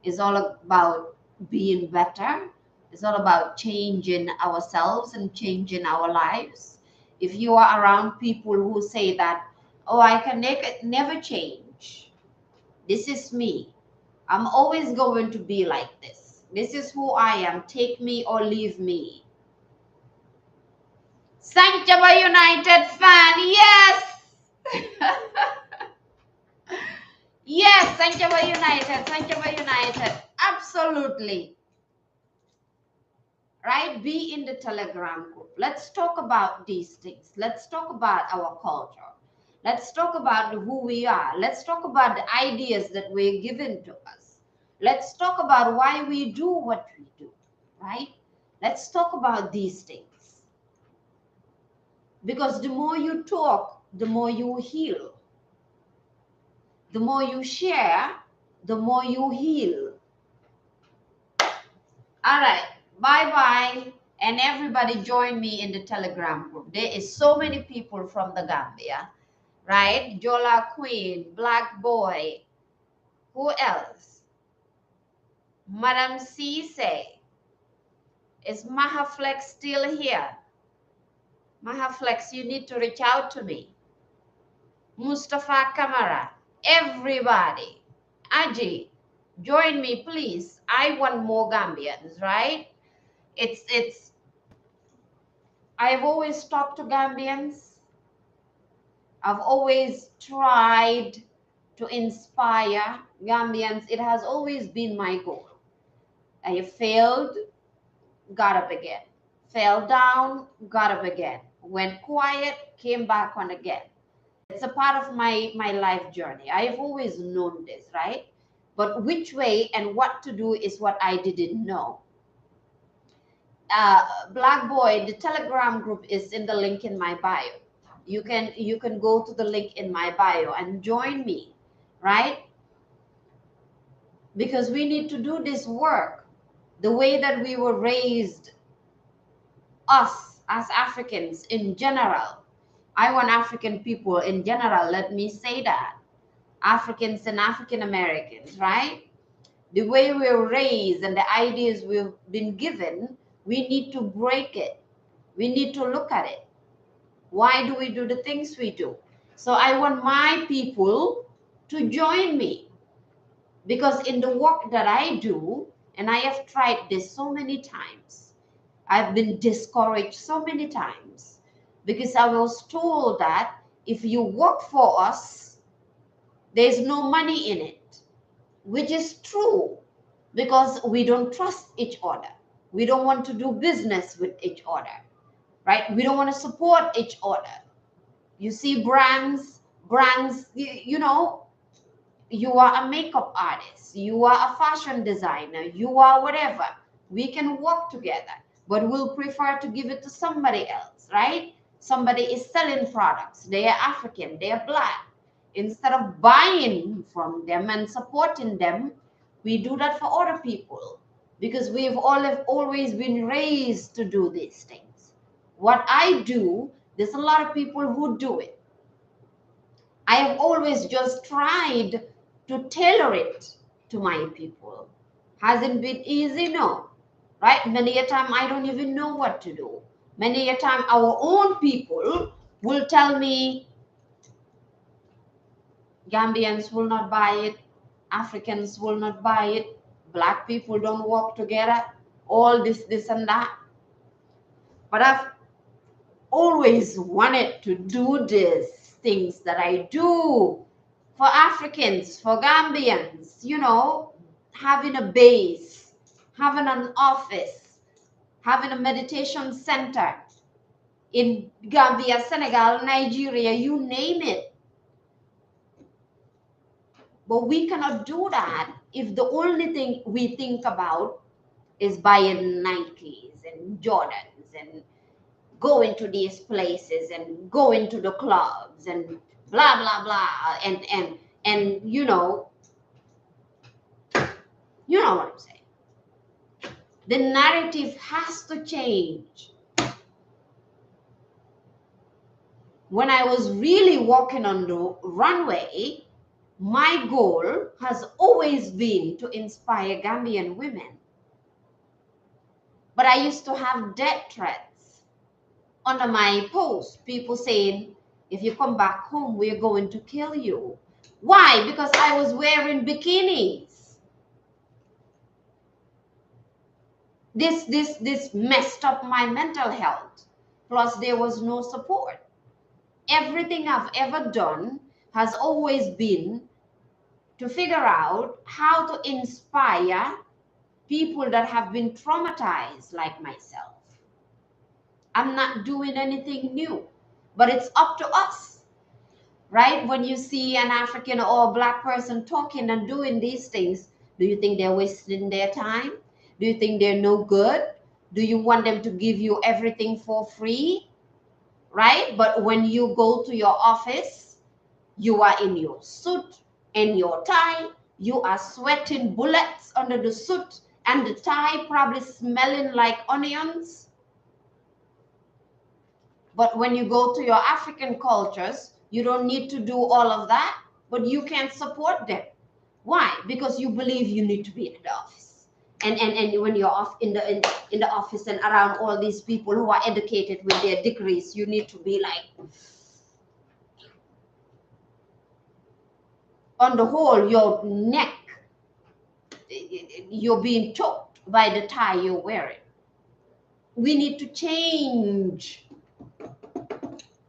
It's all about being better. It's all about changing ourselves and changing our lives. If you are around people who say that, oh, I can never change, this is me, I'm always going to be like this is who I am, take me or leave me. Sanctuary United fan, yes! Yes, Sanctuary United, absolutely. Right? Be in the Telegram group. Let's talk about these things. Let's talk about our culture. Let's talk about who we are. Let's talk about the ideas that were given to us. Let's talk about why we do what we do, right? Let's talk about these things. Because the more you talk, the more you heal. The more you share, the more you heal. All right. Bye-bye. And everybody join me in the Telegram group. There is so many people from the Gambia, right? Jola Queen, Black Boy. Who else? Madam Cisse. Is Mahaflex still here? Mahaflex, you need to reach out to me. Mustafa Kamara. Everybody. Aji, join me, please. I want more Gambians, right? I've always talked to Gambians. I've always tried to inspire Gambians. It has always been my goal. I failed, got up again. Fell down, got up again. Went quiet, came back on again. It's a part of my life journey. I've always known this, right? But which way and what to do is what I didn't know. Black Boy, the Telegram group is in the link in my bio. You can go to the link in my bio and join me, right? Because we need to do this work the way that we were raised, us as Africans in general. I want African people in general, let me say that. Africans and African Americans, right? The way we were raised and the ideas we've been given, we need to break it. We need to look at it. Why do we do the things we do? So I want my people to join me, because in the work that I do, and I have tried this so many times, I've been discouraged so many times because I was told that if you work for us, there's no money in it, which is true, because we don't trust each other. We don't want to do business with each other, right? We don't want to support each other. You see brands, you know, you are a makeup artist, you are a fashion designer, you are whatever. We can work together, but we'll prefer to give it to somebody else, right? Somebody is selling products, they are African, they are Black. Instead of buying from them and supporting them, we do that for other people because we've always been raised to do these things. What I do, there's a lot of people who do it. I have always just tried to tailor it to my people. Hasn't been easy, no. Right? Many a time I don't even know what to do. Many a time our own people will tell me, Gambians will not buy it, Africans will not buy it, Black people don't work together, all this and that. But I've always wanted to do these things that I do for Africans, for Gambians, you know, having a base, having an office, having a meditation center in Gambia, Senegal, Nigeria, you name it. But we cannot do that if the only thing we think about is buying Nikes and Jordans and going to these places and going to the clubs and blah blah blah and you know what I'm saying. The narrative has to change. When I was really walking on the runway, My goal has always been to inspire Gambian women. But I used to have death threats under my post. People saying, if you come back home, we're going to kill you. Why? Because I was wearing bikinis. This messed up my mental health. Plus, there was no support. Everything I've ever done has always been to figure out how to inspire people that have been traumatized like myself. I'm not doing anything new, but it's up to us, right? When you see an African or Black person talking and doing these things, do you think they're wasting their time? Do you think they're no good? Do you want them to give you everything for free, right? But when you go to your office, you are in your suit and your tie, you are sweating bullets under the suit and the tie, probably smelling like onions. But when you go to your African cultures, you don't need to do all of that, but you can support them. Why? Because you believe you need to be in the office. And when you're off in the office and around all these people who are educated with their degrees, you need to be like, on the whole, your neck, you're being choked by the tie you're wearing. We need to change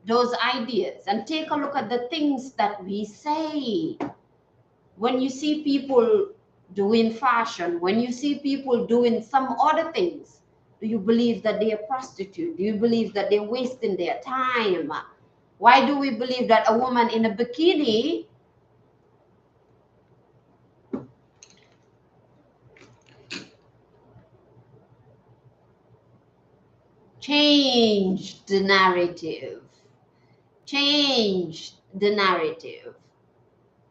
those ideas and take a look at the things that we say. When you see people doing fashion, when you see people doing some other things, do you believe that they are prostitute? Do you believe that they're wasting their time? Why do we believe that a woman in a bikini changed the narrative? Changed the narrative,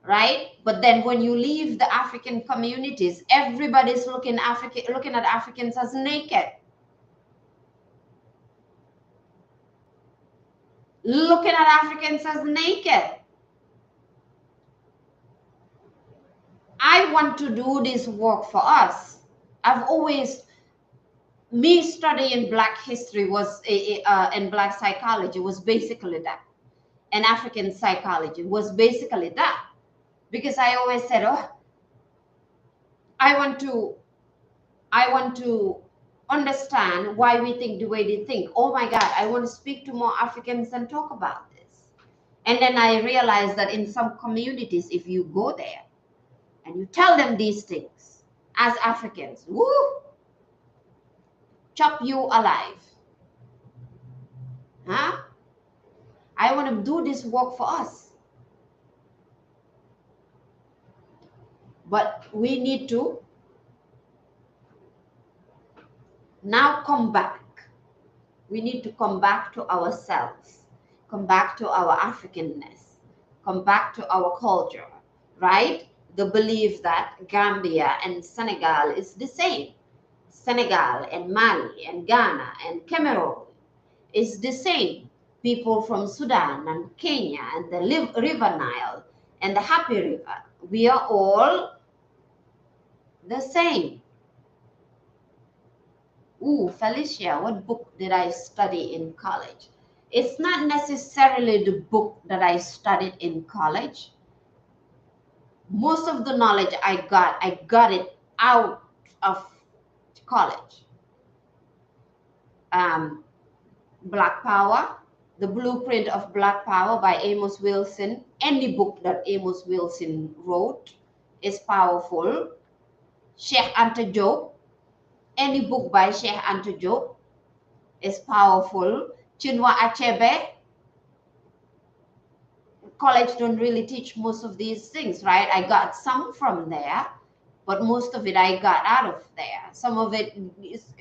right? But then when you leave the African communities, everybody's looking at Africans as naked, looking at Africans as naked. I want to do this work for us. I've always, me studying Black history was and Black psychology was basically that, and African psychology was basically that, because I always said, oh, I want to understand why we think the way they think. Oh my God, I want to speak to more Africans and talk about this. And then I realized that in some communities, if you go there and you tell them these things as Africans, woo, chop you alive. Huh? I want to do this work for us. But we need to now come back. We need to come back to ourselves, come back to our Africanness, come back to our culture, right? The belief that Gambia and Senegal is the same. Senegal and Mali and Ghana and Cameroon is the same. People from Sudan and Kenya and the River Nile and the Happy River, we are all the same. Ooh, Felicia, what book did I study in college? It's not necessarily the book that I studied in college. Most of the knowledge I got it out of college. Black Power, The Blueprint of Black Power by Amos Wilson. Any book that Amos Wilson wrote is powerful. Sheikh Anta Diop, any book by Sheikh Anta Diop is powerful. Chinua Achebe, college don't really teach most of these things, right? I got some from there, but most of it I got out of there. Some of it,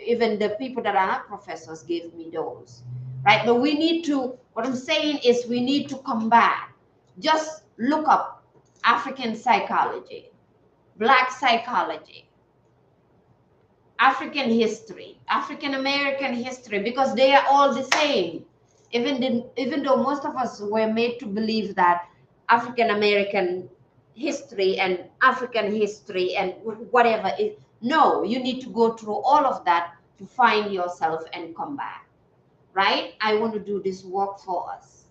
even the people that are not professors gave me those, right? But we need to, what I'm saying is we need to come back. Just look up African psychology, Black psychology, African history, African American history, because they are all the same. Even though most of us were made to believe that African American history and African history and whatever it. No, you need to go through all of that to find yourself and come back. Right? I want to do this work for us.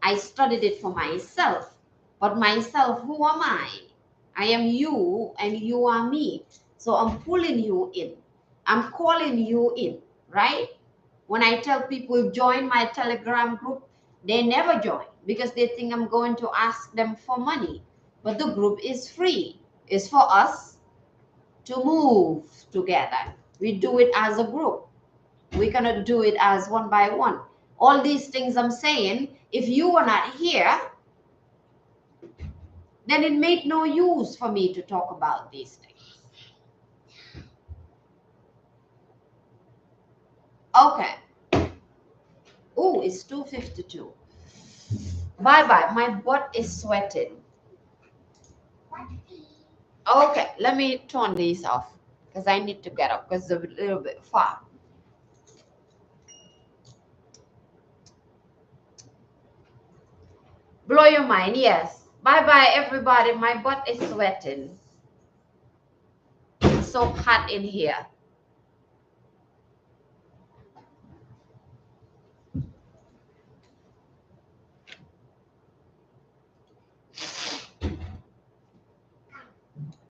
I studied it for myself. But myself, who am I? I am you and you are me. So I'm pulling you in. I'm calling you in, right? When I tell people join my Telegram group, they never join because they think I'm going to ask them for money. But the group is free. It's for us to move together. We do it as a group. We cannot do it as one by one. All these things I'm saying, if you were not here, then it made no use for me to talk about these things. Okay. Oh, it's 2:52. Bye-bye. My butt is sweating. Okay, let me turn these off because I need to get up because it's a little bit far. Blow your mind, yes. Bye-bye, everybody. My butt is sweating. It's so hot in here.